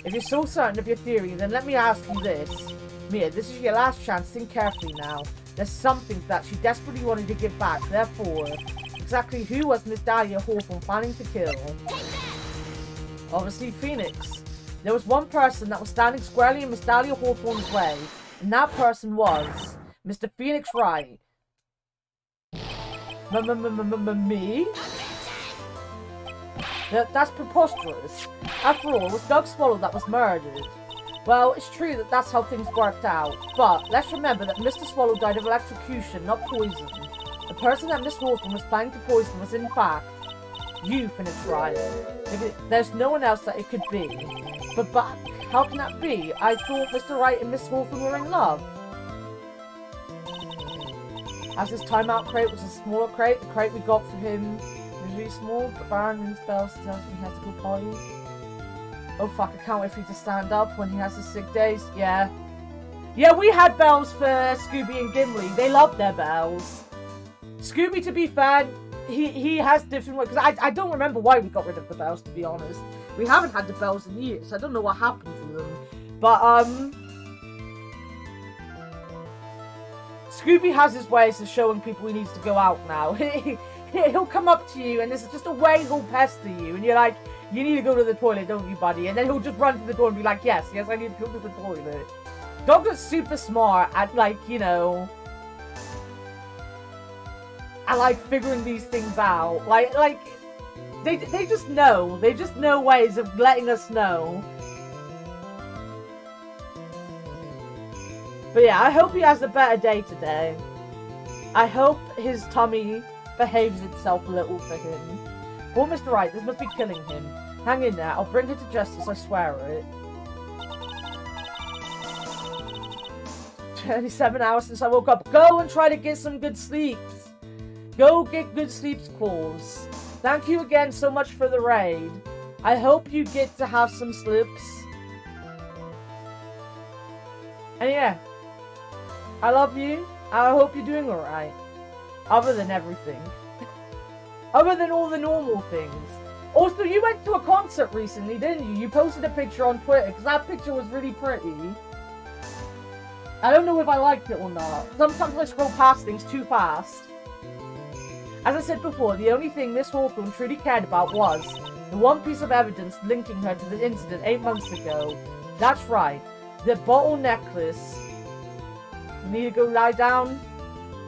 if you're so certain of your theory, then let me ask you this. Mia, this is your last chance. Think carefully now. There's something that she desperately wanted to give back. Therefore, exactly who was Miss Dahlia Hawthorne planning to kill? Obviously, Phoenix. There was one person that was standing squarely in Miss Dahlia Hawthorne's way, and that person was Mr. Phoenix Wright. Me? That's preposterous. After all, it was Doug Swallow that was murdered. Well, it's true that that's how things worked out, but let's remember that Mr. Swallow died of electrocution, not poison. The person that Miss Hawthorne was planning to poison was, in fact, you, Phoenix Wright. There's no one else that it could be. But how can that be? I thought Mr. Wright and Miss Hawthorne were in love. As his timeout crate was a smaller crate, the crate we got for him was really small, but Baron rings bells tells me he has to go potty. Oh fuck, I can't wait for you to stand up when he has his sick days. Yeah. Yeah, we had bells for Scooby and Gimli. They love their bells. Scooby, to be fair, he has different ones. Because I don't remember why we got rid of the bells, to be honest. We haven't had the bells in years. I don't know what happened to them. But, Scooby has his ways of showing people he needs to go out now. He'll come up to you, and this is just a way he'll pester you. And you're like, you need to go to the toilet, don't you, buddy? And then he'll just run to the door and be like, yes, I need to go to the toilet. Dog is super smart at, like, you know... I like figuring these things out. Like, they just know. They just know ways of letting us know. But yeah, I hope he has a better day today. I hope his tummy behaves itself a little for him. Poor Mr. Right, this must be killing him. Hang in there, I'll bring her to justice, I swear it. 27 hours since I woke up. Go and try to get some good sleeps. Go get good sleeps, Claws. Thank you again so much for the raid. I hope you get to have some slips. And yeah, I love you. I hope you're doing alright. Other than everything. Other than all the normal things. Also, you went to a concert recently, didn't you? You posted a picture on Twitter, because that picture was really pretty. I don't know if I liked it or not. Sometimes I scroll past things too fast. As I said before, the only thing Miss Hawthorne truly cared about was the one piece of evidence linking her to the incident 8 months ago. That's right, the bottle necklace. You need to go lie down?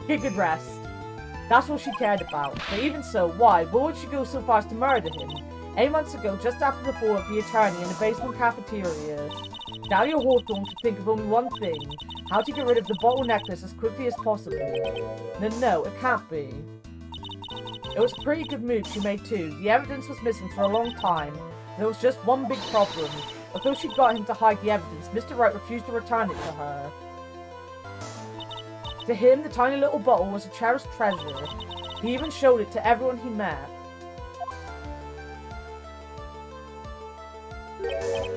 Get good rest. That's what she cared about. But even so, why would she go so far as to murder him? 8 months ago, just after the fall of the attorney in the basement cafeteria, Dahlia Hawthorne could think of only one thing. How to get rid of the bottle necklace as quickly as possible. No, it can't be. It was a pretty good move she made too. The evidence was missing for a long time. There was just one big problem. Although she got him to hide the evidence, Mr. Wright refused to return it to her. To him, the tiny little bottle was a cherished treasure. He even showed it to everyone he met.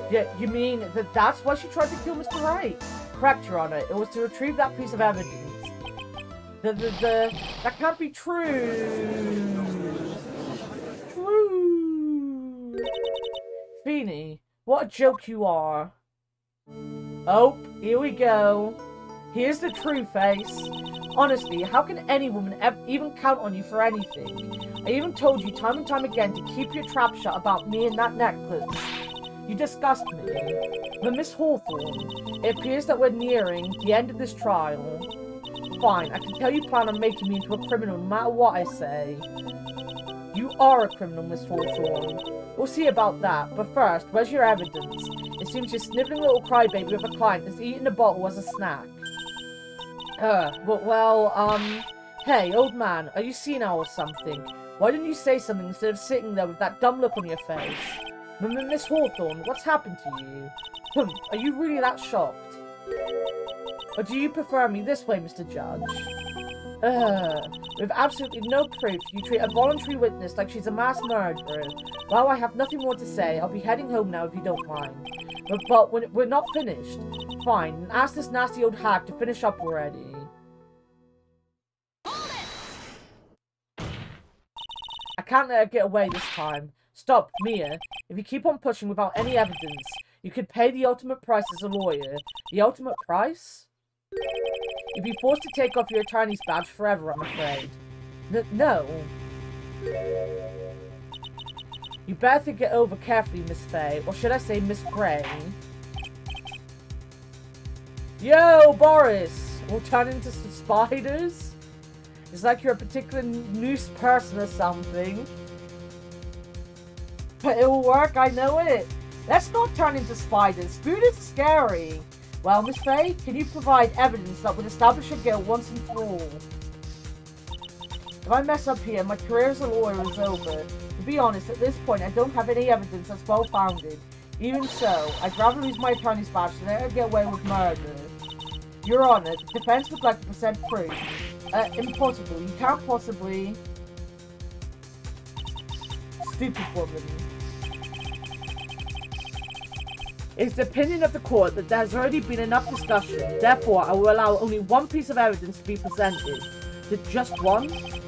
Yeah, you mean that's why she tried to kill Mr. Wright? Correct, Your Honor. It was to retrieve that piece of evidence. That can't be true. True. Feeny, what a joke you are. Oh, here we go. Here's the true face. Honestly, how can any woman even count on you for anything? I even told you time and time again to keep your trap shut about me and that necklace. You disgust me. But Miss Hawthorne, it appears that we're nearing the end of this trial. Fine, I can tell you plan on making me into a criminal no matter what I say. You are a criminal, Miss Hawthorne. We'll see about that, but first, where's your evidence? It seems your sniveling little crybaby of a client is eating a bottle as a snack. Hey, old man, are you senile or something? Why didn't you say something instead of sitting there with that dumb look on your face? Miss Hawthorne, what's happened to you? Are you really that shocked? Or do you prefer me this way, Mr. Judge? With absolutely no proof, you treat a voluntary witness like she's a mass murderer. Well, I have nothing more to say. I'll be heading home now if you don't mind. But we're not finished. Fine, ask this nasty old hag to finish up already. I can't let her get away this time. Stop, Mia. If you keep on pushing without any evidence, you could pay the ultimate price as a lawyer. The ultimate price? You'd be forced to take off your attorney's badge forever, I'm afraid. No. You better think it over carefully, Miss Faye. Or should I say Miss Gray? Yo, Boris! We'll turn into some spiders? It's like you're a particular loose person or something. But it will work, I know it. Let's not turn into spiders. Food is scary. Well, Miss Faye, can you provide evidence that would establish your guilt once and for all? If I mess up here, my career as a lawyer is over. To be honest, at this point, I don't have any evidence that's well-founded. Even so, I'd rather lose my attorney's badge than let her get away with murder. Your Honor, the defense would like to present proof. Impossible. You can't possibly... Stupid woman. It's the opinion of the court that there has already been enough discussion. Therefore, I will allow only one piece of evidence to be presented. Just one?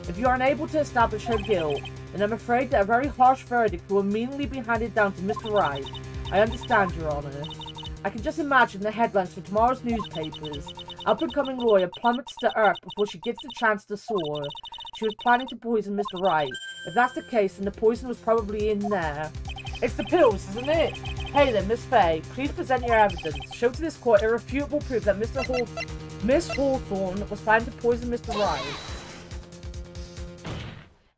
If you are unable to establish her guilt, then I'm afraid that a very harsh verdict will immediately be handed down to Mr. Wright. I understand, Your Honor. I can just imagine the headlines for tomorrow's newspapers. Up-and-coming lawyer plummets to earth before she gets the chance to soar. She was planning to poison Mr. Wright. If that's the case, then the poison was probably in there. It's the pills, isn't it? Hey then, Miss Fay, please present your evidence. Show to this court irrefutable proof that Miss Hawthorne was planning to poison Mr. Wright.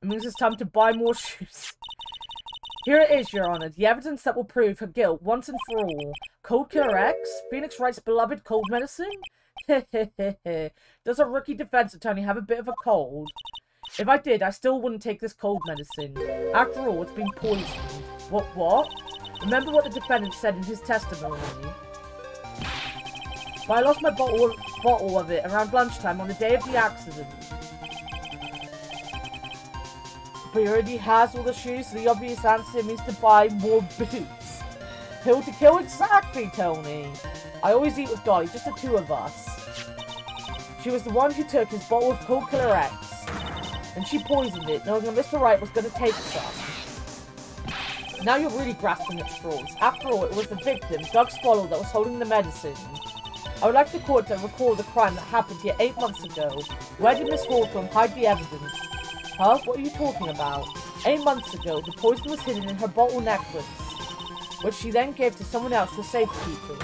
It means it's time to buy more shoes. Here it is, Your Honor, the evidence that will prove her guilt once and for all. Cold Killer X? Phoenix Wright's beloved cold medicine? Hehehehe. Does a rookie defense attorney have a bit of a cold? If I did, I still wouldn't take this cold medicine. After all, it's been poisoned. What? Remember what the defendant said in his testimony? But I lost my bottle of it around lunchtime on the day of the accident. But he already has all the shoes, so the obvious answer means to buy more boots. Pill to kill? Exactly, Tony. I always eat with Dolly, just the two of us. She was the one who took his bottle of Cold Killer X. And she poisoned it, knowing that Mr. Wright was going to take some. Now you're really grasping at straws. After all, it was the victim, Doug Swallow, that was holding the medicine. I would like the court to recall the crime that happened here 8 months ago. Where did Miss Hawthorne hide the evidence? Huh? What are you talking about? 8 months ago, the poison was hidden in her bottle necklace, which she then gave to someone else for safekeeping.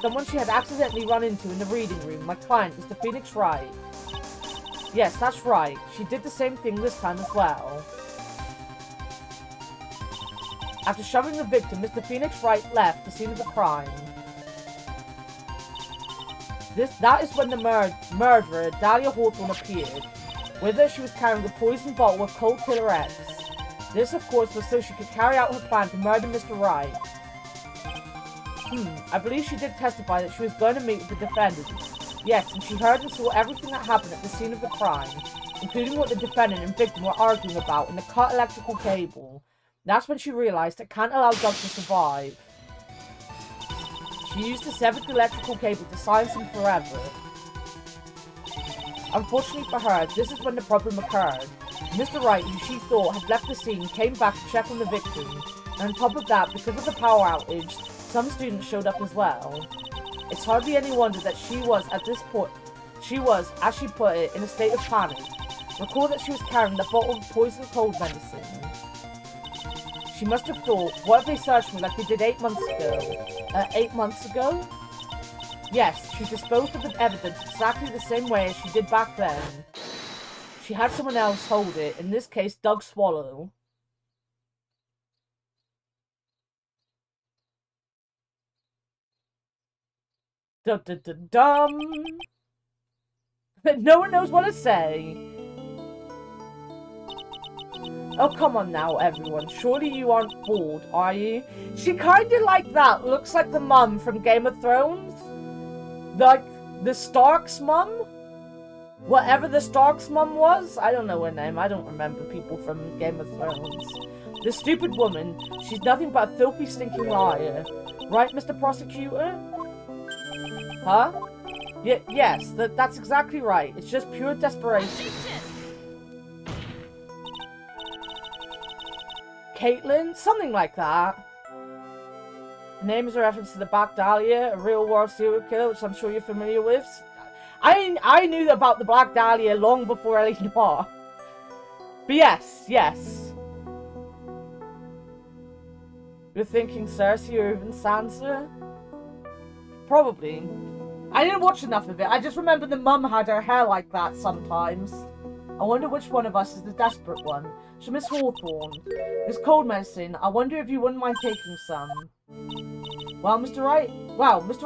Someone she had accidentally run into in the reading room. My client, Mr. Phoenix Wright. Yes, that's right. She did the same thing this time as well. After shoving the victim, Mr. Phoenix Wright left the scene of the crime. That is when the murderer, Dahlia Hawthorne, appeared. With her, she was carrying a poisoned bottle of Cold Killer X. This, of course, was so she could carry out her plan to murder Mr. Wright. I believe she did testify that she was going to meet with the defendant. Yes, and she heard and saw everything that happened at the scene of the crime, including what the defendant and victim were arguing about in the cut electrical cable. That's when she realized it can't allow Doug to survive. She used the severed electrical cable to silence him forever. Unfortunately for her, this is when the problem occurred. Mr. Wright, who she thought had left the scene, came back to check on the victim. And on top of that, because of the power outage, some students showed up as well. It's hardly any wonder that she was, at this point, as she put it, in a state of panic. Recall that she was carrying the bottle of poison cold medicine. She must have thought, what if they searched me like they did 8 months ago? 8 months ago? Yes, she disposed of the evidence exactly the same way as she did back then. She had someone else hold it, in this case, Doug Swallow. Dum-dum-dum-dum. No one knows what to say. Oh, come on now, everyone. Surely you aren't bored, are you? She kinda like that. Looks like the mum from Game of Thrones. Like, the Stark's mum? Whatever the Stark's mum was? I don't know her name. I don't remember people from Game of Thrones. This stupid woman, she's nothing but a filthy, stinking liar. Right, Mr. Prosecutor? Huh? Yes, that's exactly right. It's just pure desperation. Caitlin? Something like that. The name is a reference to the Black Dahlia, a real-world serial killer, which I'm sure you're familiar with. I knew about the Black Dahlia long before Ellie Noir. But yes. You're thinking Cersei or even Sansa? Probably. I didn't watch enough of it. I just remember the mum had her hair like that sometimes. I wonder which one of us is the desperate one. So Miss Hawthorne, this cold medicine, I wonder if you wouldn't mind taking some. Well, Mr.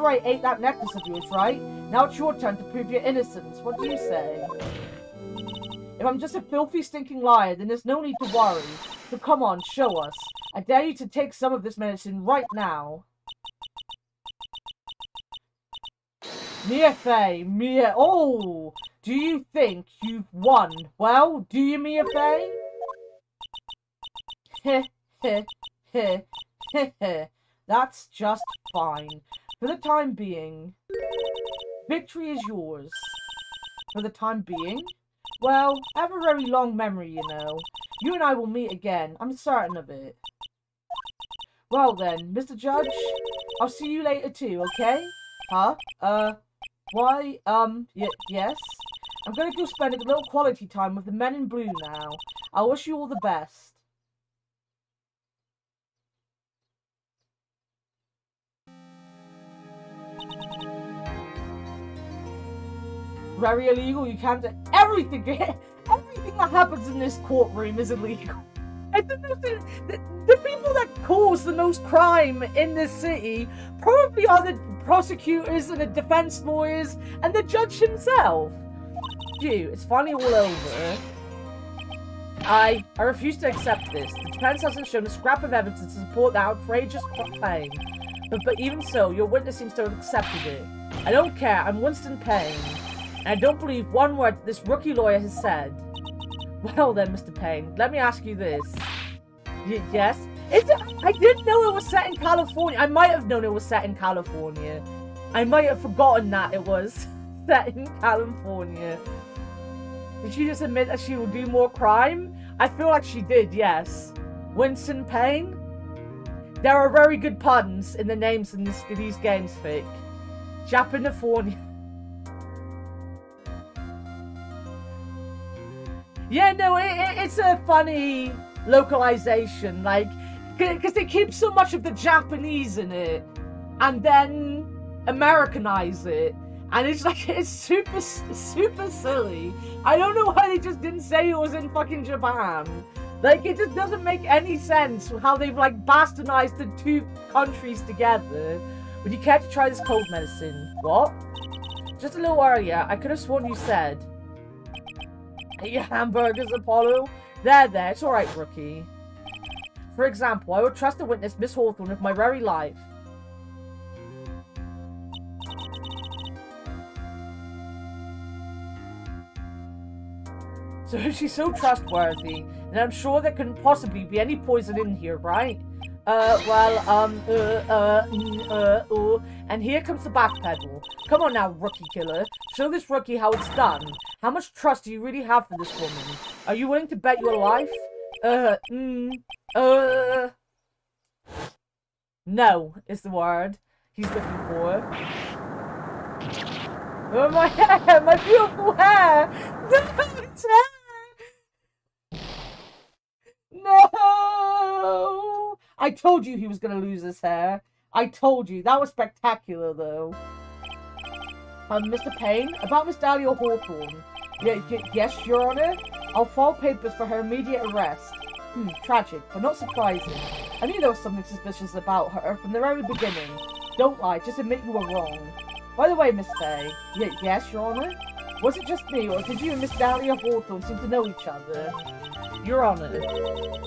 Wright ate that necklace of yours, right? Now it's your turn to prove your innocence. What do you say? If I'm just a filthy, stinking liar, then there's no need to worry. So come on, show us. I dare you to take some of this medicine right now. Mia Fey, Mia... Oh! Do you think you've won? Well, do you, Mia Fey? Heh. That That's just fine. For the time being, victory is yours. For the time being? Well, I have a very long memory, you know. You and I will meet again. I'm certain of it. Well then, Mr. Judge, I'll see you later too, okay? Huh? Why, yes? I'm gonna go spend a little quality time with the men in blue now. I wish you all the best. Very illegal, you can't do everything. Everything that happens in this courtroom is illegal. And the people that cause the most crime in this city probably are the prosecutors and the defense lawyers and the judge himself. Phew, it's finally all over. I refuse to accept this. The defense hasn't shown a scrap of evidence to support that outrageous claim. But even so, your witness seems to have accepted it. I don't care, I'm Winston Payne. And I don't believe one word this rookie lawyer has said. Well then, Mr. Payne, let me ask you this. Yes? I didn't know it was set in California. I might have known it was set in California. I might have forgotten that it was set in California. Did she just admit that she will do more crime? I feel like she did, yes. Winston Payne? There are very good puns in the names in these games, Vic. Japanifornia. Yeah, no, it's a funny localization, like, because they keep so much of the Japanese in it, and then Americanize it, and it's like, it's super silly. I don't know why they just didn't say it was in fucking Japan. Like, it just doesn't make any sense how they've, like, bastardized the two countries together. Would you care to try this cold medicine? What? Just a little earlier, I could have sworn you said... Eat your hamburgers, Apollo. There, it's alright, rookie. For example, I would trust the witness, Miss Hawthorne, with my very life. So if she's so trustworthy, then I'm sure there couldn't possibly be any poison in here, right? And here comes the backpedal. Come on now, rookie killer. Show this rookie how it's done. How much trust do you really have for this woman? Are you willing to bet your life? No, is the word he's looking for. Oh, my hair! My beautiful hair! No, it's hair! No! I told you he was going to lose his hair. I told you. That was spectacular, though. Mr. Payne, about Miss Dahlia Hawthorne. Yes, Your Honor. I'll file papers for her immediate arrest. Tragic, but not surprising. I knew there was something suspicious about her from the very beginning. Don't lie, just admit you were wrong. By the way, Miss Faye. Yes, Your Honor? Was it just me, or did you and Miss Dahlia Hawthorne seem to know each other? Your Honor,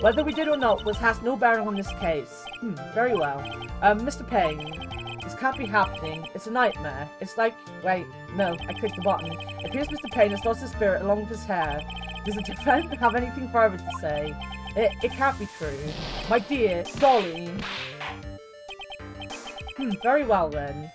whether we did or not has no bearing on this case. Very well. Mr. Payne, this can't be happening. It's a nightmare. It's like... Wait, no, I clicked the button. It appears Mr. Payne has lost his spirit along with his hair. Does the defendant have anything further to say? It can't be true. My dear, Dolly. Very well then.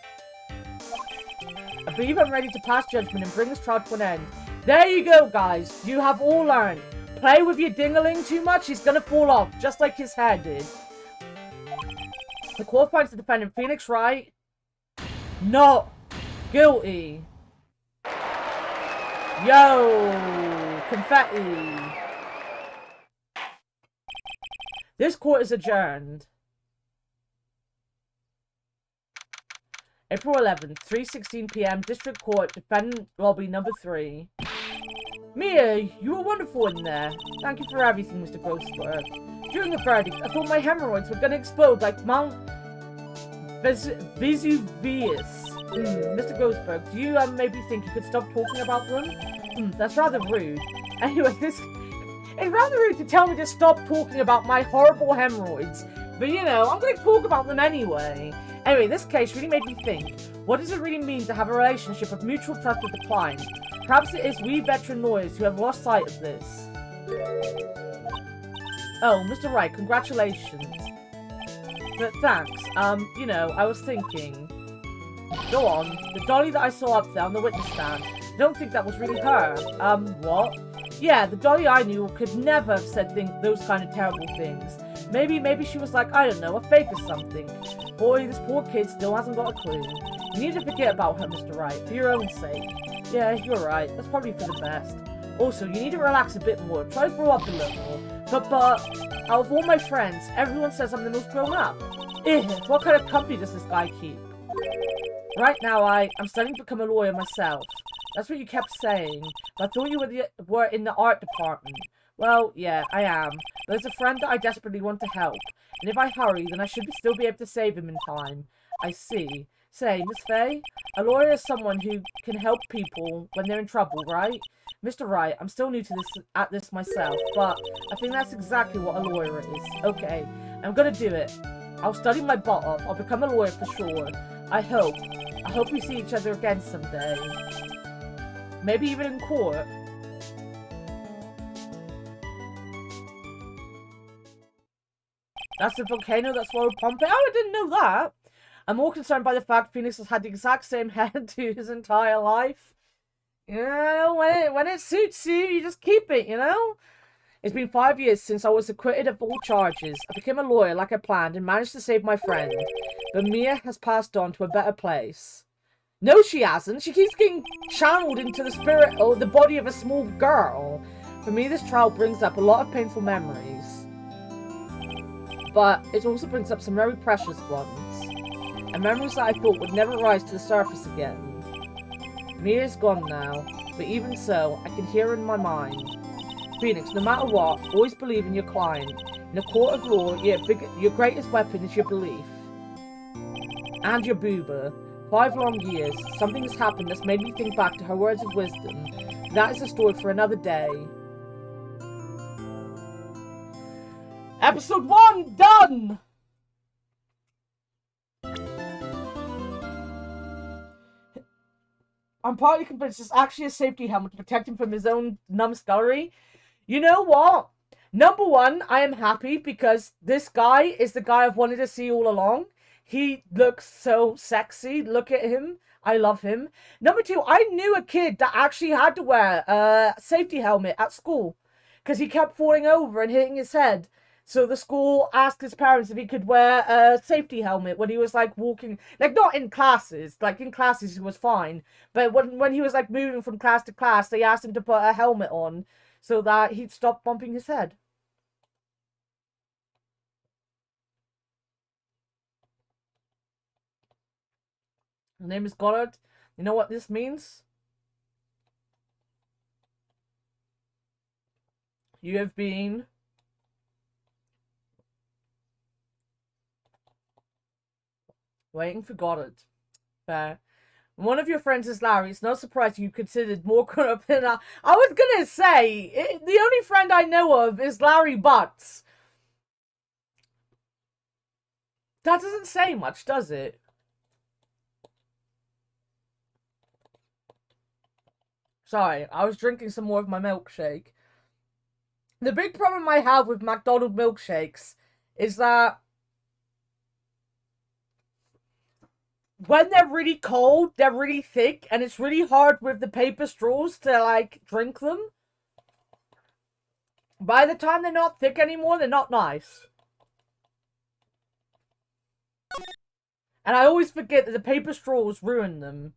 I believe I'm ready to pass judgment and bring this trial to an end. There you go, guys. You have all learned. Play with your ding-a-ling too much, he's gonna fall off, just like his hair did. The court finds the defendant Phoenix Wright not guilty. Yo! Confetti! This court is adjourned. April 11th, 3:16 p.m. District Court, Defendant Lobby number 3. Mia, you were wonderful in there. Thank you for everything, Mr. Grossberg. During the verdict, I thought my hemorrhoids were gonna explode like Mount Vesuvius. Mr. Grossberg, do you maybe think you could stop talking about them? That's rather rude. Anyway, it's rather rude to tell me to stop talking about my horrible hemorrhoids. But you know, I'm gonna talk about them anyway. Anyway, this case really made me think. What does it really mean to have a relationship of mutual trust with the client? Perhaps it is we veteran lawyers who have lost sight of this. Oh, Mr. Wright, congratulations. Thanks. You know, I was thinking... Go on. The dolly that I saw up there on the witness stand. I don't think that was really her. What? Yeah, the dolly I knew could never have said those kind of terrible things. Maybe she was like, I don't know, a fake or something. Boy, this poor kid still hasn't got a clue. You need to forget about her, Mr. Wright, for your own sake. Yeah, you're right. That's probably for the best. Also, you need to relax a bit more. Try to grow up a little. But, out of all my friends, everyone says I'm the most grown up. What kind of company does this guy keep? Right now, I'm studying to become a lawyer myself. That's what you kept saying. But I thought you were in the art department. Well, yeah, I am. There's a friend that I desperately want to help. And if I hurry, then I should still be able to save him in time. I see. Say, Miss Faye, a lawyer is someone who can help people when they're in trouble, right? Mr. Wright, I'm still new to this myself, but I think that's exactly what a lawyer is. Okay, I'm gonna do it. I'll study my butt off. I'll become a lawyer for sure. I hope we see each other again someday. Maybe even in court. That's the volcano that's swallowed Pompeii? Oh, I didn't know that. I'm more concerned by the fact Phoenix has had the exact same head to his entire life. You know, when it suits you, you just keep it, you know? It's been 5 years since I was acquitted of all charges. I became a lawyer like I planned and managed to save my friend. But Mia has passed on to a better place. No, she hasn't. She keeps getting channeled into the spirit or the body of a small girl. For me, this trial brings up a lot of painful memories. But it also brings up some very precious ones. And memories that I thought would never rise to the surface again. Mia is gone now, but even so, I can hear her in my mind. Phoenix, no matter what, always believe in your client. In a court of law, your greatest weapon is your belief. And your boober. 5 long years, something has happened that's made me think back to her words of wisdom. That is a story for another day. Episode 1 done! I'm partly convinced it's actually a safety helmet to protect him from his own numbskullery. You know what? Number one, I am happy because this guy is the guy I've wanted to see all along. He looks so sexy. Look at him. I love him. Number two, I knew a kid that actually had to wear a safety helmet at school because he kept falling over and hitting his head. So the school asked his parents if he could wear a safety helmet when he was like walking, like not in classes, like in classes he was fine. But when he was like moving from class to class, they asked him to put a helmet on so that he'd stop bumping his head. His name is Goddard. You know what this means? You have been waiting for Goddard. Fair. One of your friends is Larry. It's not surprising you considered more grown up than I was gonna say. The only friend I know of is Larry Butts. That doesn't say much, does it? Sorry, I was drinking some more of my milkshake. The big problem I have with McDonald's milkshakes is that when they're really cold, they're really thick, and it's really hard with the paper straws to, like, drink them. By the time they're not thick anymore, they're not nice. And I always forget that the paper straws ruin them.